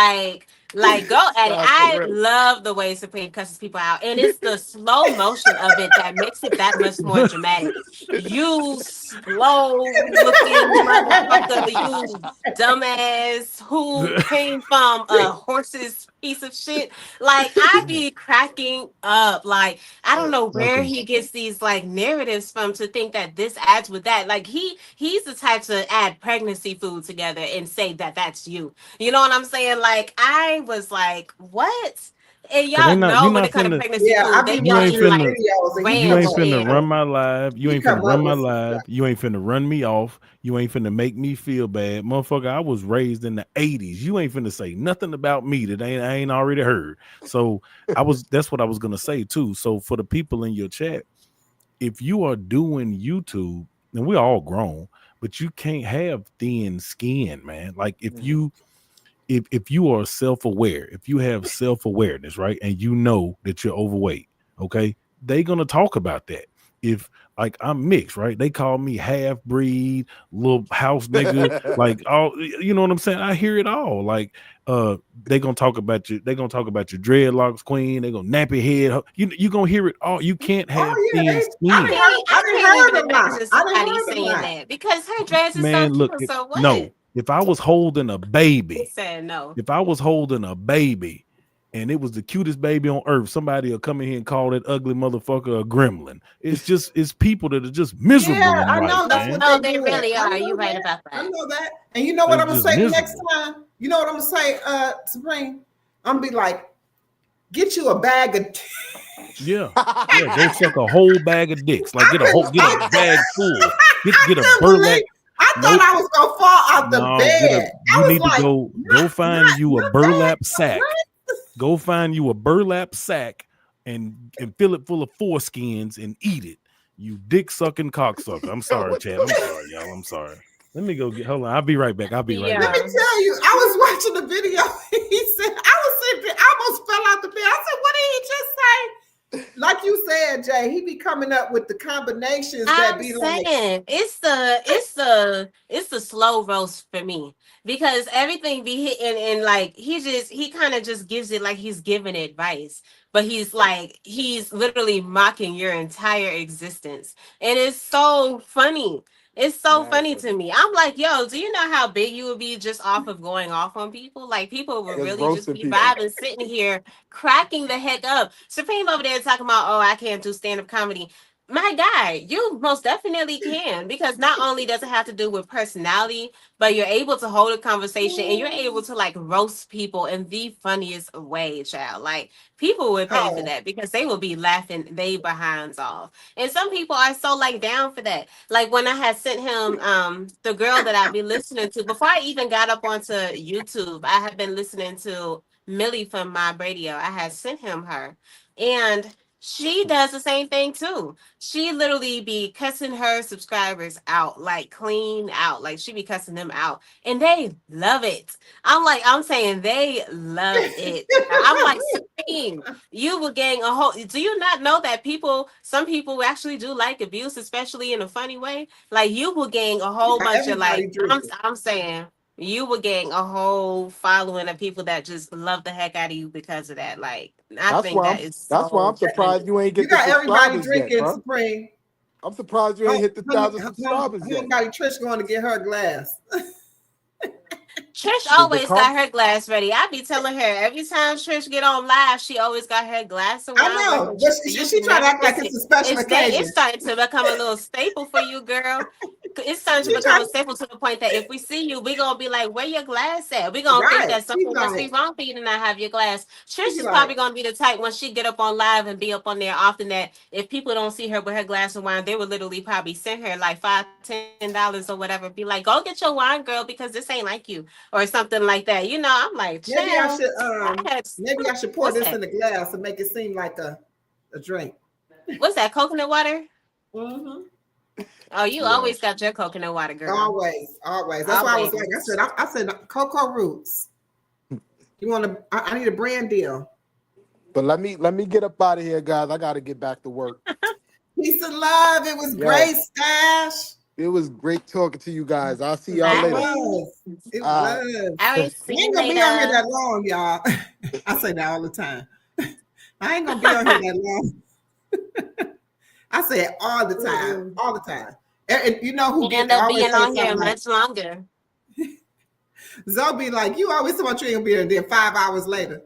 Like, go at it. Nah, for I real. love the way Supreme cusses people out. And it's the slow motion of it that makes it that much more dramatic. You slow looking motherfucker, you dumbass who came from a horse's piece of shit. Like, I be cracking up. Like, I don't know where Welcome. he gets these like narratives from to think that this adds with that. Like, he's the type to add pregnancy food together and say that that's you. You know what I'm saying? Like, I was like, what? And Cause they y'all not, know you when not it comes to finna, pregnancy Yeah, I food, be they you be ain't watching eating the like finna, videos and he you come ain't up ranch with finna and run my live. You he ain't come finna run up my with some live. stuff. You ain't finna run me off. You ain't finna make me feel bad. Motherfucker, I was raised in the 80s. You ain't finna say nothing about me that I ain't already heard. So that's what I was gonna say too. So for the people in your chat, if you are doing YouTube, and we're all grown, but you can't have thin skin, man. Like if you are self-aware, if you have self-awareness, right, and you know that you're overweight, okay, they gonna talk about that. If like I'm mixed, right, they call me half breed, little house nigga, like all, you know what I'm saying? I hear it all. Like they gonna talk about you, they gonna talk about your dreadlocks queen, they gonna nappy head, you gonna hear it all. You can't have Oh yeah, thin I skin, can't I I done can't even heard a lot. imagine I done somebody heard a saying lot. that because her dress is so man. Look, cute. So no, what? if I was holding a He baby, said no. if I was holding a baby and it was the cutest baby on earth, somebody will come in here and call that ugly motherfucker a gremlin. It's people that are just miserable Yeah, in I life, know that's man. what they No, they doing. really I are. know You right that. about I that. know that. And you know what They're I'm gonna just say the next miserable. time? You know what I'm gonna say, Supreme? I'm gonna be like, get you a bag of Yeah. Yeah, go suck a whole bag of dicks. Like get a bag full. Get I a couldn't burlap. believe I thought Nope. I was gonna fall out the No, bed. you I was need to like, go find you a not that. burlap sack. Go find you a burlap sack and fill it full of foreskins and eat it. You dick sucking cocksucker. I'm sorry, What Chad. I'm sorry, y'all. I'm sorry. Let me go get, hold on. I'll be right back. I'll be right Let back. me Yeah. tell you, I was watching the video. He said, I was sitting there, I almost fell out the bed. I said, what did he just say? Like you said, Jay, he be coming up with the combinations that I'm be like, saying it's the slow roast for me because everything be hitting and like he kind of just gives it like he's giving advice, but he's literally mocking your entire existence, and it's so funny. It's so Mad funny to funny. me. I'm like, yo, do you know how big you would be just off of going off on people? Like people would Just really just roasting be people. vibing, sitting here cracking the heck up. Supreme over there talking about, oh, I can't do stand-up comedy. My guy, you most definitely can because not only does it have to do with personality, but you're able to hold a conversation and you're able to like roast people in the funniest way, child. Like people would pay for oh, that because they will be laughing they behinds off. And some people are so like down for that. Like when I had sent him the girl that I'd be listening to before I even got up onto YouTube, I had been listening to Millie from My Radio. I had sent him her. And she does the same thing too. She literally be cussing her subscribers out, like clean out. Like she be cussing them out. And they love it. I'm saying they love it. I'm like, Supreme, you will gain a whole. Do you not know that some people actually do like abuse, especially in a funny way? Like you will gain a whole yeah, bunch of everybody like, drinking. I'm saying you will gain a whole following of people that just love the heck out of you because of that. Like, I That's think why that I'm is that's why so I'm surprised funny. you ain't You get the got everybody subscribers yet, drinking, bro. Supreme. I'm surprised you ain't hit the 1,000 subscribers yet. Homebody Trish going to get her glass. Trish The always comp got her glass ready. I be telling her every time Trish get on live, she always got her glass of I wine with know, her. but You she can trying to never act like miss it's it. a special It's occasion. starting to become a little staple for you, girl. It's starting to She become trying, a staple to the point that if we see you, we gonna be like, "Where your glass at?" We gonna think right? that She's something must be like, wrong for you to not have your glass. she Trish be is like, probably gonna be the type when she get up on live and be up on there often that if people don't see her with her glass of wine, they would literally probably send her like $5-10 or whatever. Be like, "Go get your wine, girl, because this ain't like you," or something like that. You know, I'm like, maybe I chill. should I maybe I should pour what's this that? in a glass and make it seem like a drink. What's that? Coconut water? Mm-hmm. Oh, you yeah. always got your coconut water, girl. Always, always. That's why I was like, Always. I said, Cocoa Roots. You want to? I need a brand deal. But let me get up out of here, guys. I gotta get back to work. Peace and love. It was Yes. great, Stash. It was great talking to you guys. I'll see y'all It later. Bye. was. It All right. was. All right, I see you ain't gonna be on here later. that long, y'all. I say that all the time. I ain't gonna be on here that long. I say it all the time, all the time. And you know who You end up always being say on here something like, much longer. Zoe be like, you always say what you ain't gonna be here, then 5 hours later.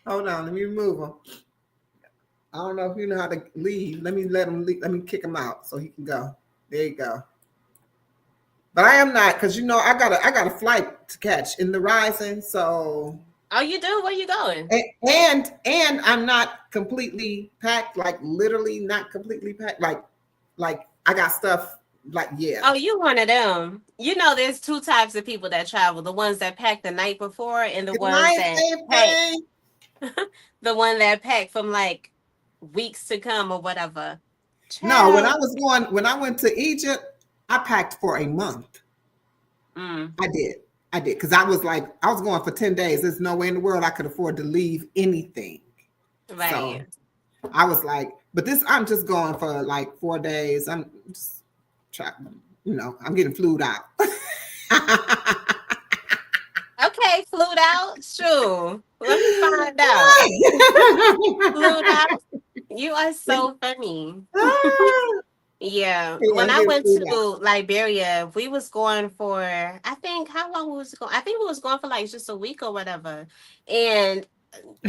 Hold on, let me remove him. I don't know if you know how to leave. Let me let him leave. Let me kick him out so he can go. There you go. But I am not, because you know I got a flight to catch in the Rising. So Oh, you do? Where you going? and I'm not completely packed, like literally not completely packed. Like I got stuff like Oh, you one of them. You know, there's two types of people that travel: the ones that pack the night before, and the Good ones night, that same pack thing. the one that pack from like weeks to come or whatever. No, when Child. I went to Egypt, I packed for a month. Mm, I did because I was like, I was going for 10 days. There's no way in the world I could afford to leave anything. So right. I was like, but I'm just going for like 4 days. I'm just trying, I'm getting flued out. Okay, flued out. Sure. Let me find out. Flued out. You are so funny. Yeah, Yeah, when I'm I getting went flued to out. Liberia, we was going for, I think, how long was it going? I think we was going for like just a week or whatever. And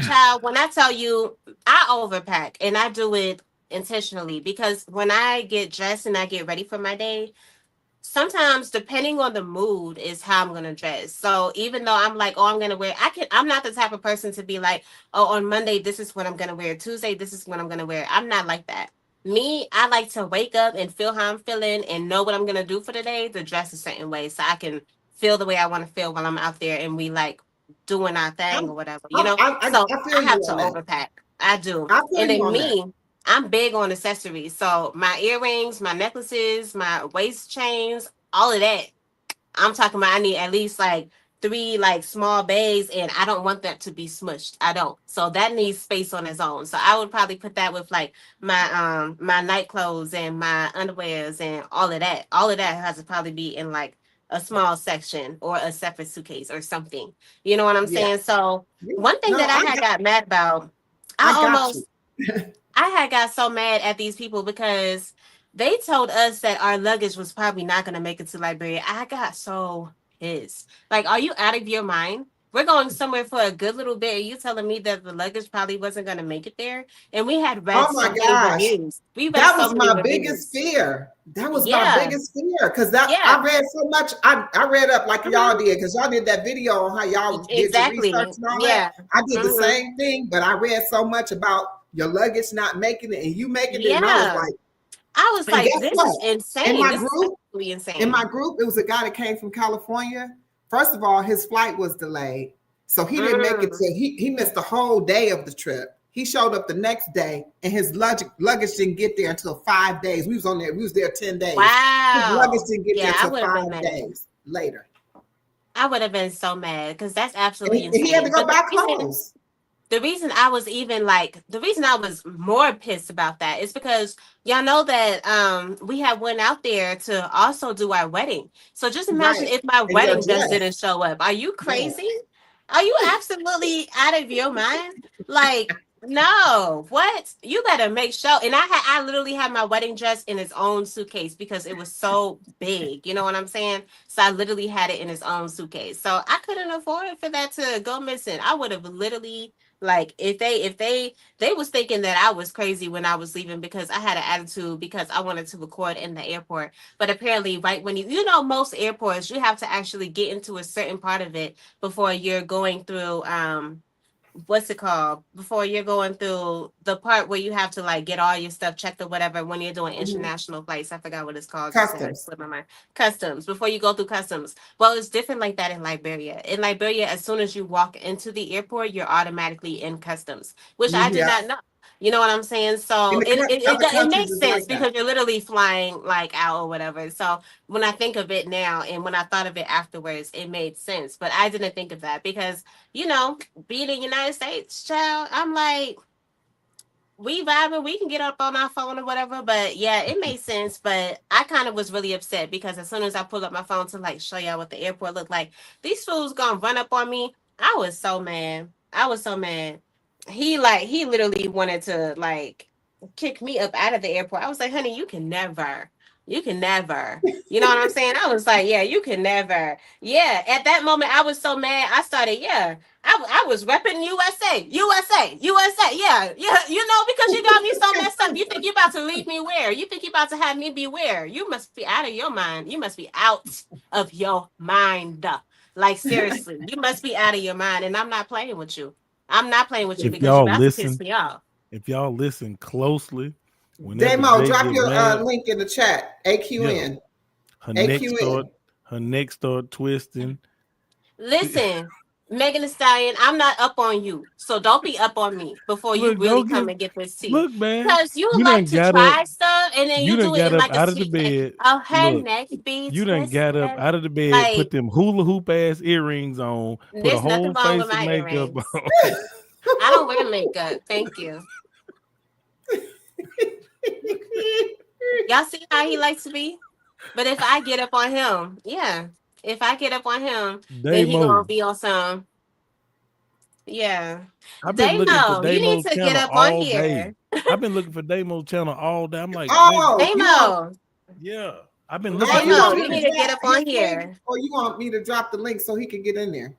child, when I tell you, I overpack and I do it intentionally because when I get dressed and I get ready for my day, sometimes depending on the mood is how I'm gonna dress. So even though I'm like, oh, I'm gonna wear, I'm not the type of person to be like, oh, on Monday this is what I'm gonna wear, Tuesday this is what I'm gonna wear. I'm not like that. Me, I like to wake up and feel how I'm feeling and know what I'm gonna do for the day to dress a certain way so I can feel the way I want to feel while I'm out there and we like doing our thing or whatever, you know. So I feel I you have to on that. overpack. I do. I feel And you then on that. me, I'm big on accessories. So my earrings, my necklaces, my waist chains, all of that. I'm talking about I need at least like 3 like small bags and I don't want that to be smushed. I don't. So that needs space on its own. So I would probably put that with like my night clothes and my underwears and all of that. All of that has to probably be in like a small section or a separate suitcase or something. You know what I'm Yeah. saying? So one thing No, that I had got mad about, I I got you. almost I had got so mad at these people because they told us that our luggage was probably not going to make it to Liberia. I got so pissed. Like, are you out of your mind? We're going somewhere for a good little bit. And you telling me that the luggage probably wasn't going to make it there? And we had read Oh so my many gosh. reviews. We read That so was many my biggest reviews. fear. That was my Yeah. biggest fear because that Yeah. I read so much. I read up like y'all did because y'all did that video on how y'all did your Exactly. research and all Yeah. that. I did the same thing, but I read so much about your luggage not making it and you making it, and I was Yeah. like, I was and like, guess this is what? In insane. my This is group, absolutely insane. in my group, it was a guy that came from California. First of all, his flight was delayed, so he didn't make it. To he missed the whole day of the trip. He showed up the next day, and his luggage didn't get there until 5 days. We was there 10 days. His luggage Wow. didn't get Yeah, there I till would have been 5 mad. days later. I would have been so mad because that's And absolutely he had to insane. go But buy clothes. the reason I was even like the reason I was more pissed about that is because y'all know that we had went out there to also do our wedding. So just imagine Right. if my And your wedding just didn't dress. show up. Are you Yes. crazy? Are you absolutely out of your mind? Like, no, what? You better make sure. And I literally had my wedding dress in its own suitcase because it was so big. You know what I'm saying? So I literally had it in its own suitcase. So I couldn't afford for that to go missing. I would have literally like if they was thinking that I was crazy when I was leaving because I had an attitude because I wanted to record in the airport. But apparently, right when you know most airports, you have to actually get into a certain part of it before you're going through what's it called before you're going through the part where you have to like get all your stuff checked or whatever when you're doing international flights. I forgot what it's called. Just had it Customs. slip my mind. Customs, before you go through customs. Well, it's different like that in Liberia. In Liberia, as soon as you walk into the airport, you're automatically in customs, which I did Yeah. not know. You know what I'm saying? So In the other it countries makes is sense like that. because you're literally flying like out or whatever. So when I think of it now and when I thought of it afterwards, it made sense. But I didn't think of that because, you know, being in the United States, child, I'm like, we vibing, we can get up on our phone or whatever. But yeah, it made sense. But I kind of was really upset because as soon as I pulled up my phone to like show y'all what the airport looked like, these fools gonna run up on me. I was so mad. I was so mad. He literally wanted to like kick me up out of the airport. I was like, honey, you can never. You can never. You know what I'm saying? I was like, yeah, you can never. Yeah. At that moment, I was so mad. I started, yeah. I was repping USA, USA, USA. Yeah, yeah. You know, because you got me so messed up. You think you about to leave me where? You think you about to have me be where? You must be out of your mind. You must be out of your mind. Like seriously, you must be out of your mind. And I'm not playing with you. I'm not playing with you If because you're y'all about to piss listen, me off. if y'all listen closely, whenever Damo, Jay drop get your mad, link in the chat. AQN. her neck AQN. start twisting. Listen, Megan Thee Stallion, I'm not up on you. So don't be up on me before you Look, really don't come get and get this tea. look, man. Because you You like done to got up. try stuff and then You you done do it got in up like a out of the sweet bed. oh her Look, neck be you done got up twisted. out of the bed, Like put them hula hoop ass earrings on, put a there's nothing whole wrong with face of my makeup earrings. on. I don't wear makeup. Thank you. Y'all see how he likes to be? But if I get up on him, yeah. If I get up on him, then he gonna Damo, be on some. Yeah. I've been looking for Damo, you need Damo's to get channel up on all day. here. I've been looking for Damo's channel all day. I'm like, nigga, Oh, Damo, yeah. I've been looking oh, you for Damo, want his you me need to to channel. get drop up on his link, here. or you want me to drop the link so he can get in there?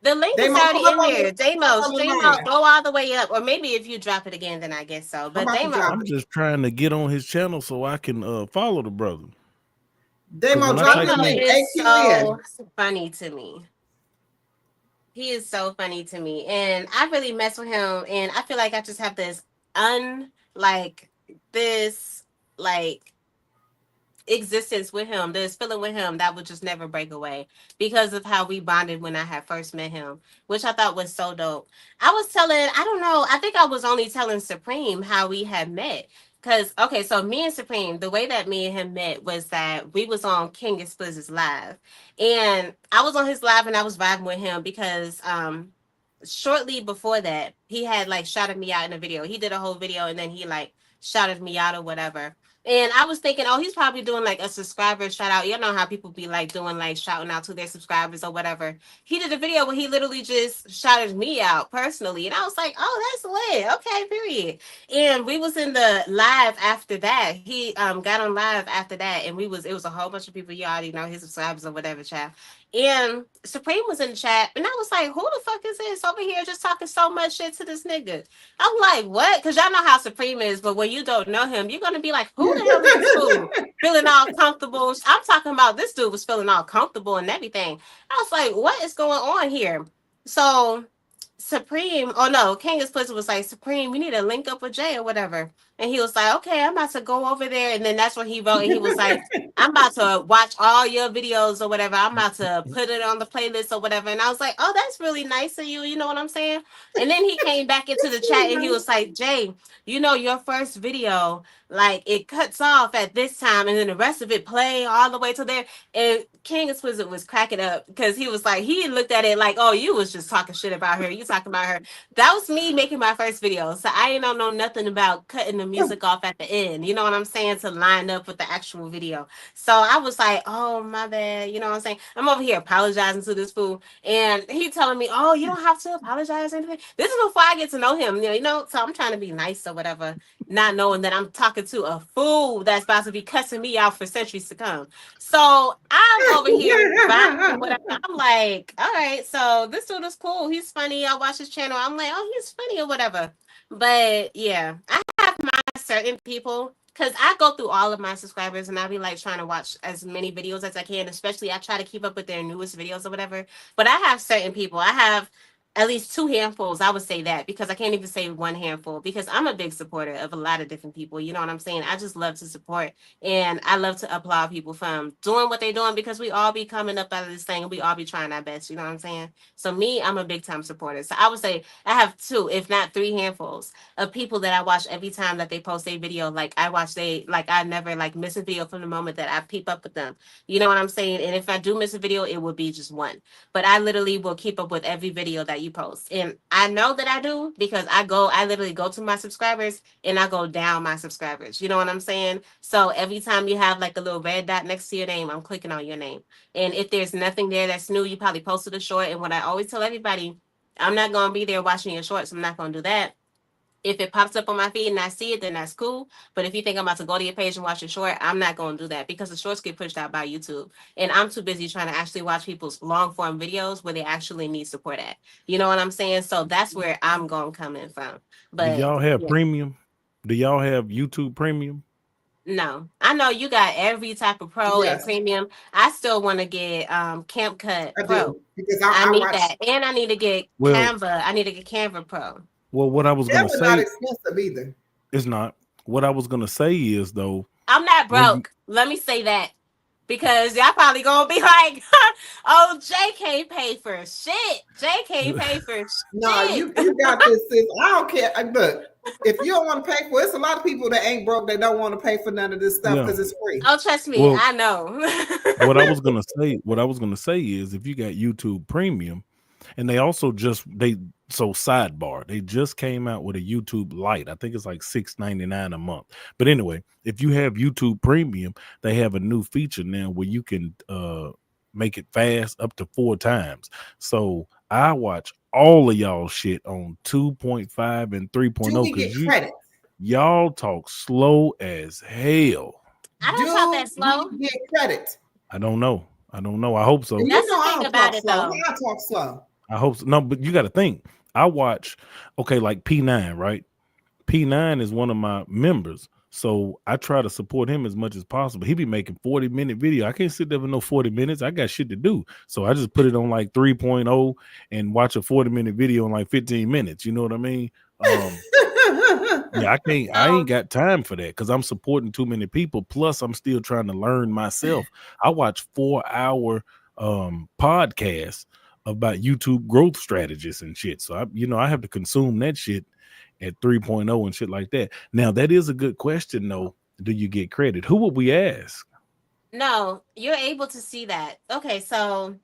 The link is Damo, come already up in on there. Damo, the stream line. out, go all the way up. Or maybe if you drop it again, then I guess so. I'm But about to drop Damo, I'm just trying to get on his channel so I can follow the brother. Damo, when I drop type your Damo link. in, is AQN. so funny to me. He is so funny to me. And I really mess with him. And I feel like I just have this like existence with him, this feeling with him that would just never break away because of how we bonded when I had first met him, which I thought was so dope. I don't know, I think I was only telling Supreme how we had met. Cause okay, so me and Supreme, the way that me and him met was that we was on King Explicit's live. And I was on his live and I was vibing with him because shortly before that, he had like shouted me out in a video. He did a whole video and then he like shouted me out or whatever. And I was thinking, oh, he's probably doing like a subscriber shout out. You know how people be like doing like shouting out to their subscribers or whatever. He did a video where he literally just shouted me out personally. And I was like, oh, that's lit. Okay, period. And we was in the live after that. He got on live after that. And it was a whole bunch of people, you already know his subscribers or whatever, child. And Supreme was in the chat, and I was like, who the fuck is this over here just talking so much shit to this nigga? I'm like, what? Because y'all know how Supreme is, but when you don't know him, you're going to be like, who the hell is this fool? Feeling all comfortable. I'm talking about this dude was feeling all comfortable and everything. I was like, what is going on here? So Supreme, oh no, King Explicit was like, Supreme, we need to link up with Jay or whatever. And he was like, okay, I'm about to go over there. And then that's when he wrote, and he was like, I'm about to watch all your videos or whatever. I'm about to put it on the playlist or whatever. And I was like, oh, that's really nice of you. You know what I'm saying? And then he came back into the chat and he was like, Jay, you know, your first video, like it cuts off at this time and then the rest of it play all the way to there. And King Explicit was cracking up because he was like, he looked at it like, oh, you was just talking shit about her. You talking about her. That was me making my first video. So I ain't know nothing about cutting the music off at the end. You know what I'm saying? To line up with the actual video. So I was like, oh, my bad. You know what I'm saying? I'm over here apologizing to this fool. And he telling me, oh, you don't have to apologize or anything. This is before I get to know him. You know, so I'm trying to be nice or whatever, not knowing that I'm talking to a fool that's about to be cussing me out for centuries to come. So I'm over here vibing, whatever. I'm like, all right, so this dude is cool. He's funny. I watch his channel. I'm like, oh, he's funny or whatever. But yeah, I have my certain people because I go through all of my subscribers and I be like trying to watch as many videos as I can. Especially I try to keep up with their newest videos or whatever. But I have certain people. I have at least 2 handfuls. I would say that because I can't even say 1 handful because I'm a big supporter of a lot of different people. You know what I'm saying? I just love to support and I love to applaud people from doing what they're doing because we all be coming up out of this thing and we all be trying our best. You know what I'm saying? So me, I'm a big time supporter. So I would say I have 2, if not 3 handfuls of people that I watch every time that they post a video. Like I never like miss a video from the moment that I peep up with them. You know what I'm saying? And if I do miss a video, it would be just 1. But I literally will keep up with every video that you you post. And I know that I do because I literally go to my subscribers and I go down my subscribers. You know what I'm saying? So every time you have like a little red dot next to your name, I'm clicking on your name. And if there's nothing there that's new, you probably posted a short. And what I always tell everybody, I'm not going to be there watching your shorts. I'm not going to do that. If it pops up on my feed and I see it, then that's cool. But if you think I'm about to go to your page and watch your short, I'm not going to do that because the shorts get pushed out by YouTube. And I'm too busy trying to actually watch people's long form videos where they actually need support at. You know what I'm saying? So that's where I'm going to come in from. But do y'all have premium? Do y'all have YouTube premium? No, I know you got every type of pro and premium. I still want to get CapCut Pro because I need that, and I need to get Canva. I need to get Canva Pro. Well, what I was going to say, not expensive either. It's not. What I was going to say is though, I'm not broke. Let me say that because y'all probably gonna be like, "Oh, Jay can't pay for shit. Jay can't pay for shit." No, you got this, sis. I don't care. Look, if you don't want to pay for it, it's a lot of people that ain't broke. They don't want to pay for none of this stuff because it's free. Oh, trust me, I know. What I was gonna say is, if you got YouTube Premium, and they also sidebar, they just came out with a YouTube Lite. I think it's like $6.99 a month. But anyway, if you have YouTube Premium, they have a new feature now where you can make it fast up to 4 times. So I watch all of y'all shit on 2.5 and 3.0 because y'all talk slow as hell. I don't talk that slow. You get credit. I don't know. I hope so. That's the thing about it, though. I talk slow. I hope so. No, but you got to think. I watch, like P9, right? P9 is one of my members. So I try to support him as much as possible. He be making 40-minute video. I can't sit there for no 40 minutes. I got shit to do. So I just put it on like 3.0 and watch a 40-minute video in like 15 minutes. You know what I mean? Yeah, I ain't got time for that because I'm supporting too many people. Plus, I'm still trying to learn myself. I watch 4-hour podcasts about YouTube growth strategies and shit. So I have to consume that shit at 3.0 and shit like that. Now, that is a good question, though. Do you get credit? Who would we ask? No, you're able to see that. Okay, so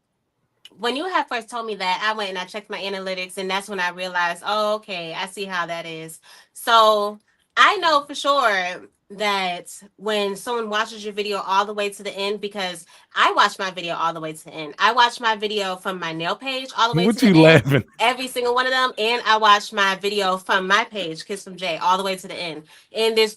when you had first told me that, I went and I checked my analytics, and that's when I realized, oh, okay, I see how that is. So I know for sure that when someone watches your video all the way to the end, because I watch my video all the way to the end. I watch my video from my nail page all the way to the end. Every single one of them. And I watch my video from my page, Kiss from Jay, all the way to the end. And there's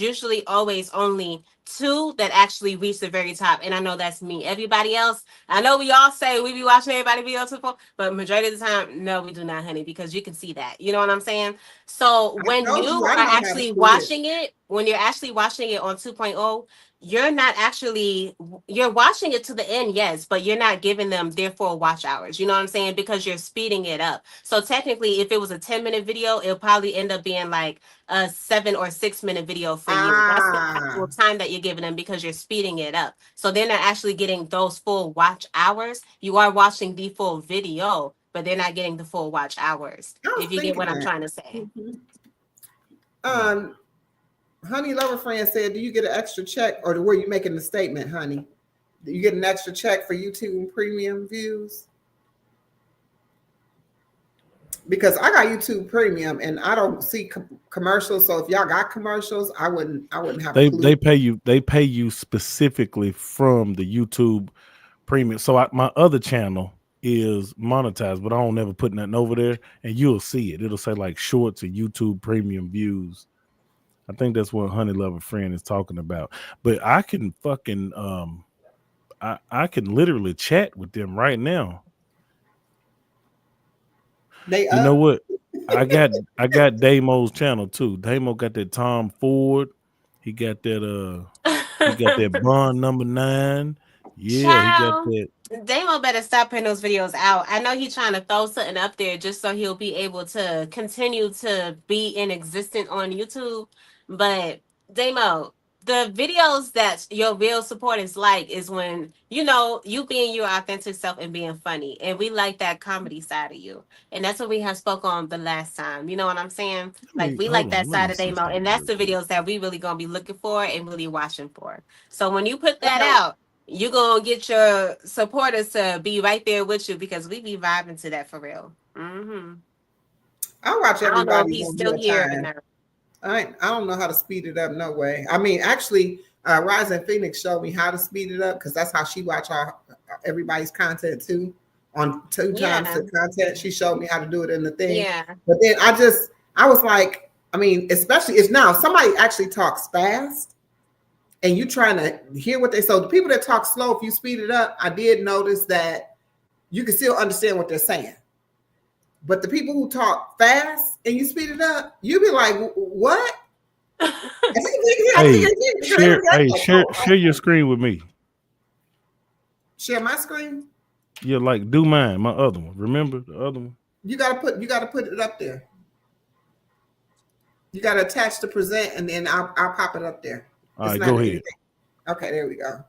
usually always only 2 that actually reach the very top, and I know that's me. Everybody else, I know we all say we be watching everybody video to the phone, but majority of the time, no, we do not, honey, because you can see that. You know what I'm saying? So when you are actually watching it, when you're actually watching it on 2.0, you're watching it to the end, yes, but you're not giving them their full watch hours. You know what I'm saying? Because you're speeding it up. So technically, if it was a 10-minute video, it'll probably end up being like a 7 or 6 minute video for you. That's the actual time that you're giving them because you're speeding it up. So they're not actually getting those full watch hours. You are watching the full video, but they're not getting the full watch hours. If you get what I'm trying to say. Honey Lover Friend said, do you get an extra check, or were you making the statement, honey? Do you get an extra check for YouTube Premium views? Because I got YouTube Premium and I don't see commercials. So if y'all got commercials, I wouldn't have. They pay you specifically from the YouTube Premium. So my other channel is monetized, but I don't ever put nothing over there, and you'll see it. It'll say like shorts and YouTube Premium views. I think that's what Honey Lover Friend is talking about. But I can fucking I can literally chat with them right now. You know what? I got Damo's channel too. Damo got that Tom Ford. He got that Bond number 9. Yeah, Child. he got that. Damo better stop putting those videos out. I know he's trying to throw something up there just so he'll be able to continue to be in existence on YouTube. But Damo, the videos that your real supporters like is when, you being your authentic self and being funny. And we like that comedy side of you. And that's what we have spoke on the last time. You know what I'm saying? Like, we like that side of Damo. And that's the videos that we really going to be looking for and really watching for. So when you put that out, you're going to get your supporters to be right there with you because we be vibing to that for real. Mm-hmm. I watch I don't know if everybody he's on still real here or time. not. I don't know how to speed it up. No way. I mean, actually, Rising Phoenix showed me how to speed it up because that's how she watch everybody's content too. On 2 times Yeah. the content, she showed me how to do it in the thing. Yeah. But then I was like, I mean, especially it's now somebody actually talks fast, and you trying to hear what they. So the people that talk slow, if you speed it up, I did notice that you can still understand what they're saying. But the people who talk fast and you speed it up, you be like, what? Hey, share your screen with me. Share my screen. Yeah, like do mine, my other one. Remember the other one? You gotta put it up there. You gotta attach to present, and then I'll pop it up there. All right, go ahead. Anything. Okay, there we go.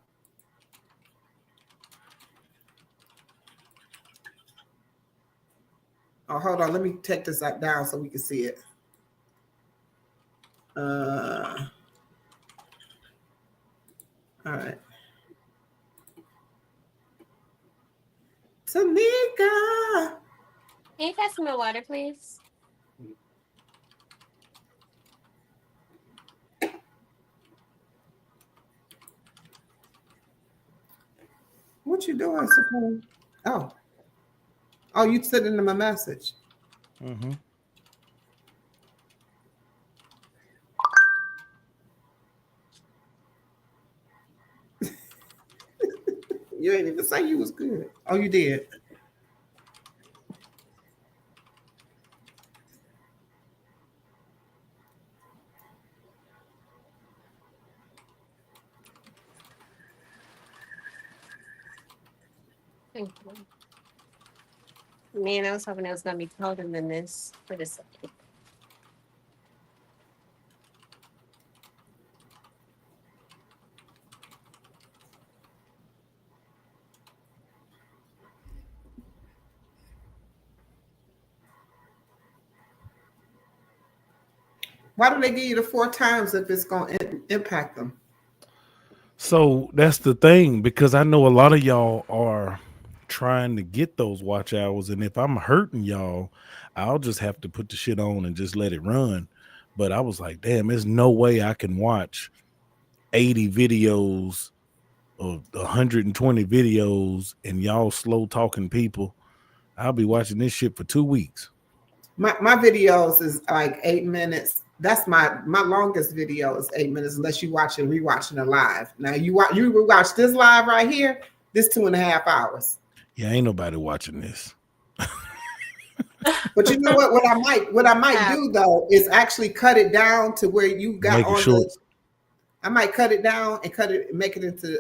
Oh, hold on. Let me take this down so we can see it. All right. Tamika. Can you pass me my water, please? What you doing, Supreme? Oh, you sent in my message. Mm-hmm. You ain't even say you was good. Oh, you did. Thank you. Man, I was hoping it was gonna be colder than this for this second. Why do they give you the 4 times if it's going to impact them? So that's the thing, because I know a lot of y'all are trying to get those watch hours, and if I'm hurting y'all, I'll just have to put the shit on and just let it run. But I was like, damn, there's no way I can watch 80 videos or 120 videos and y'all slow talking people. I'll be watching this shit for 2 weeks. My videos is like 8 minutes. That's my longest video is 8 minutes, unless you rewatching it live. Now you rewatch this live right here, this 2.5 hours. Yeah, ain't nobody watching this. But you know what I might do though is actually cut it down to where you got Make it on short. I might cut it down and make it into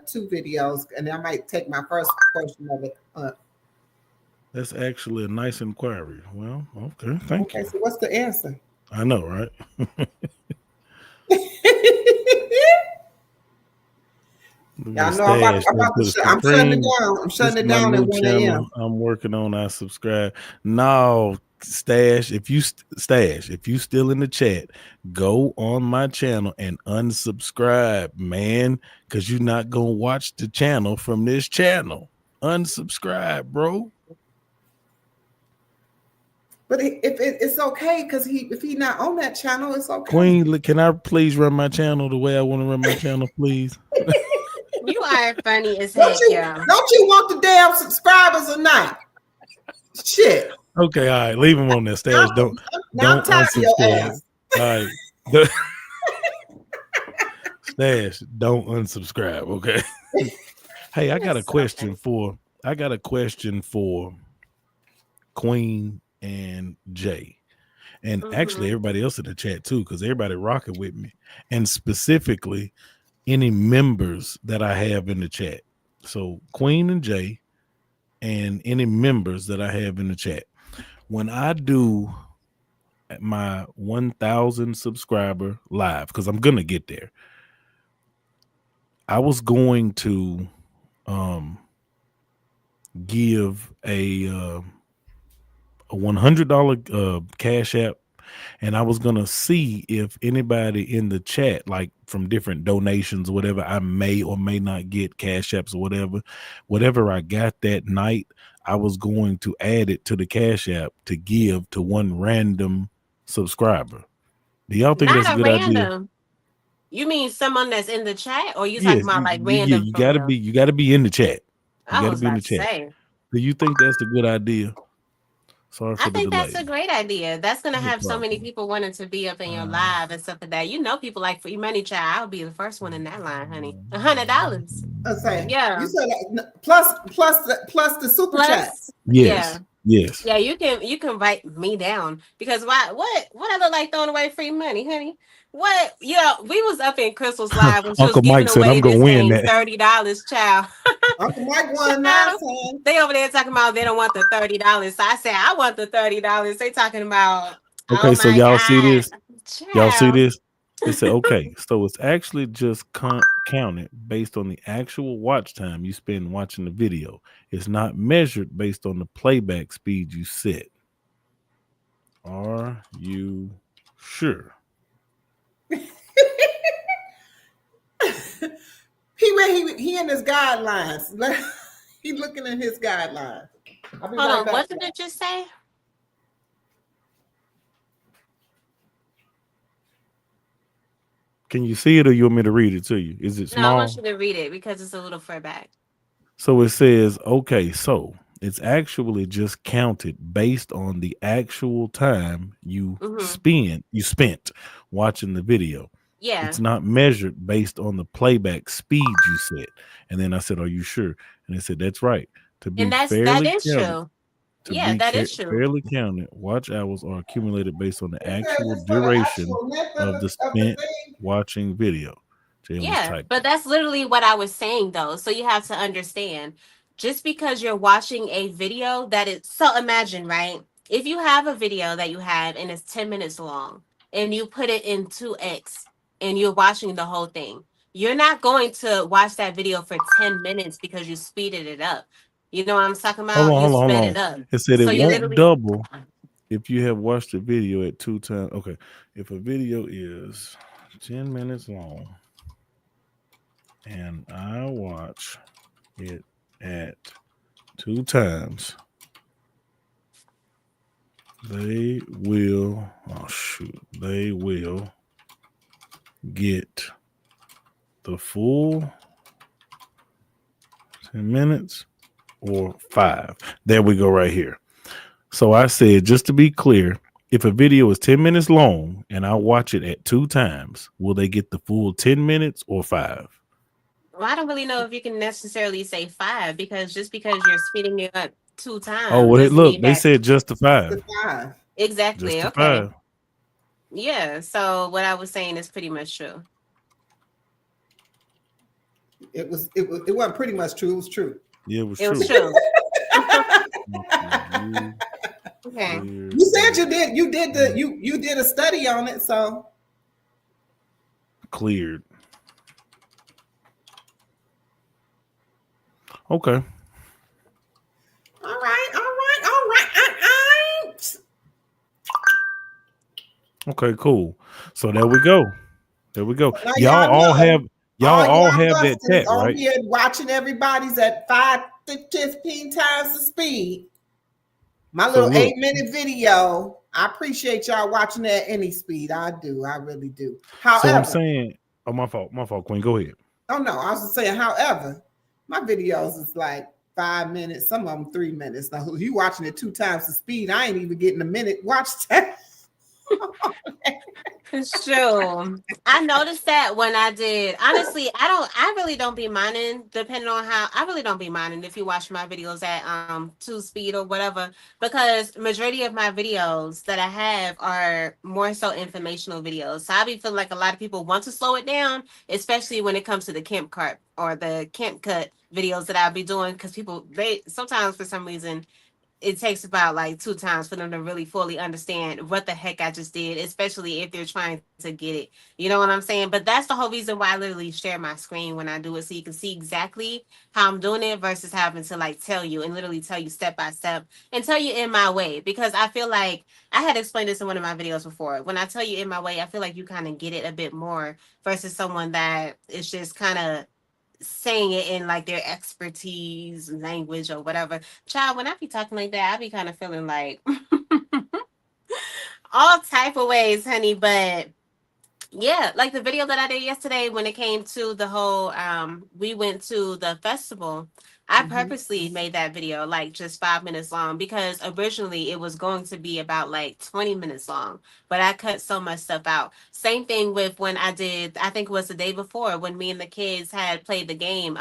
2 videos, and then I might take my first portion of it. That's actually a nice inquiry. Well, okay, thank you. So what's the answer? I know, right? Yeah, I know. I'm shutting it down. I'm shutting it down at 1 a.m. I'm working on. I subscribe. No, Stash. If you still in the chat, go on my channel and unsubscribe, man, because you're not gonna watch the channel from this channel. Unsubscribe, bro. But it's okay, because if he's not on that channel, it's okay. Queen, can I please run my channel the way I want to run my channel, please? You are funny as heck, y'all. Don't you want the damn subscribers or not? Shit. Okay, all right, leave them on there. Stash, don't unsubscribe. All right, Stash, don't unsubscribe. Okay. Hey, I got a question for Queen and Jay, and actually everybody else in the chat too, because everybody rocking with me, and specifically any members that I have in the chat. So Queen and Jay and any members that I have in the chat. When I do my 1,000 subscriber live, because I'm gonna get there, I was going to give a $100 Cash App, and I was gonna see if anybody in the chat, like from different donations or whatever, I may or may not get Cash Apps or whatever I got that night, I was going to add it to the Cash App to give to one random subscriber. Do y'all think that's Not a a good idea? random. You mean someone that's in the chat, or you talking Yes, about like yeah, random you for gotta real? be in the chat. You I gotta was be in about the to chat. say. Do you think that's a good idea? Sorry I for the think that's delay. a great idea. That's gonna No have so many problem. people wanting to be up in your live and stuff like that. You know, people like free money, child. I'll be the first one in that line, honey. $100. Let's say you Yeah. said plus the super chat. Plus, yeah. Yes. Yeah, you can write me down because why what I look like throwing away free money, honey? What we was up in Crystal's live when she was Uncle giving Mike said I'm away gonna this win thing that. $30, child. Uncle Mike won Child, last time. they over there talking about they don't want the $30. So I said I want the $30. They talking about, Okay, oh so my y'all see God, this? Y'all see child. this? It said, okay, so it's actually just counted based on the actual watch time you spend watching the video. It's not measured based on the playback speed you set. Are you sure? He in his guidelines. He looking in his guidelines. I'll be Hold right on, back. what did it just say? Can you see it, or you want me to read it to you? Is it No, I want small? you to read it because it's a little further back. So it says, okay, so it's actually just counted based on the actual time you spent watching the video. Yeah. It's not measured based on the playback speed you set. And then I said, are you sure? And they said, that's right. To be And that fairly is counted, true. Yeah, that is true. fairly counted, watch hours are accumulated based on the actual Just for the duration actual length of the of the spent thing. watching video. Jay was Yeah, typing. but that's literally what I was saying though. So you have to understand, just because you're watching a video that is, so imagine, right? If you have a video that you have and it's 10 minutes long and you put it in 2x and you're watching the whole thing, you're not going to watch that video for 10 minutes because you speeded it up. You know what I'm talking about? Hold sped on. it up. It said So it you won't literally double if you have watched the video at 2 times. Okay. If a video is 10 minutes long and I watch it at 2 times, they will get the full 10 minutes or 5. There we go right here. So I said, just to be clear, if a video is 10 minutes long and I watch it at 2 times, will they get the full 10 minutes or 5? Well, I don't really know if you can necessarily say 5 because just because you're speeding it up 2 times Oh, well, doesn't look, mean they that said just the 5. exactly. Just the Okay. 5. Yeah. So what I was saying is pretty much true. It wasn't pretty much true. It was true. Yeah, it was It true. was true. Okay. You said you did a study on it, so Cleared. Okay. all right. Okay, cool. So there we go. Now, Y'all all have that busters chat, on right? here watching everybody's at 15 times the speed. My So little look. 8-minute video. I appreciate y'all watching at any speed. I do. I really do. So However, I'm saying, oh, my fault, Queen. Go ahead. oh no, I was just saying, however, my videos is like 5 minutes, some of them 3 minutes. Now, you watching it 2 times the speed, I ain't even getting a minute watch time. It's true. I noticed that when I did. Honestly, I really don't be minding, depending on how. I really don't be minding if you watch my videos at 2 speed or whatever, because majority of my videos that I have are more so informational videos. So I be feeling like a lot of people want to slow it down, especially when it comes to the Camp Cart or the Camp Cut videos that I'll be doing, because people, they sometimes for some reason it takes about like 2 times for them to really fully understand what the heck I just did, especially if they're trying to get it. You know what I'm saying? But that's the whole reason why I literally share my screen when I do it, so you can see exactly how I'm doing it versus having to like tell you and literally tell you step by step and tell you in my way. Because I feel like I had explained this in one of my videos before. When I tell you in my way, I feel like you kind of get it a bit more versus someone that is just kind of saying it in like their expertise language or whatever. Child, when I be talking like that, I be kind of feeling like all type of ways, honey. But yeah, like the video that I did yesterday when it came to the whole we went to the festival. I purposely made that video like just 5 minutes long because originally it was going to be about like 20 minutes long, but I cut so much stuff out. Same thing with when I did, I think it was the day before when me and the kids had played the game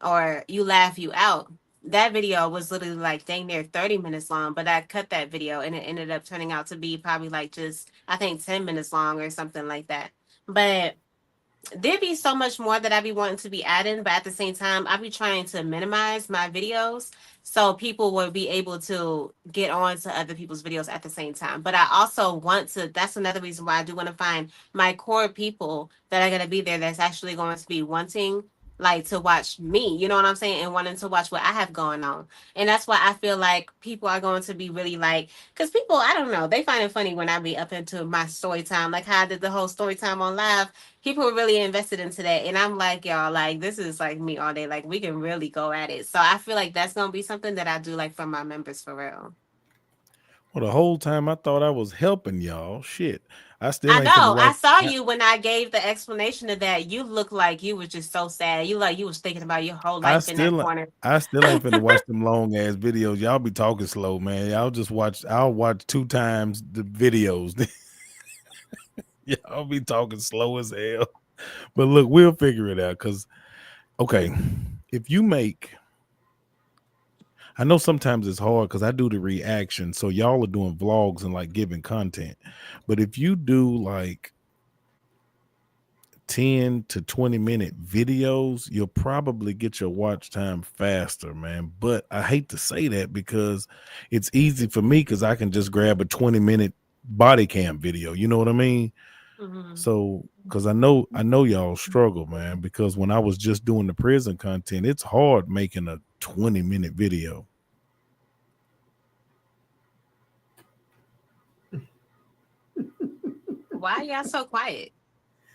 or You Laugh You Out. That video was literally like dang near 30 minutes long, but I cut that video and it ended up turning out to be probably like just, I think 10 minutes long or something like that. But there'd be so much more that I'd be wanting to be adding, but at the same time, I'd be trying to minimize my videos so people will be able to get on to other people's videos at the same time. But I also want to, that's another reason why I do want to find my core people that are going to be there that's actually going to be wanting like to watch me, you know what I'm saying, and wanting to watch what I have going on. And that's why I feel like people are going to be really like, because people, I don't know, they find it funny when I be up into my story time, like how I did the whole story time on live. People are really invested into that, and I'm like, y'all, like this is like me all day, like we can really go at it. So I feel like that's gonna be something that I do like for my members for real. Well, the whole time I thought I was helping y'all. Shit, I still I ain't finna know. I watch. saw you when I gave the explanation of that. You looked like you was just so sad. You like you was thinking about your whole I life in that still, corner. I still ain't finna watch them long ass videos. Y'all be talking slow, man. Y'all just watch. I'll watch 2 times the videos. Y'all be talking slow as hell. But look, we'll figure it out. Cause okay, if you make, I know sometimes it's hard because I do the reaction. So y'all are doing vlogs and like giving content. But if you do like 10 to 20 minute videos, you'll probably get your watch time faster, man. But I hate to say that because it's easy for me because I can just grab a 20-minute body cam video. You know what I mean? Mm-hmm. So because I know y'all struggle, man, because when I was just doing the prison content, it's hard making a 20-minute video. Why are y'all so quiet?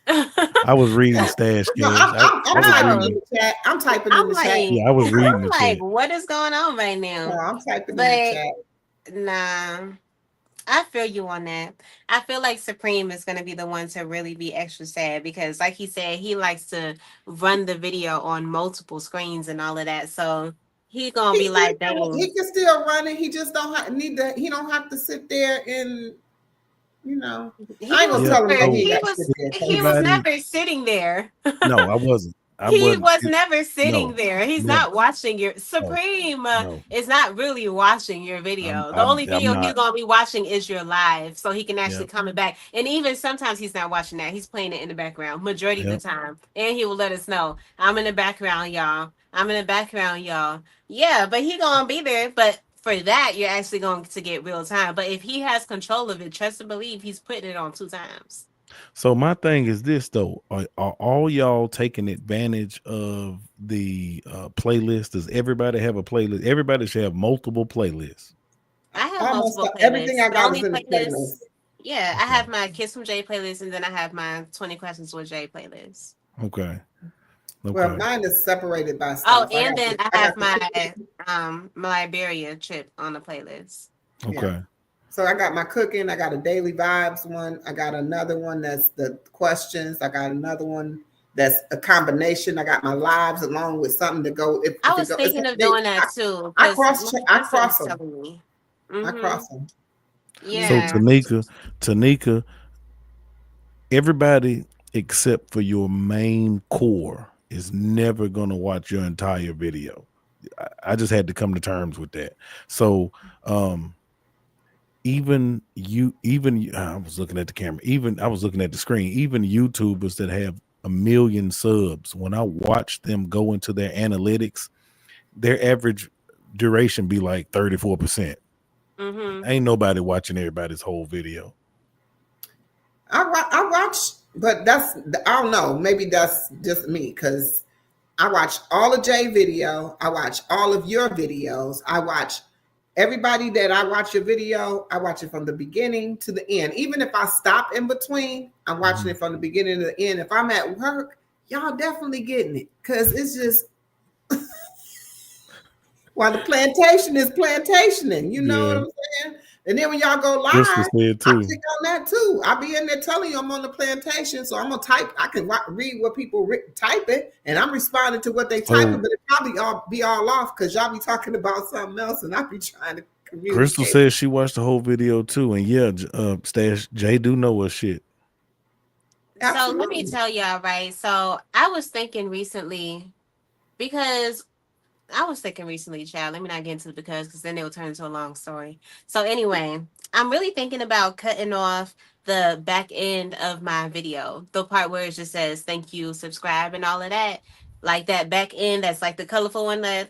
I was reading Stash No, Cash. I'm typing in the chat. I'm typing in I'm the chat. like, Yeah, I was reading I'm the like, chat. what is going on right No, now? I'm typing in the chat. Nah, I feel you on that. I feel like Supreme is going to be the one to really be extra sad because, like he said, he likes to run the video on multiple screens and all of that. So he gonna be like, dang. He can still run it. He just don't need to. He don't have to sit there and, you know. I ain't gonna tell him that he was never sitting there. No, I wasn't. He was never sitting there. He's never. not watching your Supreme. Is not really watching your video. The only video he's gonna be watching is your live, so he can actually comment back. And even sometimes he's not watching that. He's playing it in the background majority of the time, and he will let us know, "I'm in the background, y'all. I'm in the background, y'all." Yeah, but he gonna be there. But for that, you're actually going to get real time. But if he has control of it, trust and believe, he's putting it on 2 times. So my thing is this though: are all y'all taking advantage of the playlist? Does everybody have a playlist? Everybody should have multiple playlists. I have multiple playlists. Everything I got is in the playlist. Yeah, I have my Kiss from Jay playlist, and then I have my 20 Questions with Jay playlist. Okay. Well, mine is separated by stuff. Oh, and then I have my Liberia trip on the playlist. Okay. Yeah. So I got my cooking. I got a daily vibes one. I got another one that's the questions. I got another one that's a combination. I got my lives along with something to go. I was thinking of doing that too. I cross them. I cross them. Yeah. So Tanika, everybody except for your main core is never going to watch your entire video. I just had to come to terms with that. So, even I was looking at the camera, I was looking at the screen, even YouTubers that have 1 million subs, when I watch them go into their analytics, their average duration be like 34%. Ain't nobody watching everybody's whole video. I watch, but I don't know. Maybe that's just me because I watch all of Jay video. I watch all of your videos. I watch everybody that I watch your video. I watch it from the beginning to the end. Even if I stop in between, I'm watching it from the beginning to the end. If I'm at work, y'all definitely getting it because it's just while the plantation is plantationing, you know what I'm saying? And then when y'all go live, I click on that too. I be in there telling you I'm on the plantation, so I'm gonna type. I can read what people type it, and I'm responding to what they typing, but it probably be all off because y'all be talking about something else, and I be trying to communicate. Crystal says she watched the whole video too, and yeah, Stash Jay do know her shit. Absolutely. So let me tell y'all, right? So I was thinking recently, child. Let me not get into it because then it'll turn into a long story. So anyway, I'm really thinking about cutting off the back end of my video, the part where it just says thank you, subscribe, and all of that. Like that back end that's like the colorful one that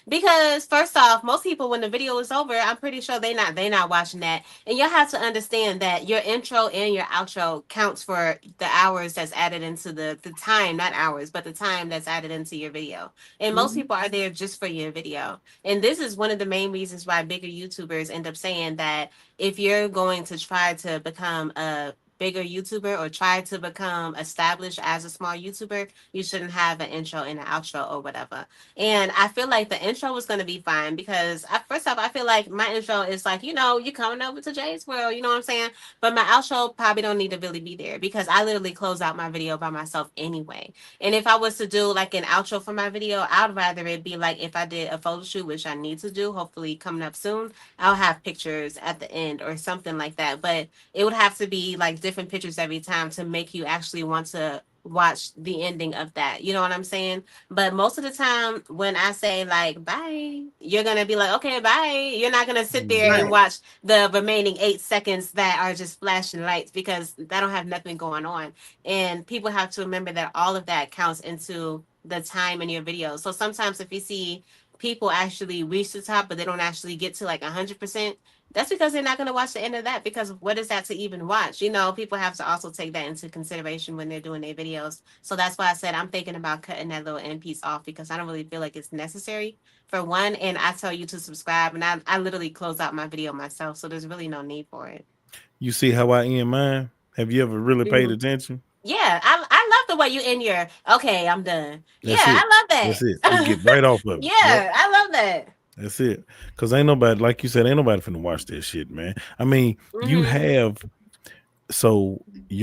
because first off, most people when the video is over, I'm pretty sure they not watching that. And you'll have to understand that your intro and your outro counts for the hours that's added into the time, not hours, but the time that's added into your video. And most people are there just for your video. And this is one of the main reasons why bigger YouTubers end up saying that if you're going to try to become a bigger YouTuber or try to become established as a small YouTuber, you shouldn't have an intro and an outro or whatever. And I feel like the intro was going to be fine because first off, I feel like my intro is like, you coming over to Jay's World, you know what I'm saying? But my outro probably don't need to really be there because I literally close out my video by myself anyway. And if I was to do like an outro for my video, I'd rather it be like if I did a photo shoot, which I need to do, hopefully coming up soon, I'll have pictures at the end or something like that. But it would have to be like different pictures every time to make you actually want to watch the ending of that. You know what I'm saying? But most of the time when I say like bye, you're gonna be like, okay, bye. You're not gonna sit there and watch the remaining 8 seconds that are just flashing lights because that don't have nothing going on. And people have to remember that all of that counts into the time in your video. So sometimes if you see people actually reach the top but they don't actually get to like 100%, that's because they're not going to watch the end of that because what is that to even watch? People have to also take that into consideration when they're doing their videos. So that's why I said I'm thinking about cutting that little end piece off because I don't really feel like it's necessary for one. And I tell you to subscribe and I literally close out my video myself. So there's really no need for it. You see how I end mine? Have you ever really paid attention? Yeah, I love the way you end your, okay, I'm done. I love that. That's it. You get right off of it. Yeah, I love that. That's it. Because ain't nobody, like you said, ain't nobody finna watch that shit, man. I mean, you're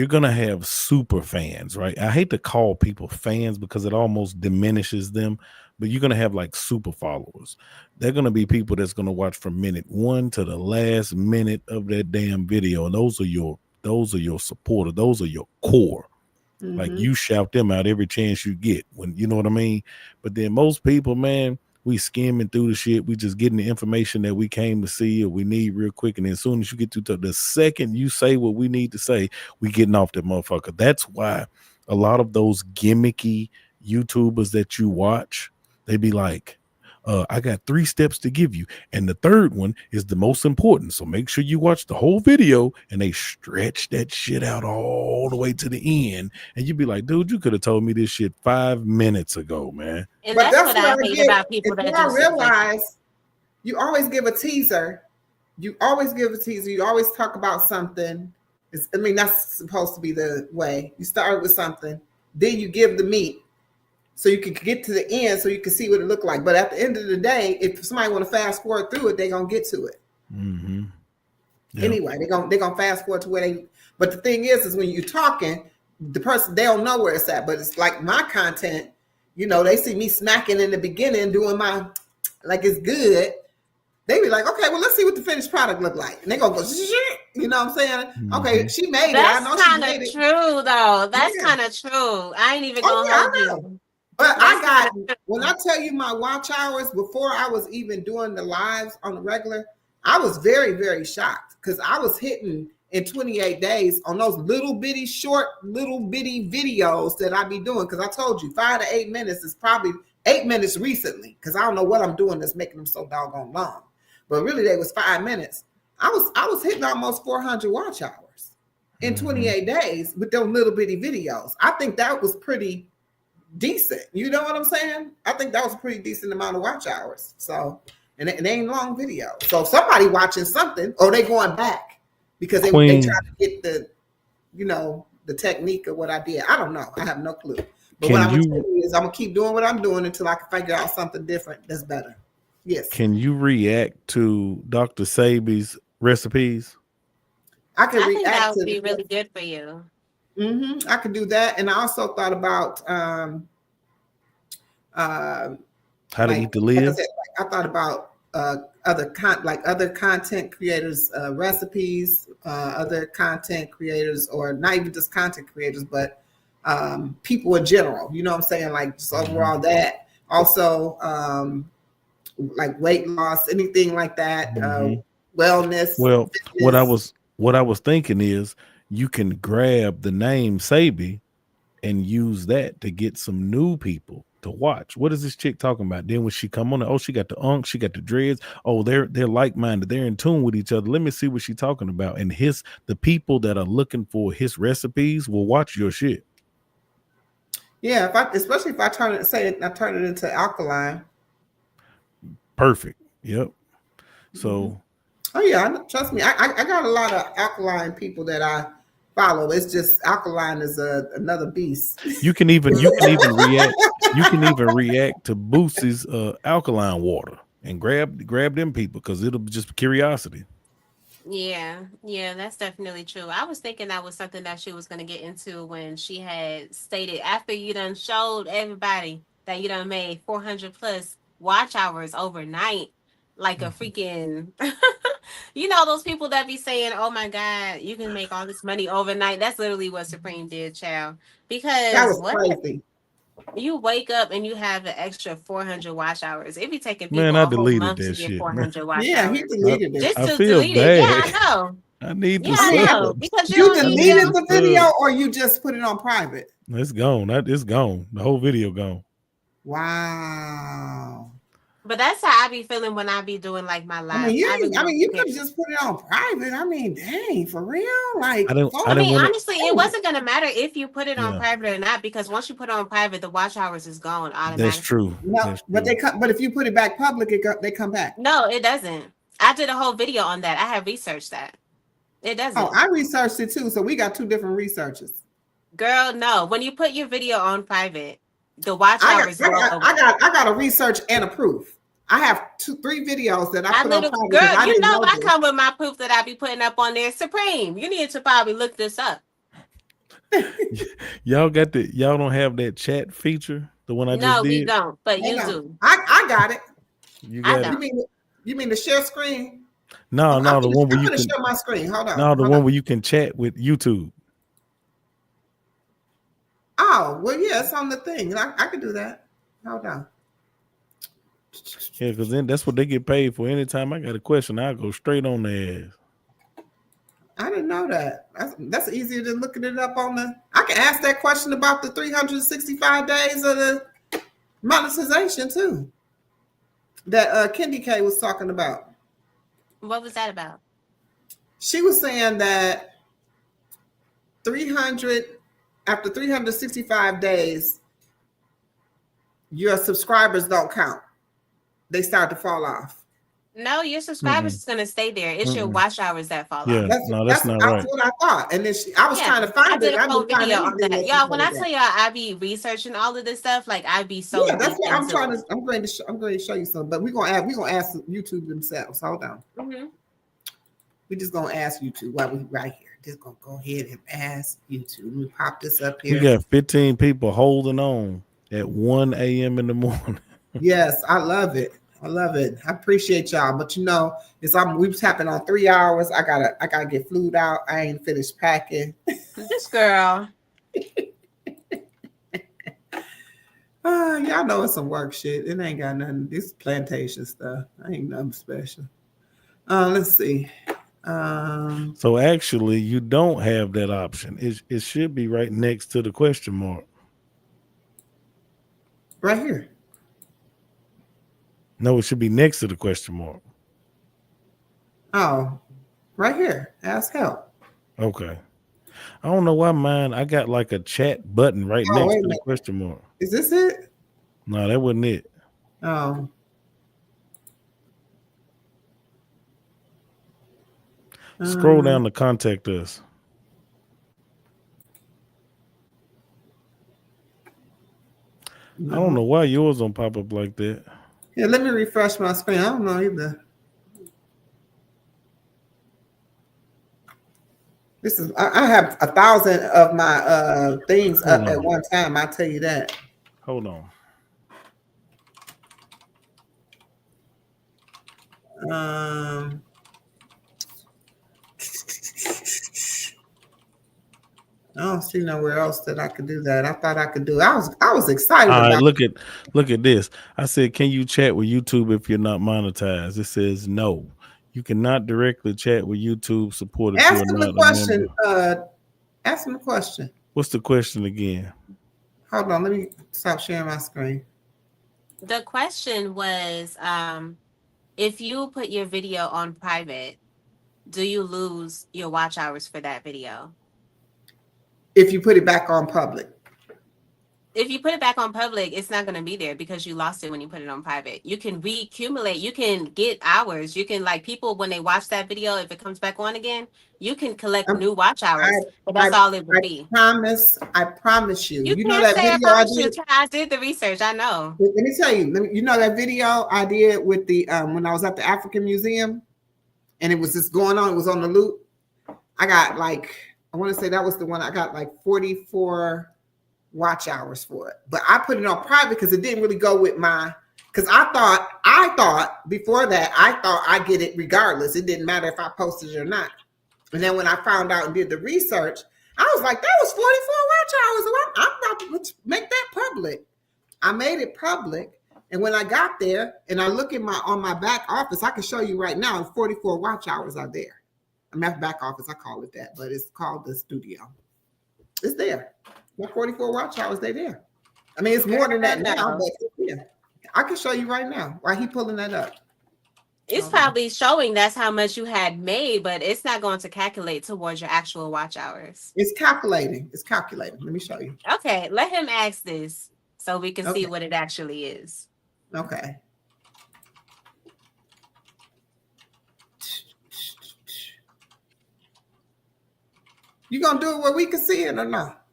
gonna have super fans, right? I hate to call people fans because it almost diminishes them, but you're gonna have like super followers. They're gonna be people that's gonna watch from minute 1 to the last minute of that damn video. And those are your supporters, those are your core. Like you shout them out every chance you get when you know what I mean. But then most people, man, we skimming through the shit. We just getting the information that we came to see or we need real quick. And then as soon as you get to the second you say what we need to say, we getting off that motherfucker. That's why a lot of those gimmicky YouTubers that you watch, they be like, I got 3 steps to give you. And the third one is the most important. So make sure you watch the whole video. And they stretch that shit out all the way to the end. And you'd be like, dude, you could have told me this shit 5 minutes ago, man. And that's what I hate about people that I realize you always give a teaser. You always talk about something. That's supposed to be the way. You start with something. Then you give the meat. So you can get to the end so you can see what it looked like. But at the end of the day, if somebody want to fast forward through it, they're going to get to it. Yep. Anyway, they're going to fast forward to where they, but the thing is when you're talking, the person, they don't know where it's at. But it's like my content, they see me smacking in the beginning, doing my, like it's good. They be like, okay, well, let's see what the finished product look like. And they're going to go, you know what I'm saying? Okay, she made it. I know she made it. That's kind of true, though. That's kind of true. I ain't even going to hold you. But when I tell you my watch hours, before I was even doing the lives on the regular, I was very, very shocked because I was hitting in 28 days on those little bitty videos that I be doing. Because I told you 5 to 8 minutes is probably 8 minutes recently because I don't know what I'm doing that's making them so doggone long. But really, they was 5 minutes. I was hitting almost 400 watch hours in 28 days with those little bitty videos. I think that was pretty decent. You know what I'm saying? I think that was a pretty decent amount of watch hours. So, and they ain't long video. So if somebody watching something or they going back because they try to get the the technique of what I did. I don't know. I have no clue. But Can what I'm gonna you- tell you is I'm gonna keep doing what I'm doing until I can figure out something different that's better. Yes. Can you react to Dr. Sabi's recipes? I can I think that react would to be really good for you. I could do that. And I also thought about How to eat the live? I thought about other content creators recipes, other content creators, or not even just content creators, but people in general. You know what I'm saying? Like just overall that. Also like weight loss, anything like that, wellness. Well, fitness. what I was thinking is you can grab the name Sabi and use that to get some new people to watch. What is this chick talking about? Then when she come on, oh, she got the unk, she got the dreads. Oh, they're like-minded, they're in tune with each other. Let me see what she's talking about. And the people that are looking for his recipes will watch your shit. Yeah, especially if I turn it into alkaline. Perfect. Yep. So oh yeah, trust me, I got a lot of alkaline people that I follow. It's just alkaline is another beast. you can even react. You can even react to Boosie's alkaline water and grab them people because it'll be just curiosity. Yeah, that's definitely true. I was thinking that was something that she was going to get into when she had stated after you done showed everybody that you done made 400 plus watch hours overnight, like a freaking, you know, those people that be saying, oh my God, you can make all this money overnight. That's literally what Supreme did, child. Because that was crazy. You wake up and you have an extra 400 watch hours. It be taking people Man, I a whole deleted month that to get shit. 400 watch Yeah, hours. he deleted it. Just I to feel delete it. Yeah, bad. I know. I need to I know. sub. Because You don't need deleted them. the video or you just put it on private? It's gone. It's gone. The whole video gone. Wow. But that's how I be feeling when I be doing like my live. You could just put it on private. I mean, dang, for real? Like, honestly, it wasn't gonna matter if you put it on private or not, because once you put it on private, the watch hours is gone automatically. That's true. No, That's but true. but if you put it back public, they come back. No, it doesn't. I did a whole video on that. I have researched that. It doesn't. Oh, I researched it too. So we got two different researches. Girl, no. When you put your video on private, the watch hours. I got a research and a proof. I have 3 videos that I put on private. Girl, you know I come with my proof that I be putting up on there. Supreme, you need to probably look this up. Y'all don't have that chat feature, the one I just did? No, we don't, but you do. I got it. You got it. You mean the share screen? No, the one where you can share my screen. Hold on. No, the one where you can chat with YouTube. Oh, well, yeah, it's on the thing. I could do that. Hold on. Yeah, because then that's what they get paid for. Anytime I got a question, I'll go straight on their ass. I didn't know that. That's easier than looking it up on the. I can ask that question about the 365 days of the monetization too. That Kendi K was talking about. What was that about? She was saying that after 365 days, your subscribers don't count. They start to fall off. No, your subscribers is going to stay there. It's your watch hours that fall off. That's not right. That's what I thought. And then I was trying to find I did it. a whole video on that. Y'all, when I tell y'all I be researching all of this stuff, like I be so that's what I'm trying to. I'm going to show you something, but we're gonna ask YouTube themselves. Hold on. We're just gonna ask YouTube while we right here. Just gonna go ahead and ask YouTube. Let me pop this up here. We got 15 people holding on at 1 a.m. in the morning. Yes, I love it. I love it. I appreciate y'all. But we tapping on 3 hours. I gotta get flued out. I ain't finished packing. This girl. Y'all know it's some work shit. It ain't got nothing. This plantation stuff. Ain't nothing special. Let's see. So actually, you don't have that option. It should be right next to the question mark. Right here. No, it should be next to the question mark. Oh, right here. Ask help. Okay. I don't know why mine. I got like a chat button right next to the question mark. Is this it? No, that wasn't it. Oh. Scroll down to contact us. I don't know why yours don't pop up like that. Yeah, let me refresh my screen. I don't know either. This is I have 1,000 of my things up at one time. I'll tell you that. Hold on. I don't see nowhere else that I could do that. I thought I could do it. I was excited. All right, about look at this. I said, can you chat with YouTube if you're not monetized? It says no. You cannot directly chat with YouTube support if Ask you're him not the question. a member. Ask him the question. What's the question again? Hold on, let me stop sharing my screen. The question was, if you put your video on private, do you lose your watch hours for that video? If you put it back on public. If you put it back on public, it's not going to be there because you lost it when you put it on private. You can reaccumulate. You can get hours. You can, like, people, when they watch that video, if it comes back on again, you can collect new watch hours. But that's all it would be. I promise you. You know can't that say video I promise you. I did the research. I know. Let me tell you. You know that video I did with the when I was at the African Museum, and it was just going on. It was on the loop. I got like, I want to say that was the one I got like 44 watch hours for it, but I put it on private because it didn't really go with my. Because I thought before that I thought I get it regardless. It didn't matter if I posted it or not. And then when I found out and did the research, I was like, that was 44 watch hours. I'm about to make that public. I made it public. And when I got there and I look on my back office, I can show you right now, 44 watch hours are there. I'm at the back office, I call it that, but it's called the studio. It's there. My 44 watch hours, they're there. I mean, it's more than that now, but yeah. I can show you right now. Why he pulling that up? It's probably showing that's how much you had made, but it's not going to calculate towards your actual watch hours. It's calculating. It's calculating. Let me show you. Okay, let him ask this so we can see what it actually is. Okay. You gonna do it where we can see it or not?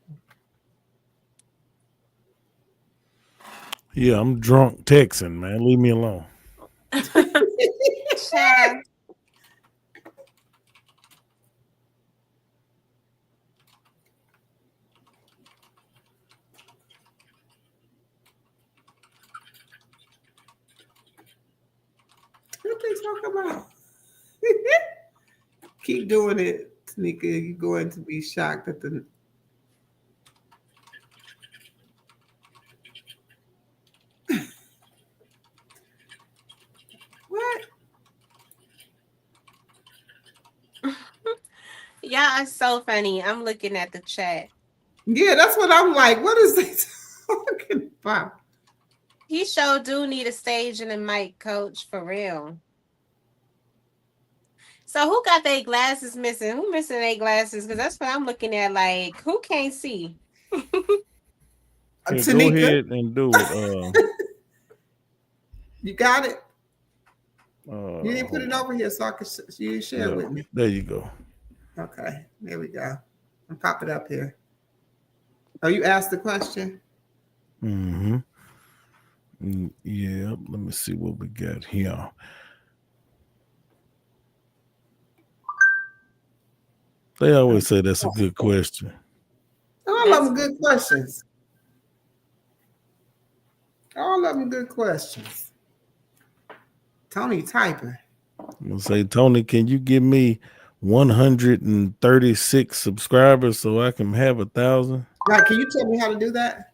Yeah, I'm drunk texting, man. Leave me alone. Sure. What they talking about? Keep doing it, Tanika. You're going to be shocked at the. What? Yeah, it's so funny. I'm looking at the chat. Yeah, that's what I'm like. What is they talking about? He sure do need a stage and a mic, coach, for real. So who got their glasses missing? Who missing their glasses? Because that's what I'm looking at. Like, who can't see? Hey, go ahead and do it. You got it? You didn't put it over here so I could you share it with me. There you go. Okay, there we go. I'll pop it up here. Oh, you asked the question? Mm-hmm. Yeah, let me see what we got here. They always say that's a good question. All of them good questions. All of them good questions. Tony typing. I'm gonna say, Tony, can you give me 136 subscribers so I can have 1,000? Right, can you tell me how to do that?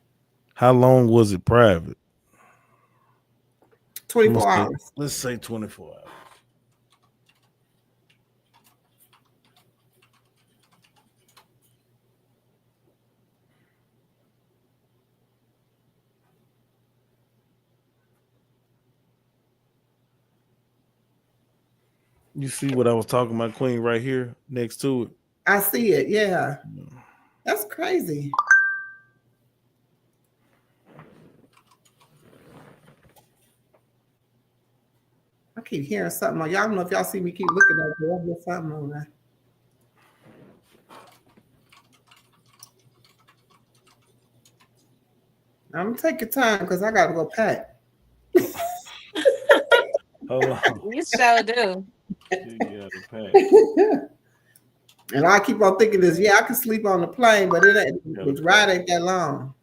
How long was it private? 24 hours. Let's say 24 hours. You see what I was talking about, Queen, right here next to it? I see it, yeah. That's crazy. I keep hearing something on y'all. I don't know if y'all see me keep looking at there. I hear something on there. I'm gonna take your time because I gotta go pack. Hold on. You sure do. You gotta pack. And I keep on thinking this. Yeah, I can sleep on the plane, but it ain't. The ride ain't that long.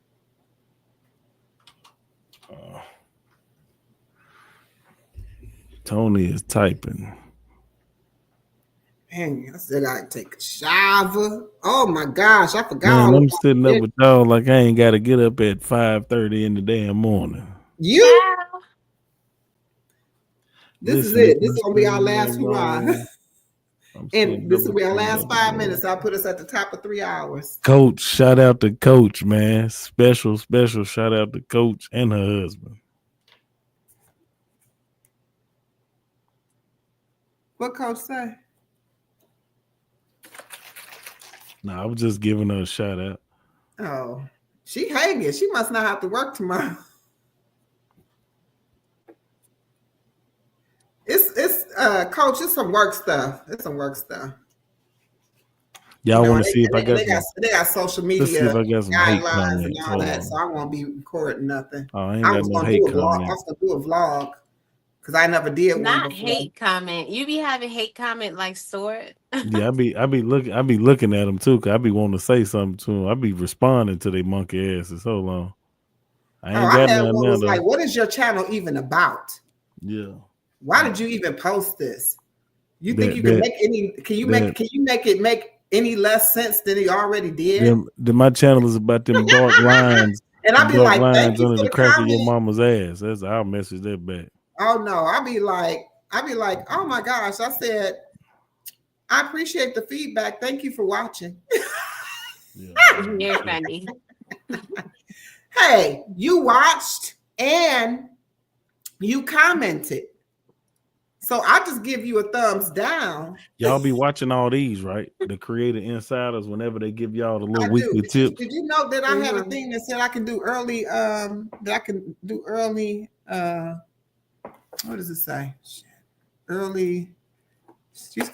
Tony is typing. Man, I said I'd take a shower. Oh my gosh, I forgot. Man, all I'm about sitting it. up with y'all like I ain't got to get up at 5:30 in the damn morning. You? Wow. This is Listen, it. This is gonna be our last hurrah. I'm And this will be our sitting last up 5 with minutes. I'll put us at the top of 3 hours. Coach, shout out to Coach, man. Special shout out to Coach and her husband. What Coach say? No, I was just giving her a shout out. Oh, she hanging. She must not have to work tomorrow. It's Coach. It's some work stuff. It's some work stuff. Y'all want to see if I got some. They got social media Let's see if I got some hate guidelines comments. and all that, so I won't be recording nothing. Oh, I ain't I got was no gonna hate do a vlog. I comments. was gonna do a vlog because I never did one Not before. hate comment. You be having hate comment like Sword. Yeah, I be looking at them too, cause I be wanting to say something to them. I be responding to their monkey asses. Hold on, I ain't got had none one now was though. like, "What is your channel even about? Yeah, Why did you even post this? You think That- you can that- make any? Can you make it make any less sense than it already did?" my channel is about them dark lines. And I'd be dark like, "Thank lines you under for the the crack of your comment." mama's ass. That's I'll message that back. Oh no, I'd be like, "Oh my gosh!" I said, "I appreciate the feedback. Thank you for watching." Yeah, You're funny. Hey, you watched and you commented. So I just give you a thumbs down. y'all be watching all these, right? The Creator Insiders, whenever they give y'all the little I weekly do. tips. Did you know that I had a Mhm. thing that said I can do early what does it say? Early.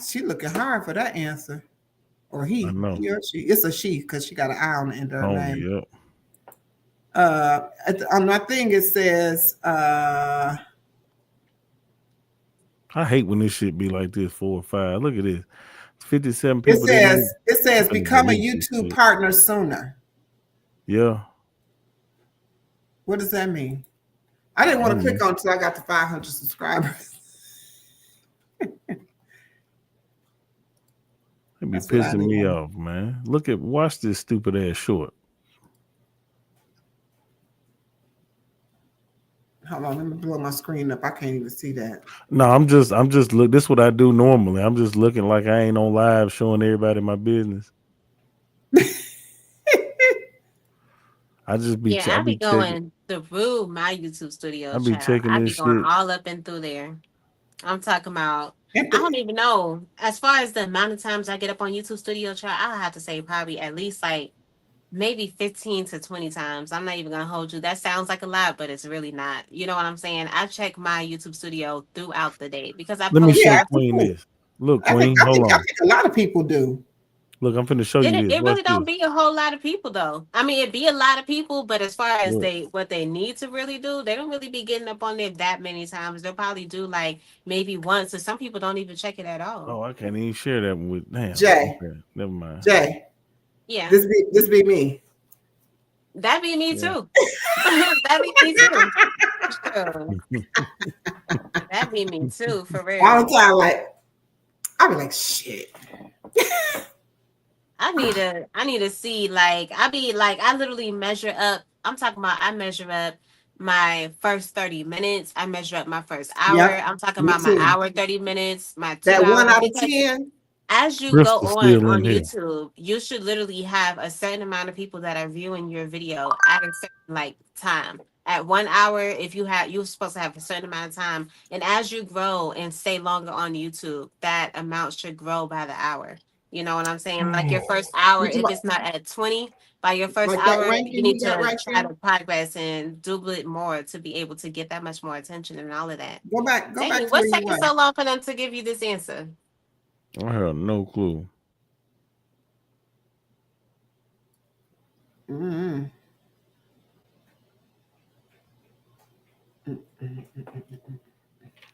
She looking hard for that answer. Or he. I know. He or she. It's a she because she got an I on the end of her Tony, name. yep. On my thing it says I hate when this shit be like this 4 or 5. Look at this. 57 people. it says I become a believe this YouTube shit. partner sooner. Yeah. What does that mean? I didn't want to click on until I got to 500 subscribers. It be That's what I pissing me did. off, man. Watch this stupid ass short. Hold on, let me blow my screen up. I can't even see that. No, I'm just look. This is what I do normally. I'm just looking like I ain't on live showing everybody my business. I just be I be checking. going through my YouTube studio. I be checking I be this going shit. all up and through there. I'm talking about. I don't even know. As far as the amount of times I get up on YouTube Studio, I'll have to say probably at least like maybe 15 to 20 times. I'm not even gonna hold you. That sounds like a lot, but it's really not. You know what I'm saying? I check my YouTube Studio throughout the day because I Let me post show stuff. Queen this. Look, I Queen, think hold on. a lot of people do. Look, I'm finna show you this. It Watch really don't this. be a whole lot of people though. I mean, it be a lot of people, but as far as Look. what they need to really do, they don't really be getting up on there that many times. They'll probably do like maybe once, or some people don't even check it at all. Oh, I can't even share that one with damn. Jay. Okay, never mind. Jay. Yeah. This be me. That be me Yeah. too. That be me too. Sure. That be me too, for real. All the time, like, I be like, shit. I need to see, like, I literally measure up. I'm talking about I measure up my first 30 minutes. I measure up my first hour. Yep, I'm talking me about my too. hour, 30 minutes, my 2 That 1 hours. out of Because 10. as you Crystal go still on in here. YouTube, you should literally have a certain amount of people that are viewing your video at a certain like time. At 1 hour, if you're supposed to have a certain amount of time. And as you grow and stay longer on YouTube, that amount should grow by the hour. You know what I'm saying? Like your first hour, if it's not at 20, by your first Like that hour, ranking you need you got to right try there? to progress and double it more to be able to get that much more attention and all of that. Go back Dang, to what's where you taking were. so long for them to give you this answer? I have no clue. Mm-hmm.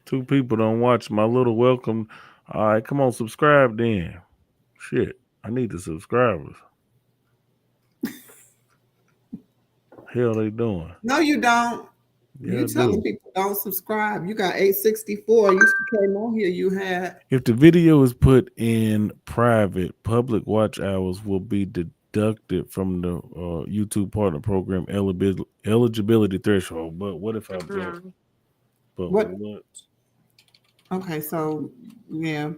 2 people don't watch my little welcome. All right, come on, subscribe then. Shit, I need the subscribers. Hell they doing? No, you don't. Yeah, You telling people don't subscribe. You got 864. You came on here. You had. If the video is put in private, public watch hours will be deducted from the YouTube partner program eligibility threshold. But what if I don't? But What? what? Okay, so yeah.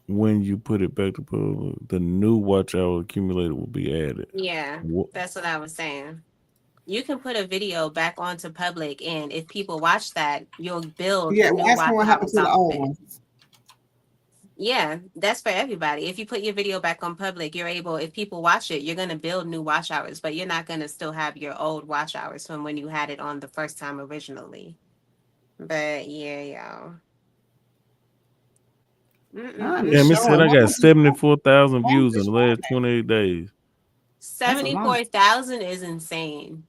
When you put it back to public, the new watch hour accumulator will be added. Yeah, that's what I was saying. You can put a video back onto public, and if people watch that, you'll build. Yeah, new ask me what happened to the old ones. Yeah, that's for everybody. If you put your video back on public, you're able, if people watch it, you're going to build new watch hours, but you're not going to still have your old watch hours from when you had it on the first time originally. But yeah, y'all. Damn, it said I got 74,000 views in the last 28 days. 74,000 is insane.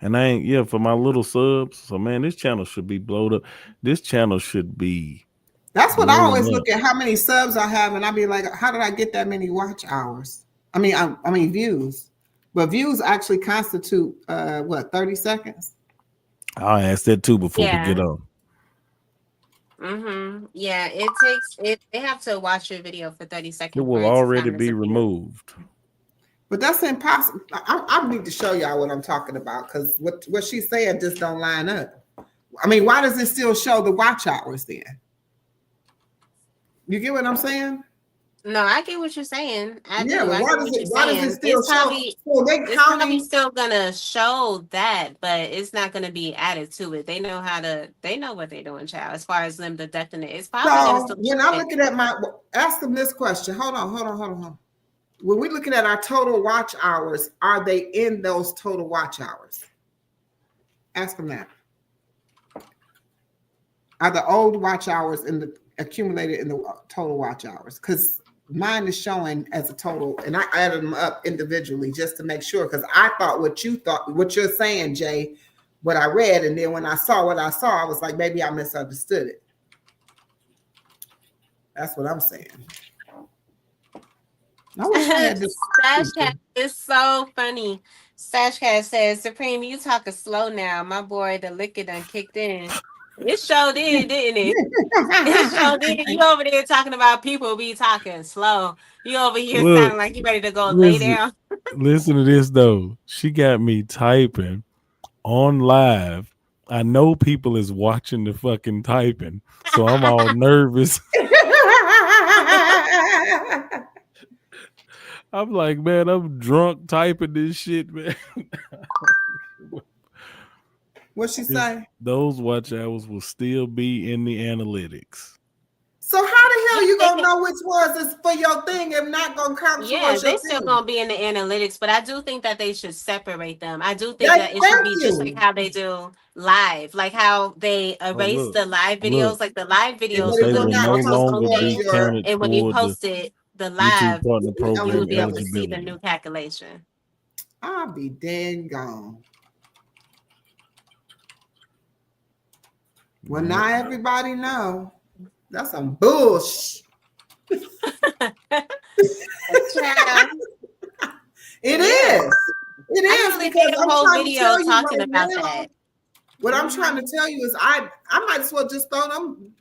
And I ain't, for my little subs. So, man, this channel should be blowed up. This channel should be. That's what I always look at, how many subs I have, and I be like, how did I get that many watch hours? I mean views. But views actually constitute 30 seconds? I'll ask that too before we get on. Yeah, it takes they have to watch your video for 30 seconds. It will already be removed. But that's impossible. I need to show y'all what I'm talking about, because what she's saying just don't line up. I mean, why does it still show the watch hours then? You get what I'm saying? No, I get what you're saying. Why does it still show? It's probably still gonna show that, but it's not gonna be added to it. They know what they're doing, child. As far as them deducting it, it's probably so when I'm looking at ask them this question. Hold on. When we're looking at our total watch hours, are they in those total watch hours? Ask them that. Are the old watch hours accumulated in the total watch hours? Because mine is showing as a total, and I added them up individually just to make sure, because I thought what you're saying, Jay, what I read, and then when I saw what I saw, I was like, maybe I misunderstood it. That's what I'm saying. Stash Cat is so funny. Stash Cat says, Supreme, you talking slow now. My boy, the liquor done kicked in. It sure did, didn't it? It sure did. You over there talking about people be talking slow. You over here sounding like you ready to go lay down. Listen to this though. She got me typing on live. I know people is watching the fucking typing, so I'm all nervous. I'm like, man, I'm drunk typing this shit, man. What'd she say? Those watch hours will still be in the analytics. So how the hell you gonna know which ones is for your thing and not gonna count? Yeah, they still gonna be in the analytics, but I do think that they should separate them. I do think that it should be just like how they do live, like how they erase the live videos, like the live videos will no longer be counted. And when you post it, the live, you will be able to see the new calculation. I'll be dang gone. Well, now everybody know. That's some bullshit. It is. It is, because I'm whole trying video to tell you talking right about now, that. What I'm trying to tell you is I might as well just throw them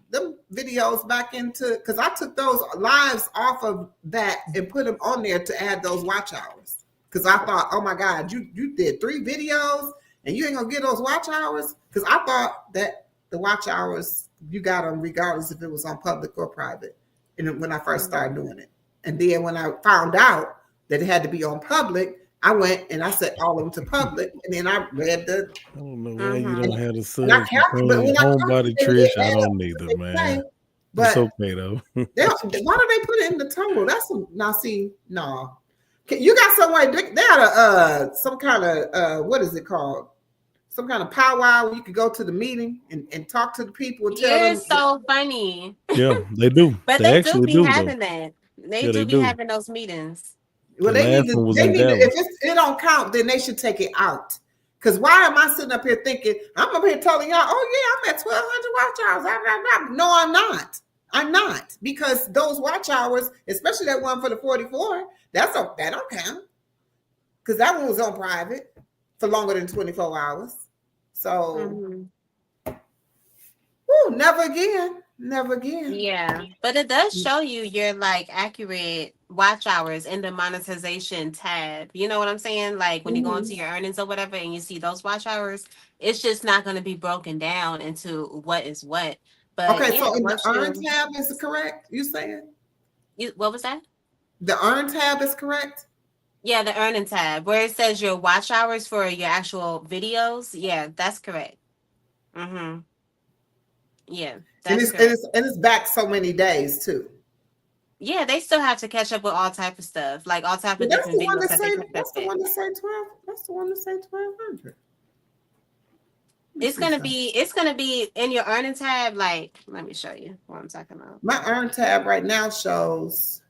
videos back into, because I took those lives off of that and put them on there to add those watch hours. Because I thought, oh my God, you did 3 videos and you ain't gonna get those watch hours? Because I thought that the watch hours, you got them regardless if it was on public or private. And when I first started doing it. And then when I found out that it had to be on public, I went and I set all of them to public. And then I read the... I don't know why you don't have the subs. Homebody Trish, I don't either, man. But it's okay, though. Why do they put it in the total? You got somewhere, they had some kind of, what is it called? some kind of powwow where you could go to the meeting and talk to the people and tell You're them? so funny. Yeah, they do. But They they do actually be do though. having that. They Yeah, do they be do. having those meetings. Well, The they need last to. one was They in need to. Dallas. If it don't count, then they should take it out. Because why am I sitting up here thinking I'm up here telling y'all, oh yeah, I'm at 1,200 watch hours. No, I'm not. I'm not, because those watch hours, especially that one for the 44, that don't count. Because that one was on private for longer than 24 hours. So, woo, never again. Never again. Yeah, but it does show you your like accurate watch hours in the monetization tab. You know what I'm saying? Like when you go into your earnings or whatever and you see those watch hours, it's just not going to be broken down into what is what. But Okay, yeah, so in the once earn tab is correct? You saying? what was that? The earn tab is correct? Yeah, the earning tab where it says your watch hours for your actual videos. Yeah, that's correct. Yeah, that's correct. And it's back so many days too. Yeah, they still have to catch up with all type of stuff, like all type of That's different the one videos that that they say. put That's the one that say 12. That's the one that say 1,200. It's gonna be in your earning tab. Like, let me show you what I'm talking about. My earn tab right now shows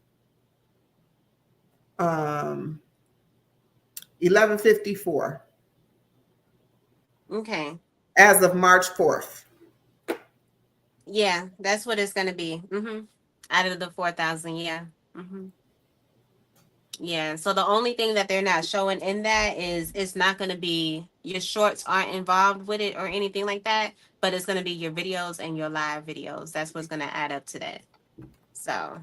1154. Okay. As of March 4th. Yeah, that's what it's gonna be. Out of the 4,000, yeah. Yeah. So the only thing that they're not showing in that is it's not gonna be your shorts aren't involved with it or anything like that, but it's gonna be your videos and your live videos. That's what's gonna add up to that. So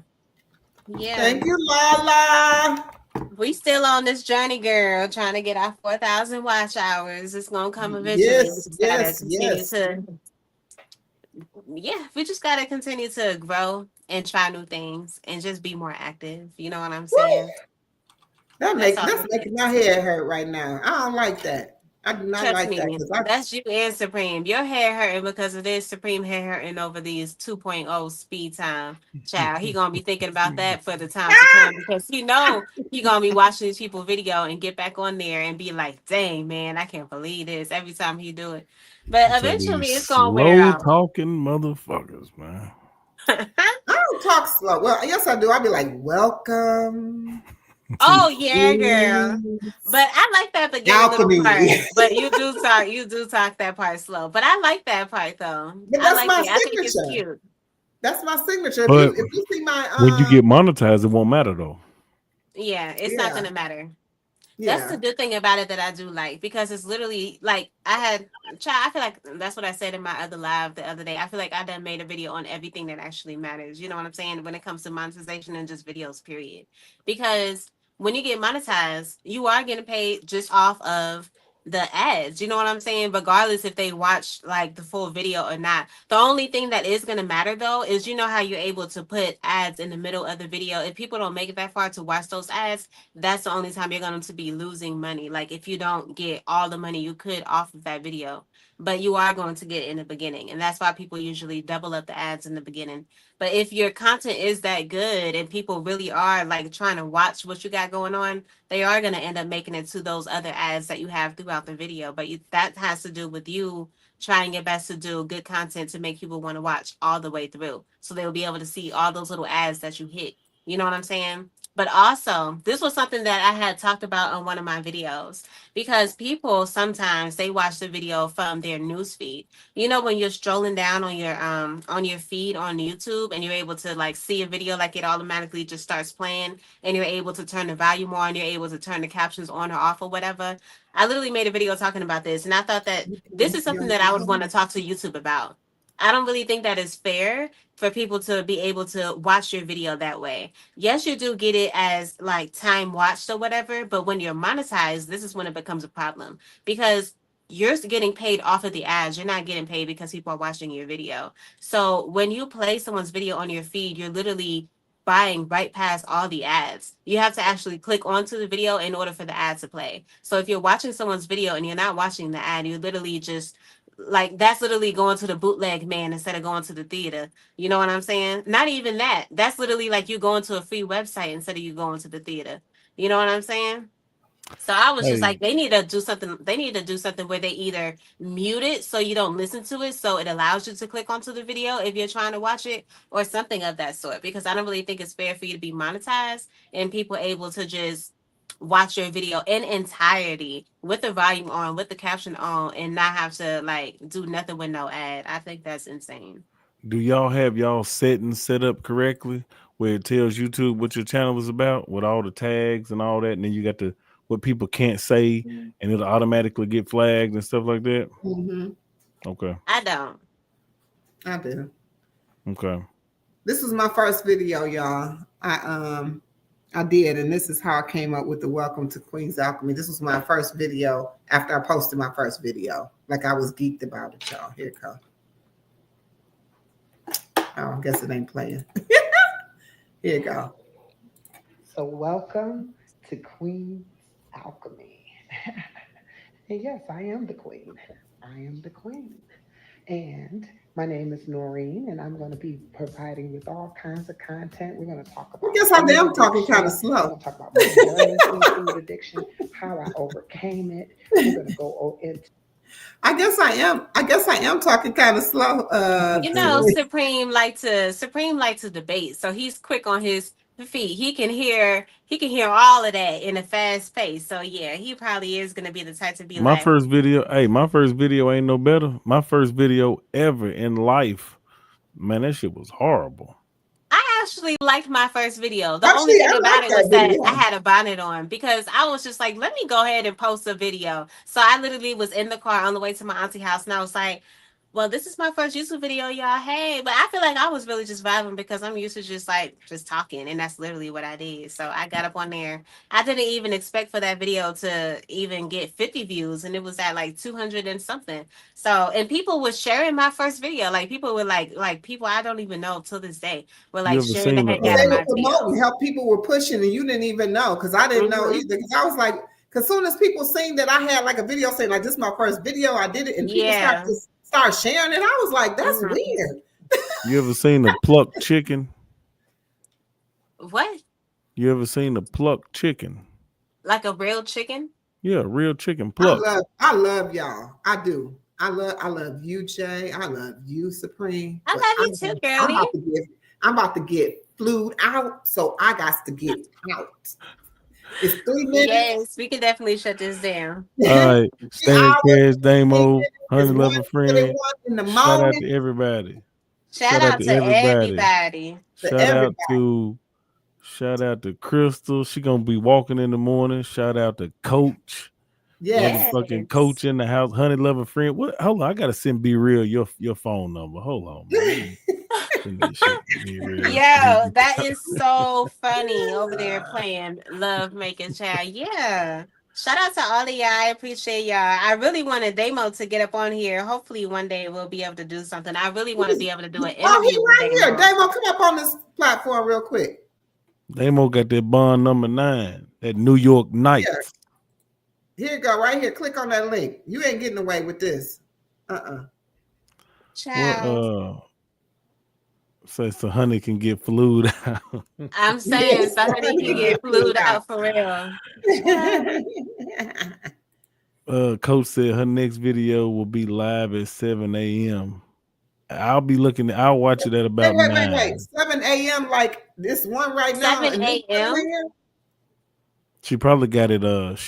yeah. Thank you, Lala. We still on this journey, girl, trying to get our 4,000 watch hours. It's gonna come eventually. Yes. We just gotta continue to grow and try new things and just be more active. You know what I'm saying? Woo! That's making my head hurt right now. I don't like that. I do not like that. That's you and Supreme. Your hair hurting because of this. Supreme hair hurting over these 2.0 speed time. Child, he gonna be thinking about that for the time to come because he know he gonna be watching these people video and get back on there and be like, "Dang man, I can't believe this." Every time he do it, but eventually it's gonna wear out. Slow talking motherfuckers, man. I don't talk slow. Well, yes, I do. I'll be like, welcome. Oh yeah, girl. But I like that beginning little part. But you do talk that part slow. But I like that part though. But that's my signature. I think it's cute. That's my signature. But if you see my when you get monetized, it won't matter though. Yeah, it's not gonna matter. Yeah. That's the good thing about it that I do like, because it's literally like I feel like that's what I said in my other live the other day. I feel like I done made a video on everything that actually matters. You know what I'm saying? When it comes to monetization and just videos, period. Because when you get monetized, you are getting paid just off of the ads. You know what I'm saying? Regardless if they watch like the full video or not. The only thing that is going to matter though is, you know how you're able to put ads in the middle of the video. If people don't make it that far to watch those ads, that's the only time you're going to be losing money. Like if you don't get all the money you could off of that video, but you are going to get it in the beginning. And that's why people usually double up the ads in the beginning. But if your content is that good and people really are like trying to watch what you got going on, they are going to end up making it to those other ads that you have throughout the video. But that has to do with you trying your best to do good content to make people want to watch all the way through. So they'll be able to see all those little ads that you hit. You know what I'm saying? But also, this was something that I had talked about on one of my videos, because people sometimes they watch the video from their newsfeed. You know, when you're strolling down on your feed on YouTube and you're able to like see a video, like it automatically just starts playing and you're able to turn the volume on, you're able to turn the captions on or off or whatever. I literally made a video talking about this, and I thought that this is something that I would want to talk to YouTube about. I don't really think that is fair for people to be able to watch your video that way. Yes, you do get it as like time watched or whatever, but when you're monetized, this is when it becomes a problem, because you're getting paid off of the ads. You're not getting paid because people are watching your video. So when you play someone's video on your feed, you're literally buying right past all the ads. You have to actually click onto the video in order for the ad to play. So if you're watching someone's video and you're not watching the ad, you're literally just like, that's literally going to the bootleg man instead of going to the theater. You know what I'm saying? Not even that. That's literally like you going to a free website instead of you going to the theater. You know what I'm saying? So I was just Hey, like, they need to do something. They need to do something where they either mute it so you don't listen to it, so it allows you to click onto the video if you're trying to watch it, or something of that sort. Because I don't really think it's fair for you to be monetized and people able to just watch your video in entirety with the volume on, with the caption on, and not have to like do nothing with no ad. I think that's insane. do y'all have y'all settings set up correctly where it tells YouTube what your channel is about with all the tags and all that, and then you got the what people can't say, and it'll automatically get flagged and stuff like that? Mm-hmm. Okay. I don't. I do. Okay. This was my first video, y'all. I did, and this is how I came up with the Welcome to Queen's Alchemy. This was my first video after I posted my first video. Like I was geeked about it, y'all. Here it goes. Oh, I guess it ain't playing. Here you go. So welcome to Queen's Alchemy. And yes, I am the queen. I am the queen. And my name is Noreen, and I'm going to be providing with all kinds of content. We're going to talk about. I guess I am talking kind of slow. We're going to talk about my journey through food addiction, how I overcame it. We're going to go into. I guess I am talking kind of slow. You know, Supreme like to debate, so he's quick on his feet. He can hear all of that in a fast pace. So yeah, he probably is gonna be the type to be My like, first video ain't no better. My first video ever in life, man, that shit was horrible. I actually liked my first video. The Actually, only thing I about like it was that that video. I had a bonnet on, because I was just like, let me go ahead and post a video. So I literally was in the car on the way to my auntie house, and I was like, well, this is my first YouTube video, y'all. Hey, but I feel like I was really just vibing because I'm used to just talking, and that's literally what I did. So I got up on there. I didn't even expect for that video to even get 50 views, and it was at like 200 and something. So, and people were sharing my first video. Like people were like people I don't even know till this day were You like ever sharing the seen heck the, out They of were my video. promoting, how people were pushing, and you didn't even know, because I didn't know either. Because I was like, because soon as people seen that I had like a video saying like this is my first video, I did it, and people start sharing it. I was like, that's weird. You ever seen a plucked chicken? What? You ever seen a plucked chicken? Like a real chicken? Yeah, real chicken plucked. I love y'all. I do. I love you, Jay. I love you, Supreme. I love you too, girlie. I'm about to get flued out, so I got to get out. It's 3 minutes. Yes, we can definitely shut this down. All right, Stan Cash, Damo, Honey Lover Friend. Shout out to everybody. Shout out to everybody. Shout out to Crystal. She gonna be walking in the morning. Shout out to Coach. Yes. Fucking Coach in the house. Honey Lover Friend. What? Hold on, I gotta send Be Real your phone number. Hold on, man. Yo, that is so funny over there playing Love Making Child. Yeah. Shout out to all of y'all. I appreciate y'all. I really wanted Damo to get up on here. Hopefully one day we'll be able to do something. I really want to be able to do an interview. Oh, he's right here. Damo, come up on this platform real quick. Damo got that bond number 9 at New York Knights. Yeah. Here you go, right here. Click on that link. You ain't getting away with this. Child. So Honey can get flued out. I'm saying so Honey can get flued out for real. Coach said her next video will be live at 7 a.m. I'll watch it at about 9. Wait. 7 a.m. like this one right now. 7 a.m. She probably got it.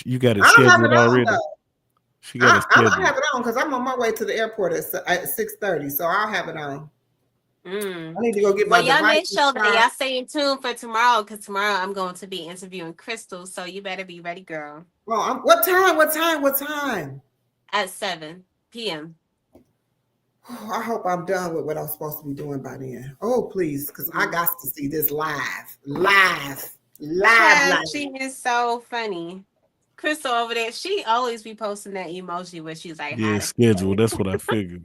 You got it scheduled already. She got it scheduled. I have it on because I'm on my way to the airport at 6:30, so I'll have it on. I need to go get my device. Y'all make sure that y'all stay tuned for tomorrow, because tomorrow I'm going to be interviewing Crystal, so you better be ready, girl. Well, what time? At 7 p.m. I hope I'm done with what I'm supposed to be doing by then. Oh, please, because I got to see this live. She is so funny. Crystal over there, she always be posting that emoji where she's like, yeah, schedule. That's what I figured.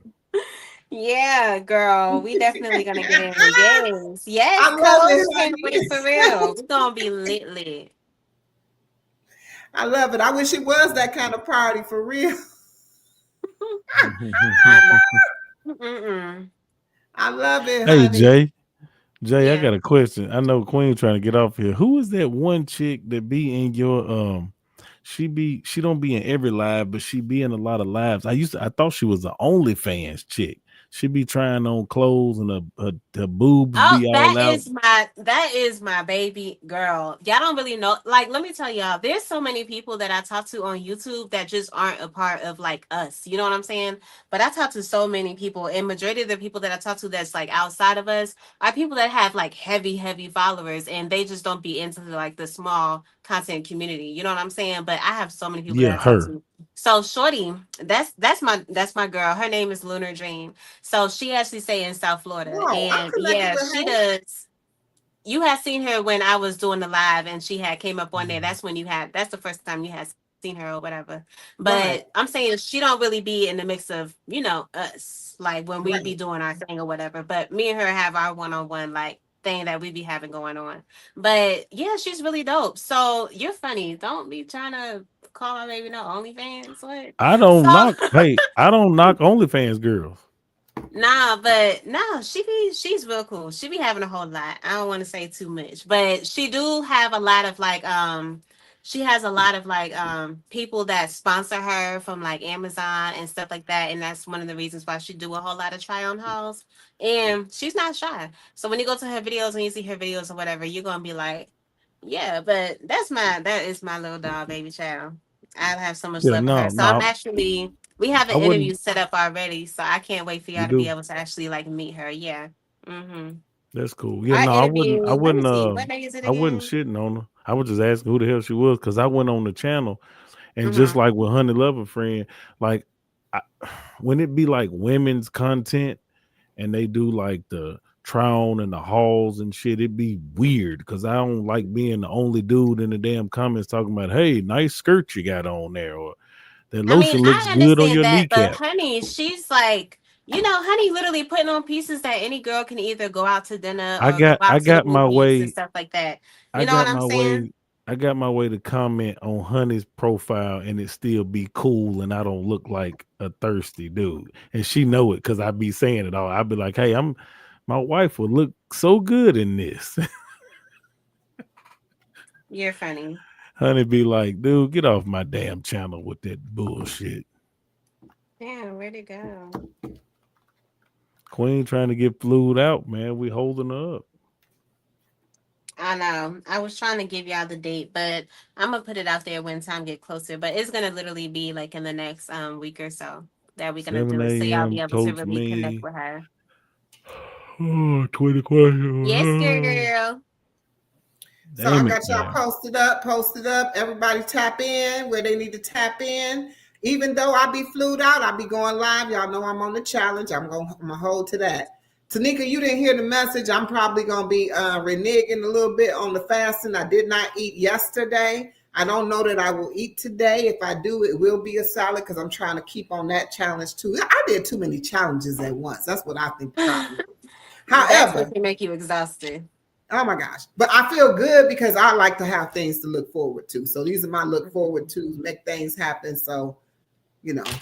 Yeah, girl, we definitely gonna get in the games. Yes, can't wait for real. We're gonna be lit. I love it. I wish it was that kind of party for real. I love it. Hey, honey. Jay, I got a question. I know Queen trying to get off here. Who is that one chick that be in your she don't be in every live, but she be in a lot of lives. I thought she was the OnlyFans chick. She be trying on clothes and her boobs Oh, be all out. that is my baby girl. Y'all don't really know. Like, let me tell y'all, there's so many people that I talk to on YouTube that just aren't a part of like us. You know what I'm saying? But I talk to so many people, and majority of the people that I talk to that's like outside of us are people that have like heavy followers, and they just don't be into like the small content community. You know what I'm saying? But I have so many people Yeah, that I talk her. to. So Shorty, that's my girl. Her name is Lunar Dream. So she actually stay in South Florida. Whoa, I'm And connected yeah, with she her. does. You had seen her when I was doing the live and she had came up on there. That's the first time you had seen her or whatever. But Right. I'm saying she don't really be in the mix of, us, like when we Right. be doing our thing or whatever. But me and her have our one-on-one like thing that we be having going on. But yeah, she's really dope. So you're funny. Don't be trying to call my baby no OnlyFans. What? I don't So knock OnlyFans girls. Nah, but no, she's real cool. She be having a whole lot. I don't want to say too much, but she do have a lot of like she has a lot of like people that sponsor her from like Amazon and stuff like that, and that's one of the reasons why she do a whole lot of try on hauls. And she's not shy. So when you go to her videos and you see her videos or whatever, you're gonna be like, yeah, but that is my little dog baby child. I have so much Yeah, love for her. no, So I'm no, actually we have I an interview wouldn't. set up already, so I can't wait for You y'all to be do. able to actually like meet her. Yeah. Mm-hmm. That's cool. Yeah, Our no, interview, I let me wouldn't see, what day is it I wouldn't again? shitting on her. I was just asking who the hell she was because I went on the channel and just Mm-hmm. like with Honey Lover Friend, like I, when it be like women's content and they do like the try on and the hauls and shit, it'd be weird because I don't like being the only dude in the damn comments talking about, hey, nice skirt you got on there, or that I mean, lotion looks I good on understand your that, but kneecap. honey, she's like, honey, literally putting on pieces that any girl can either go out to dinner I or go got I out to the got my movies and way. stuff like that. I You know what got I'm my saying? way. I got my way to comment on Honey's profile and it still be cool and I don't look like a thirsty dude. And she know it because I be saying it all. I be like, hey, my wife would look so good in this. You're funny. Honey be like, dude, get off my damn channel with that bullshit. Damn, where'd it go? Queen trying to get flued out, man. We holding her up. I know. I was trying to give y'all the date, but I'm gonna put it out there when time get closer. But it's gonna literally be like in the next week or so that we're gonna 7 do it, so y'all a.m. be able to Coach really connect me. with her. Oh, 20 questions. Yes, girl. So Damn I it, got y'all man. posted up. Everybody tap in where they need to tap in. Even though I be flued out, I be going live. Y'all know I'm on the challenge. I'm gonna hold to that. Tanika, you didn't hear the message. I'm probably gonna be reneging a little bit on the fasting. I did not eat yesterday. I don't know that I will eat today. If I do, it will be a salad because I'm trying to keep on that challenge too. I did too many challenges at once. That's what I think the problem is. That's However, what can make you exhausted. oh my gosh. But I feel good because I like to have things to look forward to. So these are my look forward to, make things happen. So,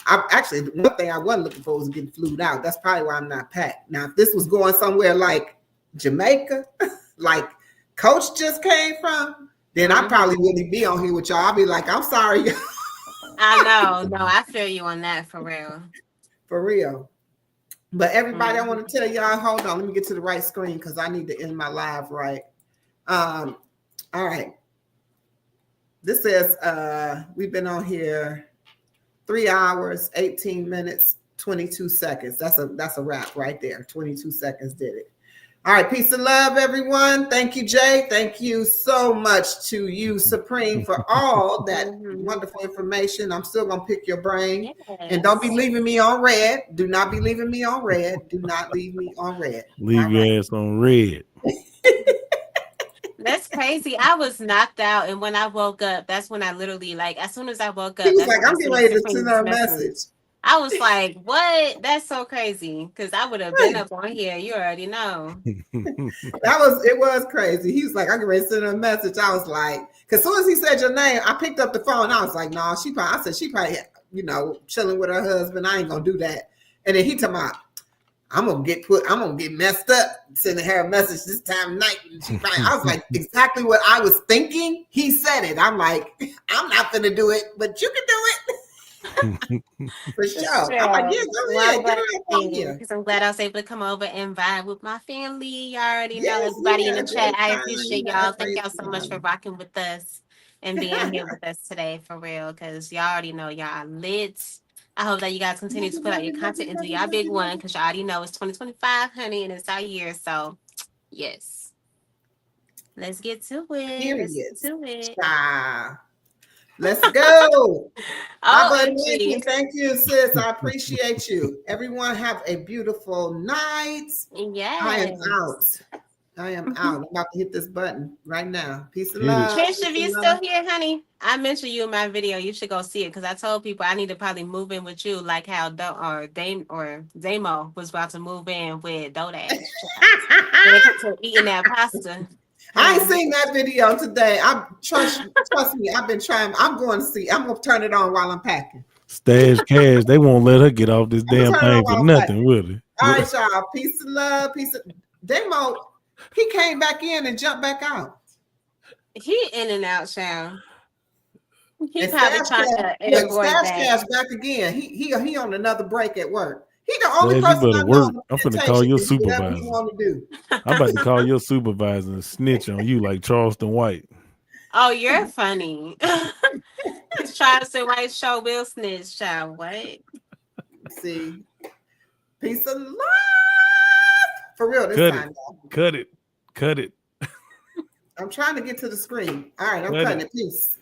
I actually, one thing I wasn't looking for was getting flued out. That's probably why I'm not packed. Now, if this was going somewhere like Jamaica, like Coach just came from, then I probably wouldn't be on here with y'all. I'll be like, I'm sorry. I know. No, I feel you on that for real. For real. But everybody, I want to tell y'all, hold on, let me get to the right screen because I need to end my live right. All right. This says we've been on here 3 hours, 18 minutes, 22 seconds. That's a wrap right there. 22 seconds did it. All right, peace and love, everyone. Thank you, Jay. Thank you so much to you, Supreme, for all that wonderful information. I'm still going to pick your brain. Yes. And don't be leaving me on red. Do not be leaving me on red. Do not leave me on red. Leave your ass on red. That's crazy. I was knocked out, and when I woke up, that's when I literally, like, as soon as I woke up, he was like, I'm getting ready to send her a message. I was like, what? That's so crazy. Because I would have been up on here. You already know. It was crazy. He was like, I'm getting ready to send her a message. I was like, because as soon as he said your name, I picked up the phone. I was like, no, I said, she probably, chilling with her husband. I ain't going to do that. And then he told me, I'm gonna get messed up sending her a message this time of night. I was like, exactly what I was thinking. He said it. I'm like, I'm not gonna do it, but you can do it. For sure. I'm like, yeah, go ahead. Get her up on here. Because I'm glad I was able to come over and vibe with my family. Y'all already know Yes, everybody in yeah, the chat. I great appreciate time. y'all. Great Thank y'all so much for time. rocking with us and being here with us today, for real. Because y'all already know y'all lit. I hope that you guys continue to put out your content and do y'all big one, because y'all already know it's 2025, honey, and it's our year. So, yes. Let's get to it. Period. Let's get to it. Let's go. My buddy OMG. Nikki, thank you, sis. I appreciate you. Everyone have a beautiful night. Yes. I am out. I'm about to hit this button right now. Peace and Hit it. love. Trish, if you still here, honey, I mentioned you in my video. You should go see it, because I told people I need to probably move in with you, like how Damo was about to move in with Dodash. When it comes to eating that pasta. I ain't seen that video today. Trust me, I've been trying. I'm going to see. I'm gonna turn it on while I'm packing. Stash Cash, they won't let her get off this damn thing for nothing, will it? All right, y'all. Peace and love. Peace. Damo, he came back in and jumped back out. He in and out, child. He And probably Stash trying to avoid Cash that. back again. He on another break at work. He the only Stash, person you I better know. work. I'm finna call your supervisor. He want to do. I'm about to call your supervisor and snitch on you like Charleston White. Oh, you're funny. He's trying to say white show Will snitch, child. What? See, peace and love for real this time. Cut it. I'm trying to get to the screen. All right, I'm cutting it. Peace.